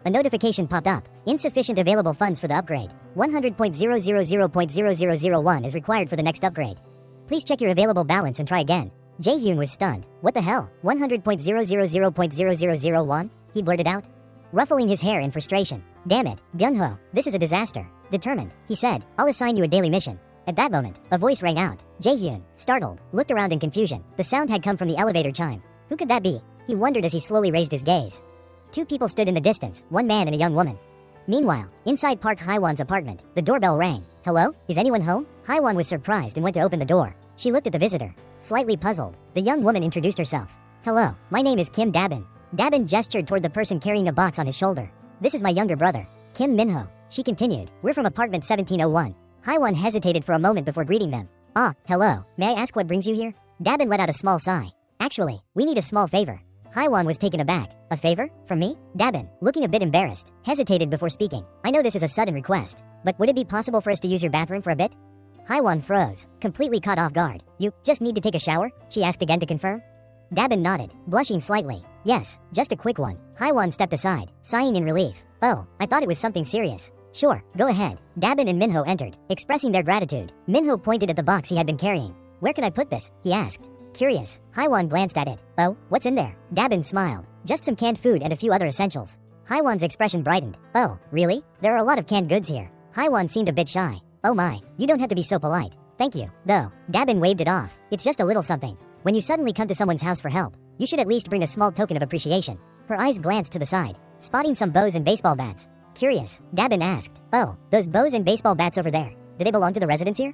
Speaker 1: A notification popped up. Insufficient available funds for the upgrade. 100.000.0001 is required for the next upgrade. Please check your available balance and try again. Jae-hyun was stunned. What the hell? 100.000.0001? He blurted out, ruffling his hair in frustration. Damn it, Byung-ho, this is a disaster. Determined, he said, I'll assign you a daily mission. At that moment, a voice rang out. Jae-hyun, startled, looked around in confusion. The sound had come from the elevator chime. Who could that be? He wondered as he slowly raised his gaze. 2 people stood in the distance, one man and a young woman. Meanwhile, inside Park Haiwan's apartment, the doorbell rang. Hello? Is anyone home? Haiwan was surprised and went to open the door. She looked at the visitor. Slightly puzzled, the young woman introduced herself. Hello, my name is Kim Dabin. Dabin gestured toward the person carrying a box on his shoulder. This is my younger brother, Kim Minho. She continued. We're from apartment 1701. Haiwan hesitated for a moment before greeting them. Ah, hello. May I ask what brings you here? Dabin let out a small sigh. Actually, we need a small favor. Haiwan was taken aback. A favor? From me? Dabin, looking a bit embarrassed, hesitated before speaking. I know this is a sudden request, but would it be possible for us to use your bathroom for a bit? Haiwan froze, completely caught off guard. You just need to take a shower? She asked again to confirm. Dabin nodded, blushing slightly. Yes, just a quick one. Haiwan stepped aside, sighing in relief. Oh, I thought it was something serious. Sure, go ahead. Dabin and Minho entered, expressing their gratitude. Minho pointed at the box he had been carrying. Where can I put this? He asked. Curious, Haiwan glanced at it. Oh, what's in there? Dabin smiled. Just some canned food and a few other essentials. Haiwan's expression brightened. Oh, really? There are a lot of canned goods here. Haiwan seemed a bit shy. Oh my, you don't have to be so polite. Thank you, though. Dabin waved it off. It's just a little something. When you suddenly come to someone's house for help, you should at least bring a small token of appreciation. Her eyes glanced to the side, spotting some bows and baseball bats. Curious, Dabin asked, "Oh, those bows and baseball bats over there, do they belong to the residents here?"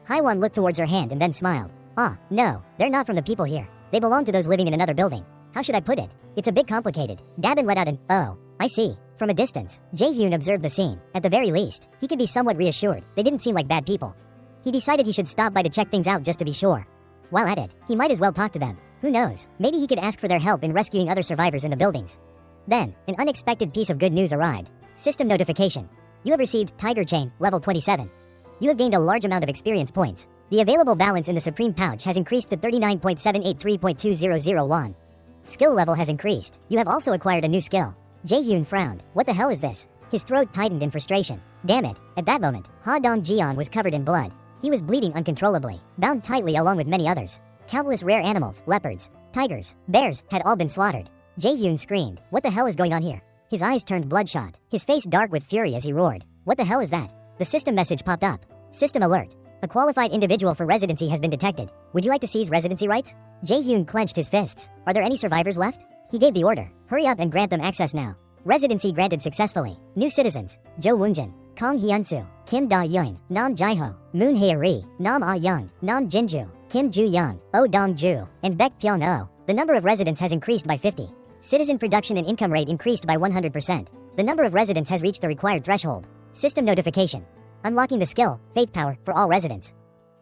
Speaker 1: Haiwan looked towards her hand and then smiled. "Ah, no, they're not from the people here. They belong to those living in another building. How should I put it? It's a bit complicated." Dabin let out an, "Oh, I see." From a distance, Jae-hyun observed the scene. At the very least, he could be somewhat reassured. They didn't seem like bad people. He decided he should stop by to check things out just to be sure. While at it, he might as well talk to them. Who knows, maybe he could ask for their help in rescuing other survivors in the buildings. Then, an unexpected piece of good news arrived. System notification. You have received Tiger Chain, level 27. You have gained a large amount of experience points. The available balance in the Supreme Pouch has increased to 39.783.2001. Skill level has increased. You have also acquired a new skill. Jae-hyun frowned. What the hell is this? His throat tightened in frustration. Damn it. At that moment, Ha Dong-jeon was covered in blood. He was bleeding uncontrollably, bound tightly along with many others. Countless rare animals, leopards, tigers, bears, had all been slaughtered. Jae-hyun screamed. What the hell is going on here? His eyes turned bloodshot, his face dark with fury as he roared. What the hell is that? The system message popped up. System alert. A qualified individual for residency has been detected. Would you like to seize residency rights? Jae-hyun clenched his fists. Are there any survivors left? He gave the order. Hurry up and grant them access now. Residency granted successfully. New citizens. Jo Woonjin, Kong Hyunsu, Kim Da-yeon, Nam Jae-ho, Moon Hae-ri, Nam Ah-young, Nam Jinju, Kim Ju-yeon, Oh Dong-ju, and Baek Pyeon-oh. The number of residents has increased by 50. Citizen production and income rate increased by 100%. The number of residents has reached the required threshold. System notification. Unlocking the skill, Faith Power, for all residents.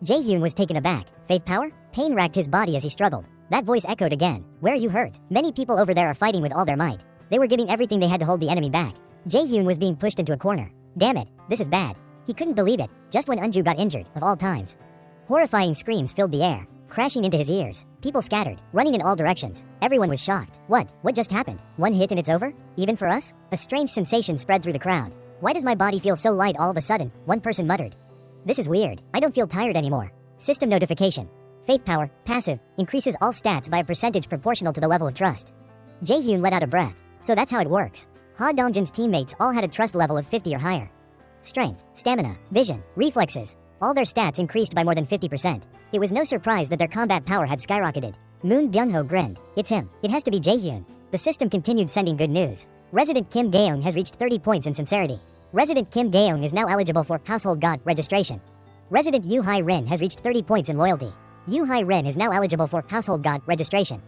Speaker 1: Jae-hyun was taken aback. Faith Power? Pain racked his body as he struggled. That voice echoed again. Where are you hurt? Many people over there are fighting with all their might. They were giving everything they had to hold the enemy back. Jae-hyun was being pushed into a corner. Damn it, this is bad. He couldn't believe it, just when Unju got injured, of all times. Horrifying screams filled the air, crashing into his ears. People scattered, running in all directions. Everyone was shocked. What just happened? One hit and it's over? Even for us? A strange sensation spread through the crowd. Why does my body feel so light all of a sudden? One person muttered. This is weird. I don't feel tired anymore. System notification. Faith Power, passive, increases all stats by a percentage proportional to the level of trust. Jae-hyun let out a breath. So that's how it works. Ha Dongjin's teammates all had a trust level of 50 or higher. Strength, stamina, vision, reflexes, all their stats increased by more than 50%. It was no surprise that their combat power had skyrocketed. Moon Byung-ho grinned. It's him. It has to be Jae-hyun. The system continued sending good news. Resident Kim Gaeong has reached 30 points in sincerity. Resident Kim Gaeong is now eligible for Household God registration. Resident Yu Hai-rin has reached 30 points in loyalty. Yu Hai-rin is now eligible for Household God registration.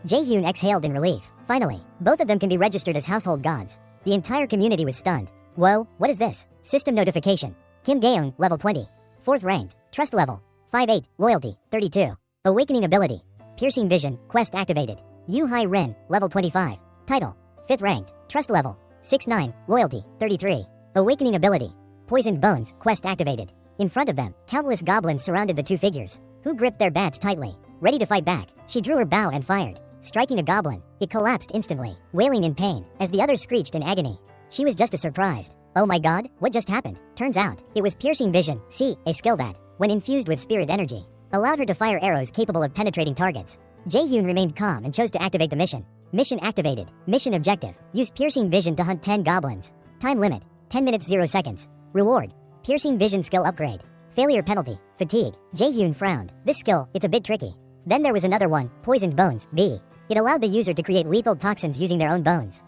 Speaker 1: Jae-hyun exhaled in relief. Finally, both of them can be registered as household gods. The entire community was stunned. Whoa, what is this? System notification. Kim Gaeong, level 20. 4th ranked. Trust level. 5-8. Loyalty, 32. Awakening ability. Piercing vision, quest activated. Yu Hai-rin, level 25. Title. 5th ranked. Trust level. 6-9. Loyalty, 33. Awakening ability. Poisoned bones, quest activated. In front of them, countless goblins surrounded the two figures, who gripped their bats tightly, ready to fight back. She drew her bow and fired, striking a goblin. It collapsed instantly, wailing in pain, as the others screeched in agony. She was just as surprised. Oh my god, what just happened? Turns out, it was piercing vision, a skill that, when infused with spirit energy, allowed her to fire arrows capable of penetrating targets. Jae-hyun remained calm and chose to activate the mission. Mission activated. Mission objective. Use piercing vision to hunt 10 goblins. Time limit, 10 minutes 0 seconds. Reward, piercing vision skill upgrade. Failure penalty, fatigue. Jae-hyun frowned. This skill, it's a bit tricky. Then there was another one, poisoned bones, B. It allowed the user to create lethal toxins using their own bones.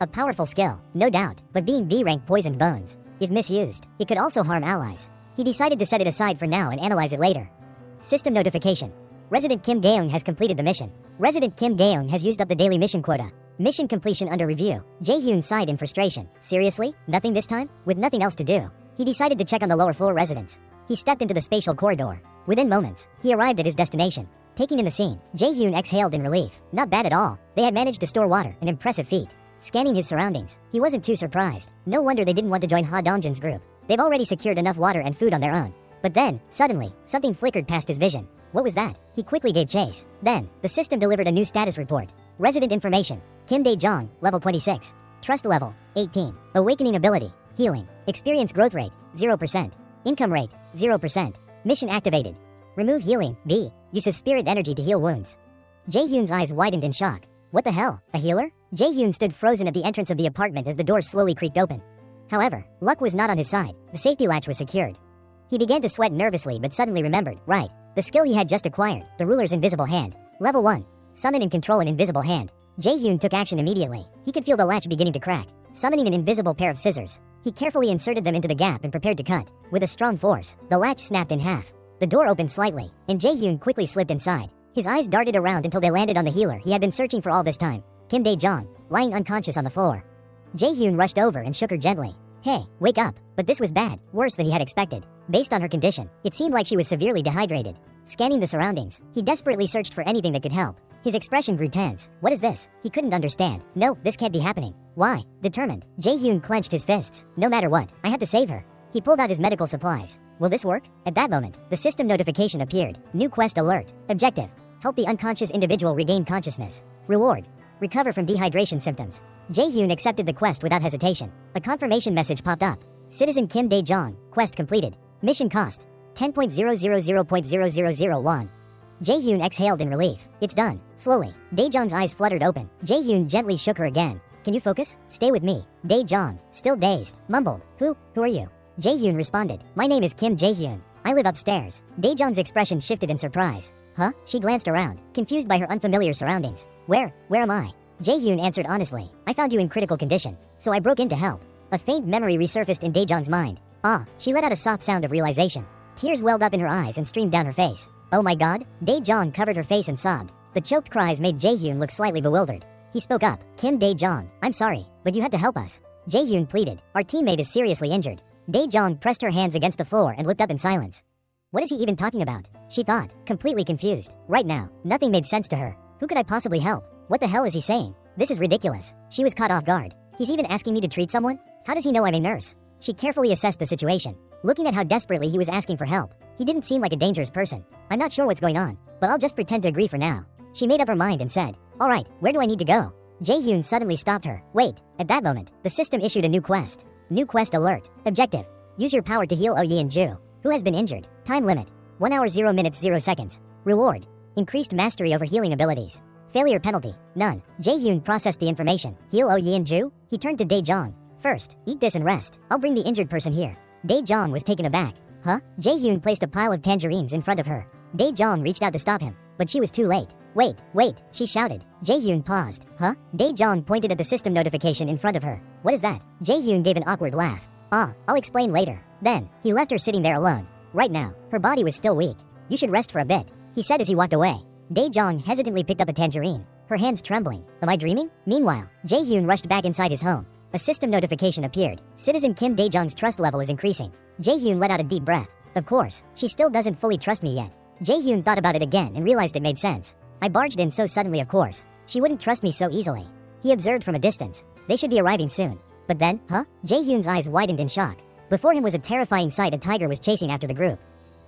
Speaker 1: A powerful skill, no doubt, but being B-rank poisoned bones, if misused, it could also harm allies. He decided to set it aside for now and analyze it later. System notification. Resident Kim Gaeong has completed the mission. Resident Kim Gaeong has used up the daily mission quota. Mission completion under review. Jae-hyun sighed in frustration. Seriously? Nothing this time? With nothing else to do, he decided to check on the lower floor residents. He stepped into the spatial corridor. Within moments, he arrived at his destination. Taking in the scene, Jae-hyun exhaled in relief. Not bad at all. They had managed to store water, an impressive feat. Scanning his surroundings, he wasn't too surprised. No wonder they didn't want to join Ha Dongjin's group. They've already secured enough water and food on their own. But then, suddenly, something flickered past his vision. What was that? He quickly gave chase. Then, the system delivered a new status report. Resident information. Kim Dae-jong, level 26. Trust level, 18. Awakening ability, healing. Experience growth rate, 0%. Income rate, 0%. Mission activated. Remove healing, B. Uses spirit energy to heal wounds. Jae-hyun's eyes widened in shock. What the hell? A healer? Jae-hyun stood frozen at the entrance of the apartment as the door slowly creaked open. However, luck was not on his side. The safety latch was secured. He began to sweat nervously but suddenly remembered, right, the skill he had just acquired, the ruler's invisible hand. Level 1. Summon and control an invisible hand. Jae-hyun took action immediately. He could feel the latch beginning to crack. Summoning an invisible pair of scissors, he carefully inserted them into the gap and prepared to cut. With a strong force, the latch snapped in half. The door opened slightly, and Jae-hyun quickly slipped inside. His eyes darted around until they landed on the healer he had been searching for all this time, Kim Dae-jong, lying unconscious on the floor. Jae-hyun rushed over and shook her gently. Hey, wake up. But this was bad, worse than he had expected. Based on her condition, it seemed like she was severely dehydrated. Scanning the surroundings, he desperately searched for anything that could help. His expression grew tense. What is this? He couldn't understand. No, this can't be happening. Why? Determined, Jae-hyun clenched his fists. No matter what, I have to save her. He pulled out his medical supplies. Will this work? At that moment, the system notification appeared. New quest alert. Objective: help the unconscious individual regain consciousness. Reward: recover from dehydration symptoms. Jae-hyun accepted the quest without hesitation. A confirmation message popped up. Citizen Kim Dae-jong, quest completed. Mission cost: 10.000.0001. Jae-hyun exhaled in relief. It's done. Slowly, Dae-jong's eyes fluttered open. Jae-hyun gently shook her again. Can you focus? Stay with me. Dae-jong, still dazed, mumbled. Who are you? Jae-hyun responded. My name is Kim Jae-hyun. I live upstairs. Dae-jong's expression shifted in surprise. Huh? She glanced around, confused by her unfamiliar surroundings. Where am I? Jae-hyun answered honestly. I found you in critical condition, so I broke in to help. A faint memory resurfaced in Dae-jong's mind. She let out a soft sound of realization. Tears welled up in her eyes and streamed down her face. Oh my god? Dae-jong covered her face and sobbed. The choked cries made Jae-hyun look slightly bewildered. He spoke up. Kim Dae-jong, I'm sorry, but you had to help us. Jae-hyun pleaded. Our teammate is seriously injured. Dae-jong pressed her hands against the floor and looked up in silence. What is he even talking about? She thought, completely confused. Right now, nothing made sense to her. Who could I possibly help? What the hell is he saying? This is ridiculous. She was caught off guard. He's even asking me to treat someone? How does he know I'm a nurse? She carefully assessed the situation. Looking at how desperately he was asking for help, he didn't seem like a dangerous person. I'm not sure what's going on, but I'll just pretend to agree for now. She made up her mind and said, alright, where do I need to go? Jae-hyun suddenly stopped her. Wait, at that moment, the system issued a new quest. New quest alert. Objective: use your power to heal Yeon-ju, who has been injured. Time limit: 1 hour 0 minutes 0 seconds. Reward: increased mastery over healing abilities. Failure penalty: none. Jae-hyun processed the information. Heal Yeon-ju? He turned to Dae-jong. First, eat this and rest. I'll bring the injured person here. Dae-jong was taken aback. Huh? Jae-hyun placed a pile of tangerines in front of her. Dae-jong reached out to stop him, but she was too late. Wait, she shouted. Jae-hyun paused. Huh? Dae-jong pointed at the system notification in front of her. What is that? Jae-hyun gave an awkward laugh. I'll explain later. Then, he left her sitting there alone. Right now, her body was still weak. You should rest for a bit, he said as he walked away. Dae-jong hesitantly picked up a tangerine, her hands trembling. Am I dreaming? Meanwhile, Jae-hyun rushed back inside his home. A system notification appeared. Citizen Kim Dae-jong's trust level is increasing. Jae-hyun let out a deep breath. Of course, she still doesn't fully trust me yet. Jae-hyun thought about it again and realized it made sense. I barged in so suddenly, of course. She wouldn't trust me so easily. He observed from a distance. They should be arriving soon. But then, Jae-hyun's eyes widened in shock. Before him was a terrifying sight. A tiger was chasing after the group.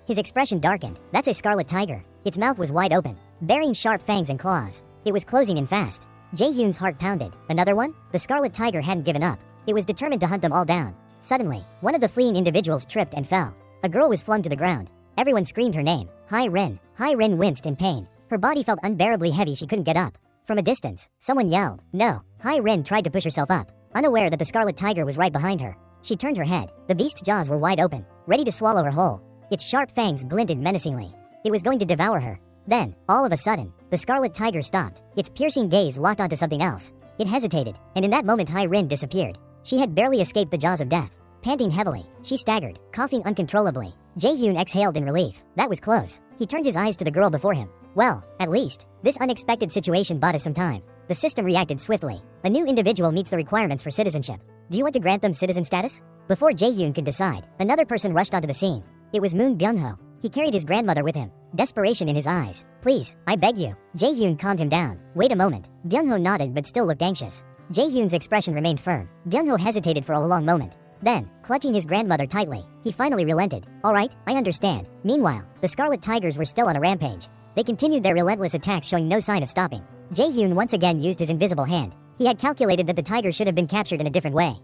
Speaker 1: His expression darkened. That's a scarlet tiger. Its mouth was wide open, bearing sharp fangs and claws. It was closing in fast. Jae-hyun's heart pounded. Another one? The scarlet tiger hadn't given up. It was determined to hunt them all down. Suddenly, one of the fleeing individuals tripped and fell. A girl was flung to the ground. Everyone screamed her name. Hai-rin. Hai-rin winced in pain. Her body felt unbearably heavy. She couldn't get up. From a distance, someone yelled, no. Hai-rin tried to push herself up, unaware that the scarlet tiger was right behind her. She turned her head. The beast's jaws were wide open, ready to swallow her whole. Its sharp fangs glinted menacingly. It was going to devour her. Then, all of a sudden, the scarlet tiger stopped. Its piercing gaze locked onto something else. It hesitated, and in that moment Hai-rin disappeared. She had barely escaped the jaws of death. Panting heavily, she staggered, coughing uncontrollably. Jae-hyun exhaled in relief. That was close. He turned his eyes to the girl before him. Well, at least, this unexpected situation bought us some time. The system reacted swiftly. A new individual meets the requirements for citizenship. Do you want to grant them citizen status? Before Jae-hyun could decide, another person rushed onto the scene. It was Moon Byung-ho. He carried his grandmother with him, desperation in his eyes. Please, I beg you. Jae-hyun calmed him down. Wait a moment. Byung-ho nodded but still looked anxious. Jae-hyun's expression remained firm. Byung-ho hesitated for a long moment. Then, clutching his grandmother tightly, he finally relented. Alright, I understand. Meanwhile, the Scarlet Tigers were still on a rampage. They continued their relentless attacks, showing no sign of stopping. Jae-hyun once again used his invisible hand. He had calculated that the tiger should have been captured in a different way.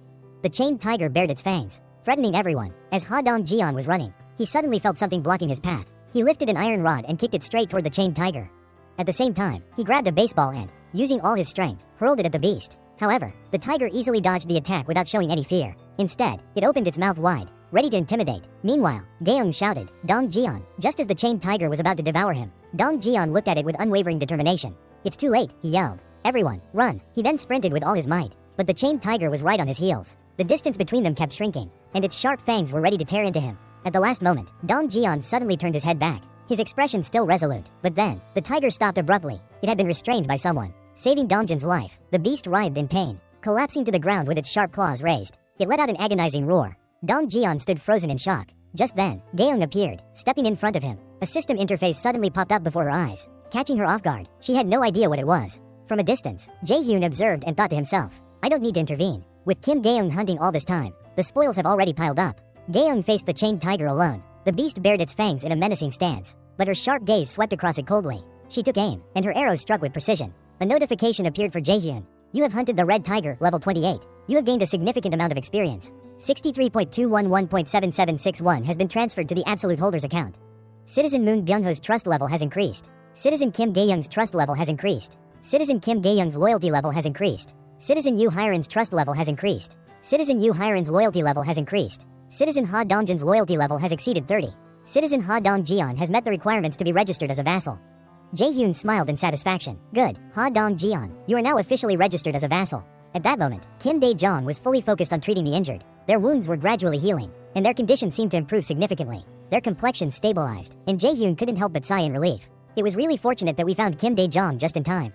Speaker 1: The chained tiger bared its fangs, threatening everyone. As Ha Dong-jeon was running, he suddenly felt something blocking his path. He lifted an iron rod and kicked it straight toward the chained tiger. At the same time, he grabbed a baseball and, using all his strength, hurled it at the beast. However, the tiger easily dodged the attack without showing any fear. Instead, it opened its mouth wide, ready to intimidate. Meanwhile, Gaeung shouted, "Dong Jian," just as the chained tiger was about to devour him. Dong Jian looked at it with unwavering determination. "It's too late," he yelled. "Everyone, run!" He then sprinted with all his might. But the chained tiger was right on his heels. The distance between them kept shrinking, and its sharp fangs were ready to tear into him. At the last moment, Dong Jian suddenly turned his head back, his expression still resolute. But then, the tiger stopped abruptly. It had been restrained by someone. Saving Dongjin's life, the beast writhed in pain, collapsing to the ground with its sharp claws raised. It let out an agonizing roar. Dong Jian stood frozen in shock. Just then, Gaeung appeared, stepping in front of him. A system interface suddenly popped up before her eyes, catching her off guard. She had no idea what it was. From a distance, Jae-hyun observed and thought to himself, "I don't need to intervene. With Kim Gaeung hunting all this time, the spoils have already piled up." Gaeung faced the chained tiger alone. The beast bared its fangs in a menacing stance, but her sharp gaze swept across it coldly. She took aim, and her arrow struck with precision. A notification appeared for Jae-hyun. "You have hunted the red tiger, level 28. You have gained a significant amount of experience. 63.211.7761 has been transferred to the absolute holder's account. Citizen Moon Byung-ho's trust level has increased. Citizen Kim Gae-young's trust level has increased. Citizen Kim Gae-young's loyalty level has increased. Citizen Yu Hiren's trust level has increased. Citizen Yu Hiren's loyalty level has increased. Citizen Ha Dongjin's loyalty level has exceeded 30. Citizen Ha Dong-jian has met the requirements to be registered as a vassal." Jae-hyun smiled in satisfaction. "Good, Ha Dong-jian, you are now officially registered as a vassal." At that moment, Kim Dae-jong was fully focused on treating the injured. Their wounds were gradually healing, and their condition seemed to improve significantly. Their complexion stabilized, and Jae-hyun couldn't help but sigh in relief. It was really fortunate that we found Kim Dae-jong just in time.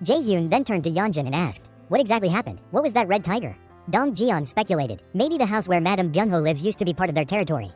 Speaker 1: Jae-hyun then turned to Yeonjun and asked, "What exactly happened? What was that red tiger?" Dong-jian speculated, "Maybe the house where Madame Byung-ho lives used to be part of their territory.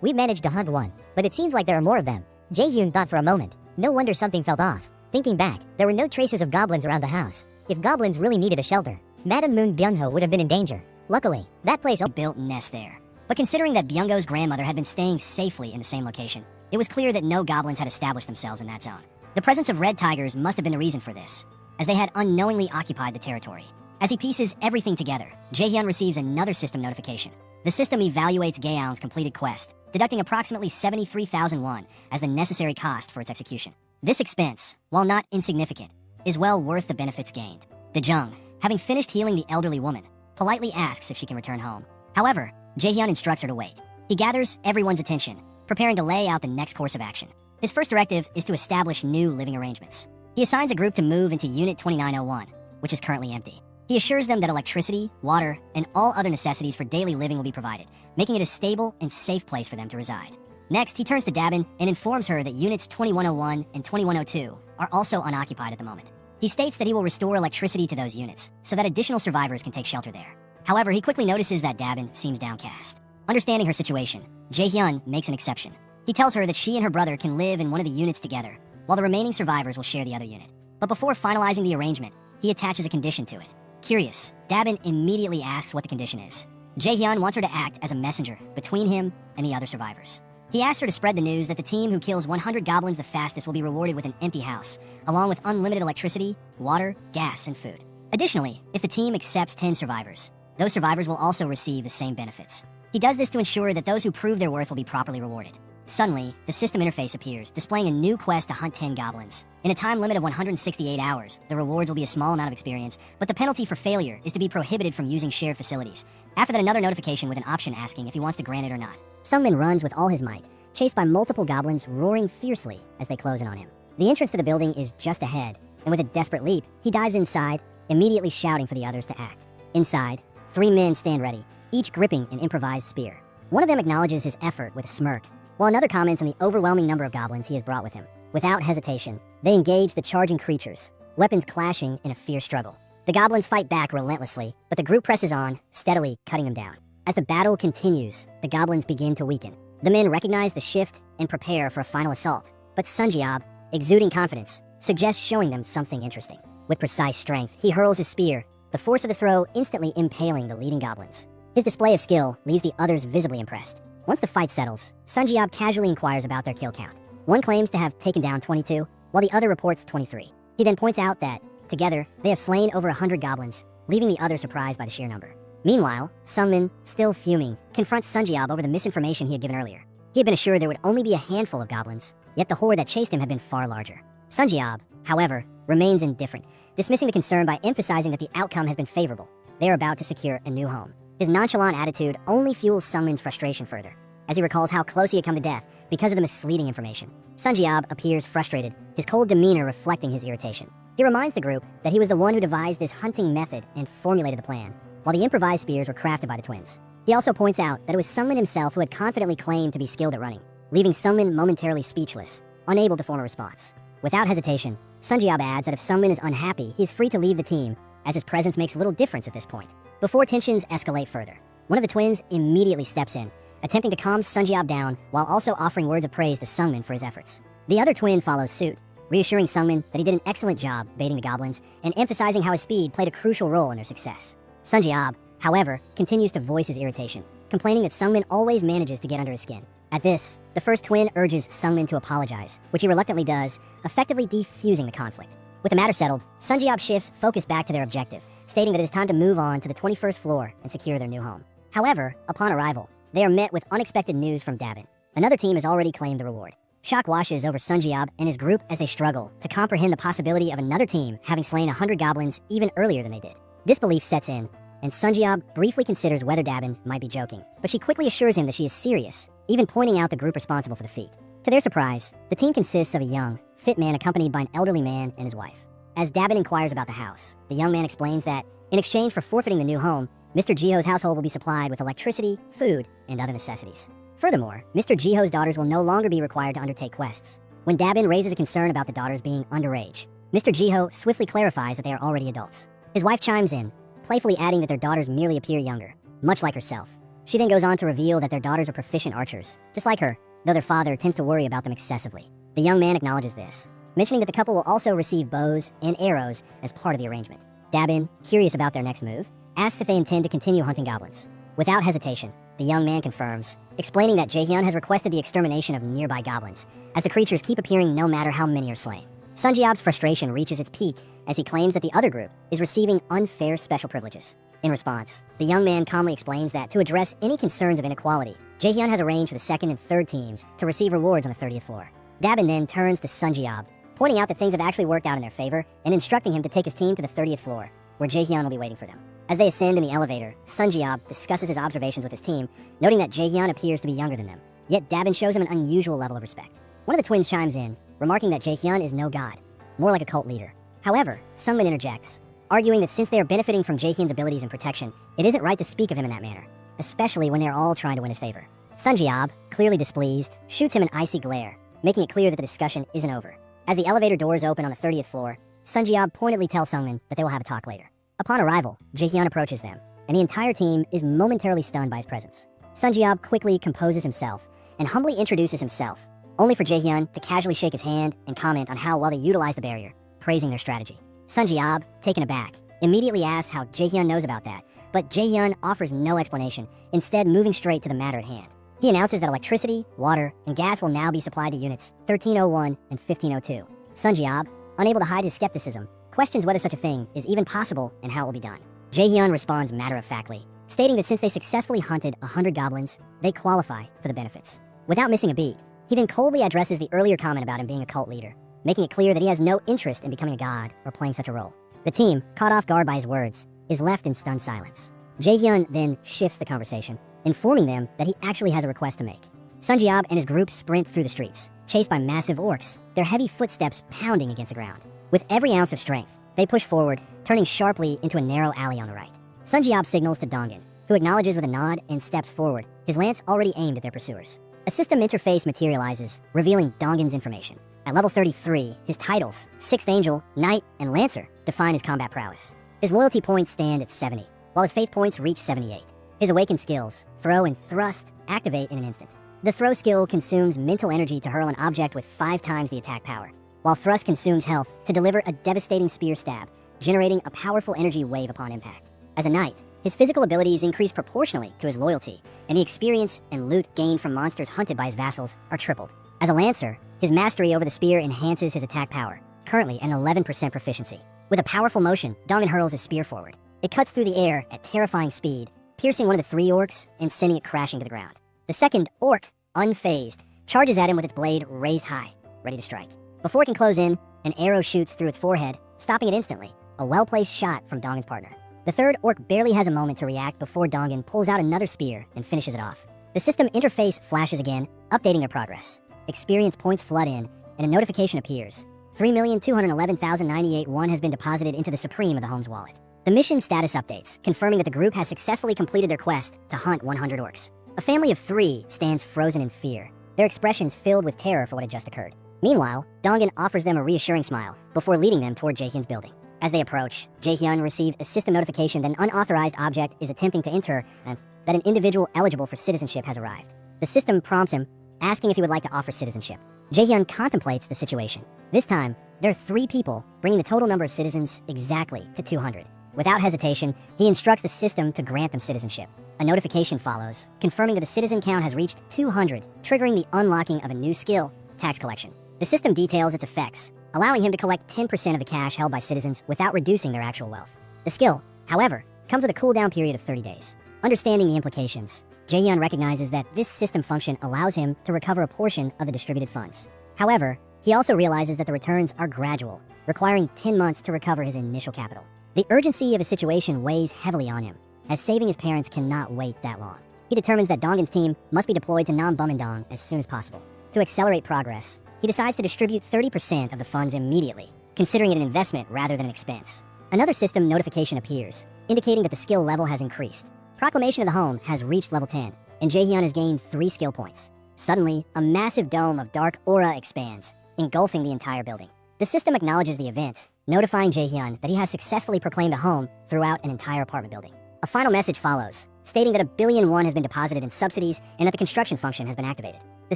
Speaker 1: We managed to hunt one, but it seems like there are more of them." Jae-hyun thought for a moment. No wonder something felt off. Thinking back, there were no traces of goblins around the house. If goblins really needed a shelter, Madame Moon Byung-ho would have been in danger. Luckily, that place built nest there. But considering that Byung-ho's grandmother had been staying safely in the same location, it was clear that no goblins had established themselves in that zone. The presence of red tigers must have been the reason for this, as they had unknowingly occupied the territory. As he pieces everything together, Jae-hyun receives another system notification. The system evaluates Gaeung's completed quest, deducting approximately 73,000 won as the necessary cost for its execution. This expense, while not insignificant, is well worth the benefits gained. Dejung, having finished healing the elderly woman, politely asks if she can return home. However, Jae-hyun instructs her to wait. He gathers everyone's attention, preparing to lay out the next course of action. His first directive is to establish new living arrangements. He assigns a group to move into Unit 2901, which is currently empty. He assures them that electricity, water, and all other necessities for daily living will be provided, making it a stable and safe place for them to reside. Next, he turns to Dabin and informs her that Units 2101 and 2102 are also unoccupied at the moment. He states that he will restore electricity to those units, so that additional survivors can take shelter there. However, he quickly notices that Dabin seems downcast. Understanding her situation, Jae-hyun makes an exception. He tells her that she and her brother can live in one of the units together, while the remaining survivors will share the other unit. But before finalizing the arrangement, he attaches a condition to it. Curious, Dabin immediately asks what the condition is. Jae-hyun wants her to act as a messenger between him and the other survivors. He asks her to spread the news that the team who kills 100 goblins the fastest will be rewarded with an empty house, along with unlimited electricity, water, gas, and food. Additionally, if the team accepts 10 survivors, those survivors will also receive the same benefits. He does this to ensure that those who prove their worth will be properly rewarded. Suddenly, the system interface appears, displaying a new quest to hunt 10 goblins. In a time limit of 168 hours, the rewards will be a small amount of experience, but the penalty for failure is to be prohibited from using shared facilities. After that, another notification with an option asking if he wants to grant it or not. Sungmin runs with all his might, chased by multiple goblins roaring fiercely as they close in on him. The entrance to the building is just ahead, and with a desperate leap, he dives inside, immediately shouting for the others to act. Inside, 3 men stand ready, each gripping an improvised spear. One of them acknowledges his effort with a smirk, while another comments on the overwhelming number of goblins he has brought with him. Without hesitation, they engage the charging creatures, weapons clashing in a fierce struggle. The goblins fight back relentlessly, but the group presses on, steadily cutting them down. As the battle continues, the goblins begin to weaken. The men recognize the shift and prepare for a final assault, but Sunjiob, exuding confidence, suggests showing them something interesting. With precise strength, he hurls his spear, the force of the throw instantly impaling the leading goblins. His display of skill leaves the others visibly impressed. Once the fight settles, Sunjiob casually inquires about their kill count. One claims to have taken down 22, while the other reports 23. He then points out that, together, they have slain over 100 goblins, leaving the others surprised by the sheer number. Meanwhile, Sungmin, still fuming, confronts Sunjiob over the misinformation he had given earlier. He had been assured there would only be a handful of goblins, yet the horde that chased him had been far larger. Sunjiob, however, remains indifferent, dismissing the concern by emphasizing that the outcome has been favorable. They are about to secure a new home. His nonchalant attitude only fuels Sungmin's frustration further, as he recalls how close he had come to death because of the misleading information. Sunjiab appears frustrated, his cold demeanor reflecting his irritation. He reminds the group that he was the one who devised this hunting method and formulated the plan, while the improvised spears were crafted by the twins. He also points out that it was Sungmin himself who had confidently claimed to be skilled at running, leaving Sungmin momentarily speechless, unable to form a response. Without hesitation, Sunjiab adds that if Sungmin is unhappy, he is free to leave the team, as his presence makes little difference at this point. Before tensions escalate further, one of the twins immediately steps in, attempting to calm Sunjiab down while also offering words of praise to Sungmin for his efforts. The other twin follows suit, reassuring Sungmin that he did an excellent job baiting the goblins and emphasizing how his speed played a crucial role in their success. Sunjiab, however, continues to voice his irritation, complaining that Sungmin always manages to get under his skin. At this, the first twin urges Sungmin to apologize, which he reluctantly does, effectively defusing the conflict. With the matter settled, Sunjiab shifts focus back to their objective, stating that it is time to move on to the 21st floor and secure their new home. However, upon arrival, they are met with unexpected news from Dabin. Another team has already claimed the reward. Shock washes over Sunjiab and his group as they struggle to comprehend the possibility of another team having slain 100 goblins even earlier than they did. Disbelief sets in, and Sunjiab briefly considers whether Dabin might be joking, but she quickly assures him that she is serious, even pointing out the group responsible for the feat. To their surprise, the team consists of a young, fit man accompanied by an elderly man and his wife. As Dabin inquires about the house, the young man explains that, in exchange for forfeiting the new home, Mr. Jiho's household will be supplied with electricity, food, and other necessities. Furthermore, Mr. Jiho's daughters will no longer be required to undertake quests. When Dabin raises a concern about the daughters being underage, Mr. Jiho swiftly clarifies that they are already adults. His wife chimes in, playfully adding that their daughters merely appear younger, much like herself. She then goes on to reveal that their daughters are proficient archers, just like her, though their father tends to worry about them excessively. The young man acknowledges this, mentioning that the couple will also receive bows and arrows as part of the arrangement. Dabin, curious about their next move, asks if they intend to continue hunting goblins. Without hesitation, the young man confirms, explaining that Jaehyun has requested the extermination of nearby goblins, as the creatures keep appearing no matter how many are slain. Sunjiab's frustration reaches its peak as he claims that the other group is receiving unfair special privileges. In response, the young man calmly explains that to address any concerns of inequality, Jaehyun has arranged for the second and third teams to receive rewards on the 30th floor. Dabin then turns to Sunjiab, pointing out that things have actually worked out in their favor and instructing him to take his team to the 30th floor, where Jaehyun will be waiting for them. As they ascend in the elevator, Sunjiab discusses his observations with his team, noting that Jaehyun appears to be younger than them. Yet Dabin shows him an unusual level of respect. One of the twins chimes in, remarking that Jaehyun is no god, more like a cult leader. However, Sungmin interjects, arguing that since they are benefiting from Jaehyun's abilities and protection, it isn't right to speak of him in that manner, especially when they are all trying to win his favor. Sunjiab, clearly displeased, shoots him an icy glare, making it clear that the discussion isn't over. As the elevator doors open on the 30th floor, Sunjiab pointedly tells Sungmin that they will have a talk later. Upon arrival, Jaehyun approaches them, and the entire team is momentarily stunned by his presence. Sunjiab quickly composes himself and humbly introduces himself, only for Jaehyun to casually shake his hand and comment on how well they utilize the barrier, praising their strategy. Sunjiab, taken aback, immediately asks how Jaehyun knows about that, but Jaehyun offers no explanation, instead moving straight to the matter at hand. He announces that electricity, water, and gas will now be supplied to units 1301 and 1502. Sunjiab, unable to hide his skepticism, questions whether such a thing is even possible and how it will be done. Jaehyun responds matter-of-factly, stating that since they successfully hunted 100 goblins, they qualify for the benefits. Without missing a beat, he then coldly addresses the earlier comment about him being a cult leader, making it clear that he has no interest in becoming a god or playing such a role. The team, caught off guard by his words, is left in stunned silence. Jaehyun then shifts the conversation, informing them that he actually has a request to make. Sunjiab and his group sprint through the streets, chased by massive orcs, their heavy footsteps pounding against the ground. With every ounce of strength, they push forward, turning sharply into a narrow alley on the right. Sunjiab signals to Dongan, who acknowledges with a nod and steps forward, his lance already aimed at their pursuers. A system interface materializes, revealing Dongan's information. At level 33, his titles, 6th Angel, Knight, and Lancer, define his combat prowess. His loyalty points stand at 70, while his faith points reach 78. His awakened skills, Throw and Thrust, activate in an instant. The Throw skill consumes mental energy to hurl an object with 5 times the attack power, while Thrust consumes health to deliver a devastating spear stab, generating a powerful energy wave upon impact. As a knight, his physical abilities increase proportionally to his loyalty, and the experience and loot gained from monsters hunted by his vassals are tripled. As a lancer, his mastery over the spear enhances his attack power, currently an 11% proficiency. With a powerful motion, Dongan hurls his spear forward. It cuts through the air at terrifying speed, piercing one of the 3 orcs and sending it crashing to the ground. The second orc, unfazed, charges at him with its blade raised high, ready to strike. Before it can close in, an arrow shoots through its forehead, stopping it instantly, a well-placed shot from Dongan's partner. The third orc barely has a moment to react before Dongan pulls out another spear and finishes it off. The system interface flashes again, updating their progress. Experience points flood in, and a notification appears. 3,211,098 won has been deposited into the Supreme of the Home's wallet. The mission status updates, confirming that the group has successfully completed their quest to hunt 100 orcs. A family of 3 stands frozen in fear, their expressions filled with terror for what had just occurred. Meanwhile, Dongan offers them a reassuring smile before leading them toward Jaehyun's building. As they approach, Jaehyun receives a system notification that an unauthorized object is attempting to enter and that an individual eligible for citizenship has arrived. The system prompts him, asking if he would like to offer citizenship. Jaehyun contemplates the situation. This time, there are 3 people, bringing the total number of citizens exactly to 200. Without hesitation, he instructs the system to grant them citizenship. A notification follows, confirming that the citizen count has reached 200, triggering the unlocking of a new skill, tax collection. The system details its effects, allowing him to collect 10% of the cash held by citizens without reducing their actual wealth. The skill, however, comes with a cooldown period of 30 days. Understanding the implications, Jaehyun recognizes that this system function allows him to recover a portion of the distributed funds. However, he also realizes that the returns are gradual, requiring 10 months to recover his initial capital. The urgency of the situation weighs heavily on him, as saving his parents cannot wait that long. He determines that Dongan's team must be deployed to Nam-Bumindong as soon as possible. To accelerate progress, he decides to distribute 30% of the funds immediately, considering it an investment rather than an expense. Another system notification appears, indicating that the skill level has increased. Proclamation of the Home has reached level 10, and Jaehyun has gained 3 skill points. Suddenly, a massive dome of dark aura expands, engulfing the entire building. The system acknowledges the event, notifying Jaehyun that he has successfully proclaimed a home throughout an entire apartment building. A final message follows, stating that 1 billion won has been deposited in subsidies and that the construction function has been activated. The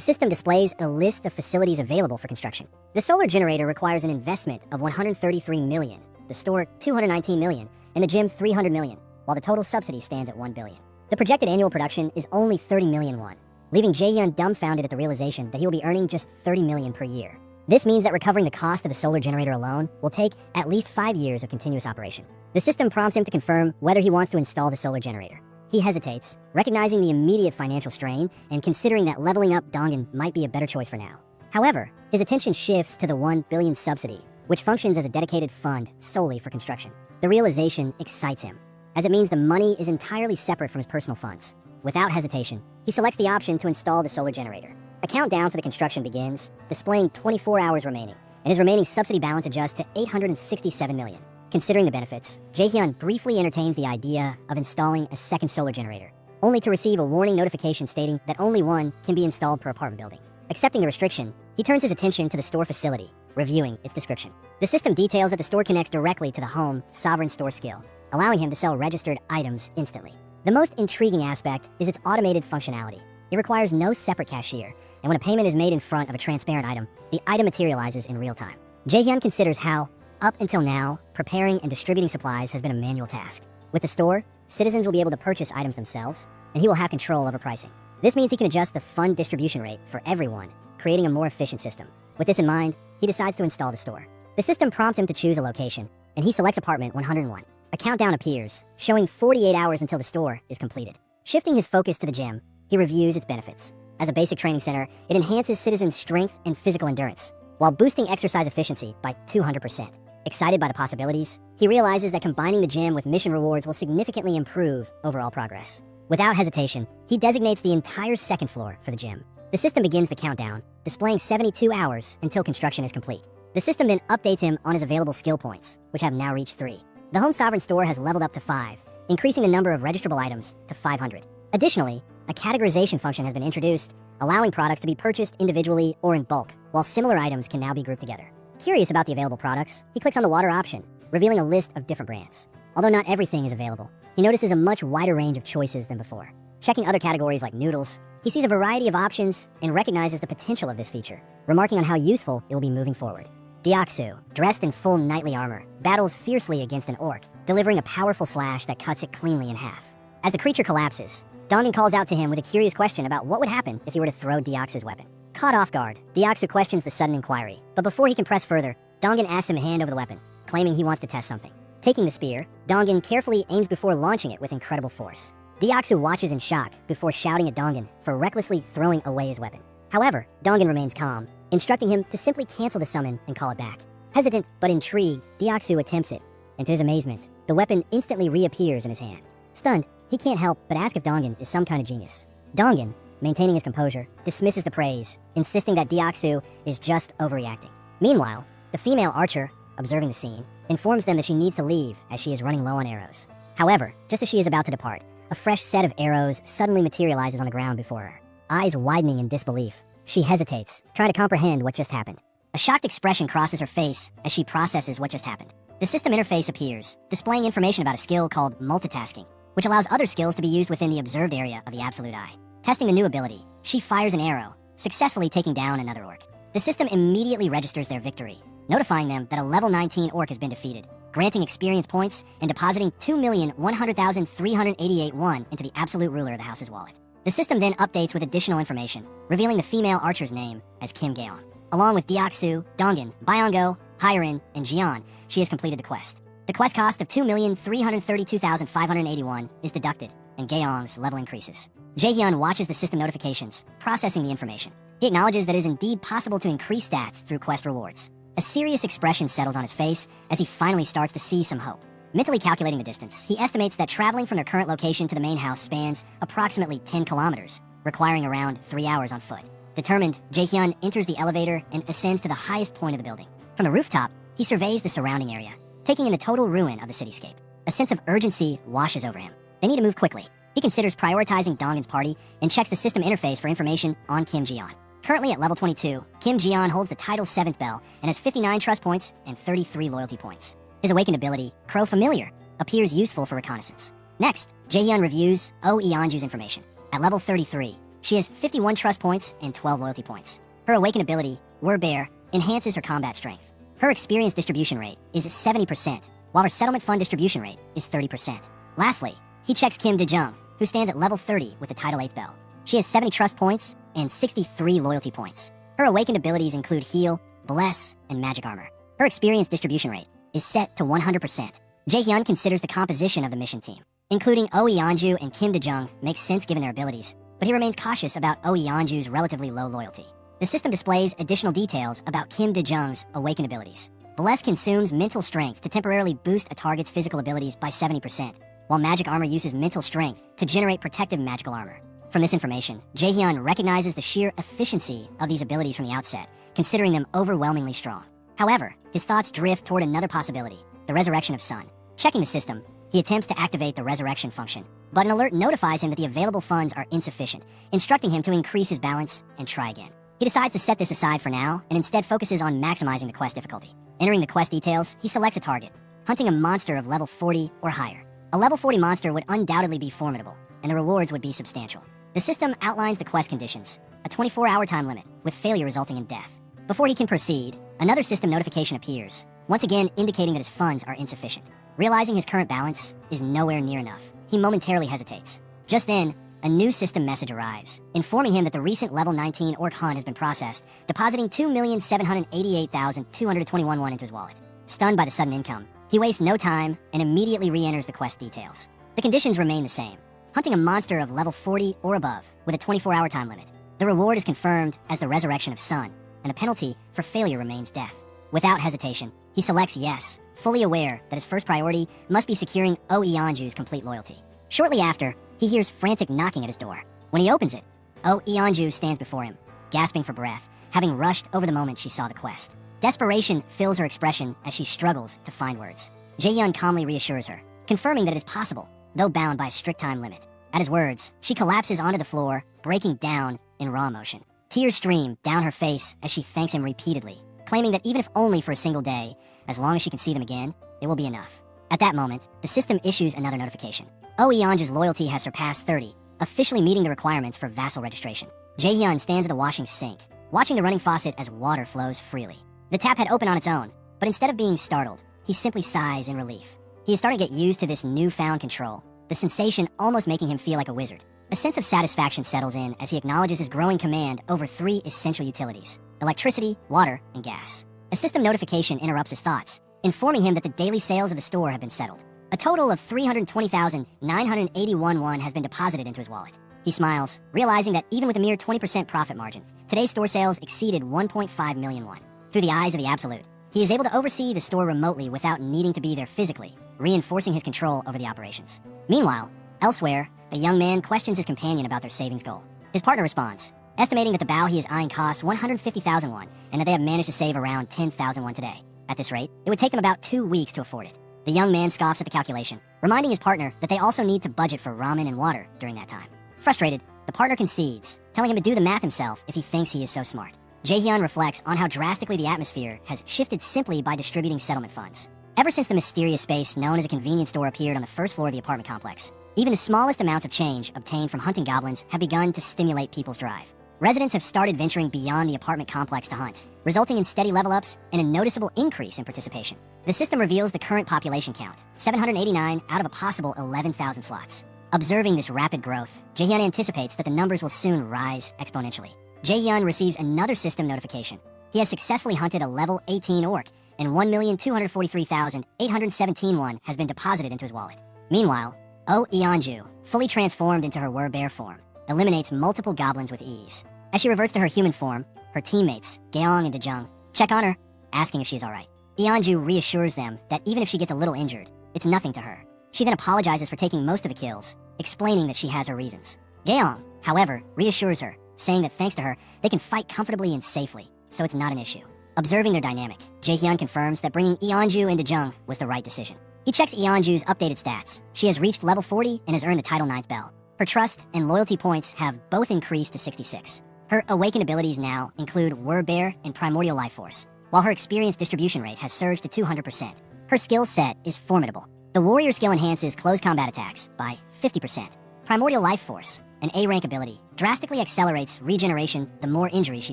Speaker 1: system displays a list of facilities available for construction. The solar generator requires an investment of 133 million, the store 219 million, and the gym 300 million, while the total subsidy stands at 1 billion. The projected annual production is only 30 million won, leaving Jaehyun dumbfounded at the realization that he will be earning just 30 million per year. This means that recovering the cost of the solar generator alone will take at least 5 years of continuous operation. The system prompts him to confirm whether he wants to install the solar generator. He hesitates, recognizing the immediate financial strain and considering that leveling up Dongan might be a better choice for now. However, his attention shifts to the 1 billion subsidy, which functions as a dedicated fund solely for construction. The realization excites him, as it means the money is entirely separate from his personal funds. Without hesitation, he selects the option to install the solar generator. A countdown for the construction begins, displaying 24 hours remaining, and his remaining subsidy balance adjusts to 867 million. Considering the benefits, Jaehyun briefly entertains the idea of installing a second solar generator, only to receive a warning notification stating that only one can be installed per apartment building. Accepting the restriction, he turns his attention to the store facility, reviewing its description. The system details that the store connects directly to the Home Sovereign Store skill, allowing him to sell registered items instantly. The most intriguing aspect is its automated functionality. It requires no separate cashier, and when a payment is made in front of a transparent item, the item materializes in real time. Jaehyun considers how, up until now, preparing and distributing supplies has been a manual task. With the store, citizens will be able to purchase items themselves, and he will have control over pricing. This means he can adjust the fund distribution rate for everyone, creating a more efficient system. With this in mind, he decides to install the store. The system prompts him to choose a location, and he selects apartment 101. A countdown appears, showing 48 hours until the store is completed. Shifting his focus to the gym, he reviews its benefits. As a basic training center, it enhances citizens' strength and physical endurance, while boosting exercise efficiency by 200%. Excited by the possibilities, he realizes that combining the gym with mission rewards will significantly improve overall progress. Without hesitation, he designates the entire second floor for the gym. The system begins the countdown, displaying 72 hours until construction is complete. The system then updates him on his available skill points, which have now reached 3. The Home Sovereign Store has leveled up to 5, increasing the number of registrable items to 500. Additionally, a categorization function has been introduced, allowing products to be purchased individually or in bulk, while similar items can now be grouped together. Curious about the available products, he clicks on the water option, revealing a list of different brands. Although not everything is available, he notices a much wider range of choices than before. Checking other categories like noodles, he sees a variety of options and recognizes the potential of this feature, remarking on how useful it will be moving forward. Deoksu, dressed in full knightly armor, battles fiercely against an orc, delivering a powerful slash that cuts it cleanly in half. As the creature collapses, Dongan calls out to him with a curious question about what would happen if he were to throw Deoksu's weapon. Caught off guard, Deoksu questions the sudden inquiry, but before he can press further, Dongan asks him to hand over the weapon, claiming he wants to test something. Taking the spear, Dongan carefully aims before launching it with incredible force. Deoksu watches in shock before shouting at Dongan for recklessly throwing away his weapon. However, Dongan remains calm, instructing him to simply cancel the summon and call it back. Hesitant but intrigued, Deoksu attempts it, and to his amazement, the weapon instantly reappears in his hand. Stunned, he can't help but ask if Dongan is some kind of genius. Dongan, maintaining his composure, dismisses the praise, insisting that Deoksu is just overreacting. Meanwhile, the female archer, observing the scene, informs them that she needs to leave as she is running low on arrows. However, just as she is about to depart, a fresh set of arrows suddenly materializes on the ground before her. Eyes widening in disbelief, she hesitates, trying to comprehend what just happened. A shocked expression crosses her face as she processes what just happened. The system interface appears, displaying information about a skill called multitasking, which allows other skills to be used within the observed area of the absolute eye. Testing the new ability, she fires an arrow, successfully taking down another orc. The system immediately registers their victory, notifying them that a level 19 orc has been defeated, granting experience points and depositing 2,100,388 won into the absolute ruler of the house's wallet. The system then updates with additional information, revealing the female archer's name as Kim Gaeon. Along with Deoksu, Dongan, Byongo, Hyrin, and Jian, she has completed the quest. The quest cost of 2,332,581 is deducted, and Gaeon's level increases. Jaehyun watches the system notifications, processing the information. He acknowledges that it is indeed possible to increase stats through quest rewards. A serious expression settles on his face as he finally starts to see some hope. Mentally calculating the distance, he estimates that traveling from their current location to the main house spans approximately 10 kilometers, requiring around 3 hours on foot. Determined, Jaehyun enters the elevator and ascends to the highest point of the building. From the rooftop, he surveys the surrounding area, taking in the total ruin of the cityscape. A sense of urgency washes over him. They need to move quickly. He considers prioritizing Dongan's party and checks the system interface for information on Kim Jian. Currently at level 22, Kim Jian holds the title 7th bell and has 59 trust points and 33 loyalty points. His awakened ability, Crow Familiar, appears useful for reconnaissance. Next, Jaehyun reviews Oh Eonju's information. At level 33, she has 51 trust points and 12 loyalty points. Her awakened ability, Word Bear, enhances her combat strength. Her experience distribution rate is 70%, while her settlement fund distribution rate is 30%. Lastly, he checks Kim Dejung, who stands at level 30 with the title 8th bell. She has 70 trust points and 63 loyalty points. Her awakened abilities include Heal, Bless, and Magic Armor. Her experience distribution rate is set to 100%. Jaehyun considers the composition of the mission team, including Oh Eonju and Kim Dejung, makes sense given their abilities, but he remains cautious about Oh Eonju's relatively low loyalty. The system displays additional details about Kim Dejung's awakened abilities. Bless consumes mental strength to temporarily boost a target's physical abilities by 70%, while Magic Armor uses mental strength to generate protective magical armor. From this information, Jaehyun recognizes the sheer efficiency of these abilities from the outset, considering them overwhelmingly strong. However, his thoughts drift toward another possibility, the resurrection of Sun. Checking the system, he attempts to activate the resurrection function, but an alert notifies him that the available funds are insufficient, instructing him to increase his balance and try again. He decides to set this aside for now and instead focuses on maximizing the quest difficulty. Entering the quest details, he selects a target, hunting a monster of level 40 or higher. A level 40 monster would undoubtedly be formidable, and the rewards would be substantial. The system outlines the quest conditions, a 24-hour time limit, with failure resulting in death. Before he can proceed, another system notification appears, once again indicating that his funds are insufficient. Realizing his current balance is nowhere near enough, he momentarily hesitates. Just then, a new system message arrives, informing him that the recent level 19 orc hunt has been processed, depositing 2,788,221 won into his wallet. Stunned by the sudden income, he wastes no time and immediately re-enters the quest details. The conditions remain the same, hunting a monster of level 40 or above with a 24-hour time limit. The reward is confirmed as the resurrection of Sun, and the penalty for failure remains death. Without hesitation, he selects yes, fully aware that his first priority must be securing Oh Eonju's complete loyalty. Shortly after, he hears frantic knocking at his door. When he opens it, Oh Eonju stands before him, gasping for breath, having rushed over the moment she saw the quest. Desperation fills her expression as she struggles to find words. Jaehyun calmly reassures her, confirming that it is possible, though bound by a strict time limit. At his words, she collapses onto the floor, breaking down in raw emotion. Tears stream down her face as she thanks him repeatedly, claiming that even if only for a single day, as long as she can see them again, it will be enough. At that moment, the system issues another notification. Oh Eonju's loyalty has surpassed 30, officially meeting the requirements for vassal registration. Jaehyun stands at the washing sink, watching the running faucet as water flows freely. The tap had opened on its own, but instead of being startled, he simply sighs in relief. He is starting to get used to this newfound control, the sensation almost making him feel like a wizard. A sense of satisfaction settles in as he acknowledges his growing command over 3 essential utilities: electricity, water, and gas. A system notification interrupts his thoughts, informing him that the daily sales of the store have been settled. A total of 320,981 won has been deposited into his wallet. He smiles, realizing that even with a mere 20% profit margin, today's store sales exceeded 1.5 million won. Through the eyes of the Absolute, he is able to oversee the store remotely without needing to be there physically, reinforcing his control over the operations. Meanwhile, elsewhere, a young man questions his companion about their savings goal. His partner responds, estimating that the bao he is eyeing costs 150,000 won, and that they have managed to save around 10,000 won today. At this rate, it would take them about 2 weeks to afford it. The young man scoffs at the calculation, reminding his partner that they also need to budget for ramen and water during that time. Frustrated, the partner concedes, telling him to do the math himself if he thinks he is so smart. Jae-hyun reflects on how drastically the atmosphere has shifted simply by distributing settlement funds. Ever since the mysterious space known as a convenience store appeared on the first floor of the apartment complex, even the smallest amounts of change obtained from hunting goblins have begun to stimulate people's drive. Residents have started venturing beyond the apartment complex to hunt, resulting in steady level-ups and a noticeable increase in participation. The system reveals the current population count, 789 out of a possible 11,000 slots. Observing this rapid growth, Jae-hyun anticipates that the numbers will soon rise exponentially. Jae-hyun receives another system notification. He has successfully hunted a level 18 orc, and 1,243,817 won has been deposited into his wallet. Meanwhile, Oh Eonju, fully transformed into her were-bear form, eliminates multiple goblins with ease. As she reverts to her human form, her teammates, Gaeong and Dejung, check on her, asking if she's alright. Eonju reassures them that even if she gets a little injured, it's nothing to her. She then apologizes for taking most of the kills, explaining that she has her reasons. Gaeong, however, reassures her, saying that thanks to her, they can fight comfortably and safely, so it's not an issue. Observing their dynamic, Jae-hyun confirms that bringing Eonju and Dejung was the right decision. He checks Eonju's updated stats. She has reached level 40 and has earned the title 9th bell. Her trust and loyalty points have both increased to 66. Her awakened abilities now include Were-Bear and Primordial Life Force, while her experience distribution rate has surged to 200%. Her skill set is formidable. The warrior skill enhances close combat attacks by 50%. Primordial Life Force, an A-rank ability, drastically accelerates regeneration the more injuries she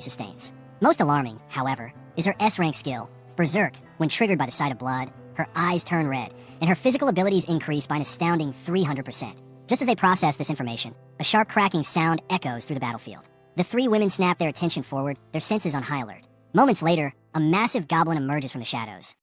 Speaker 1: sustains. Most alarming, however, is her S-rank skill, Berserk. When triggered by the sight of blood, her eyes turn red, and her physical abilities increase by an astounding 300%. Just as they process this information, a sharp cracking sound echoes through the battlefield. The three women snap their attention forward, their senses on high alert. Moments later, a massive goblin emerges from the shadows,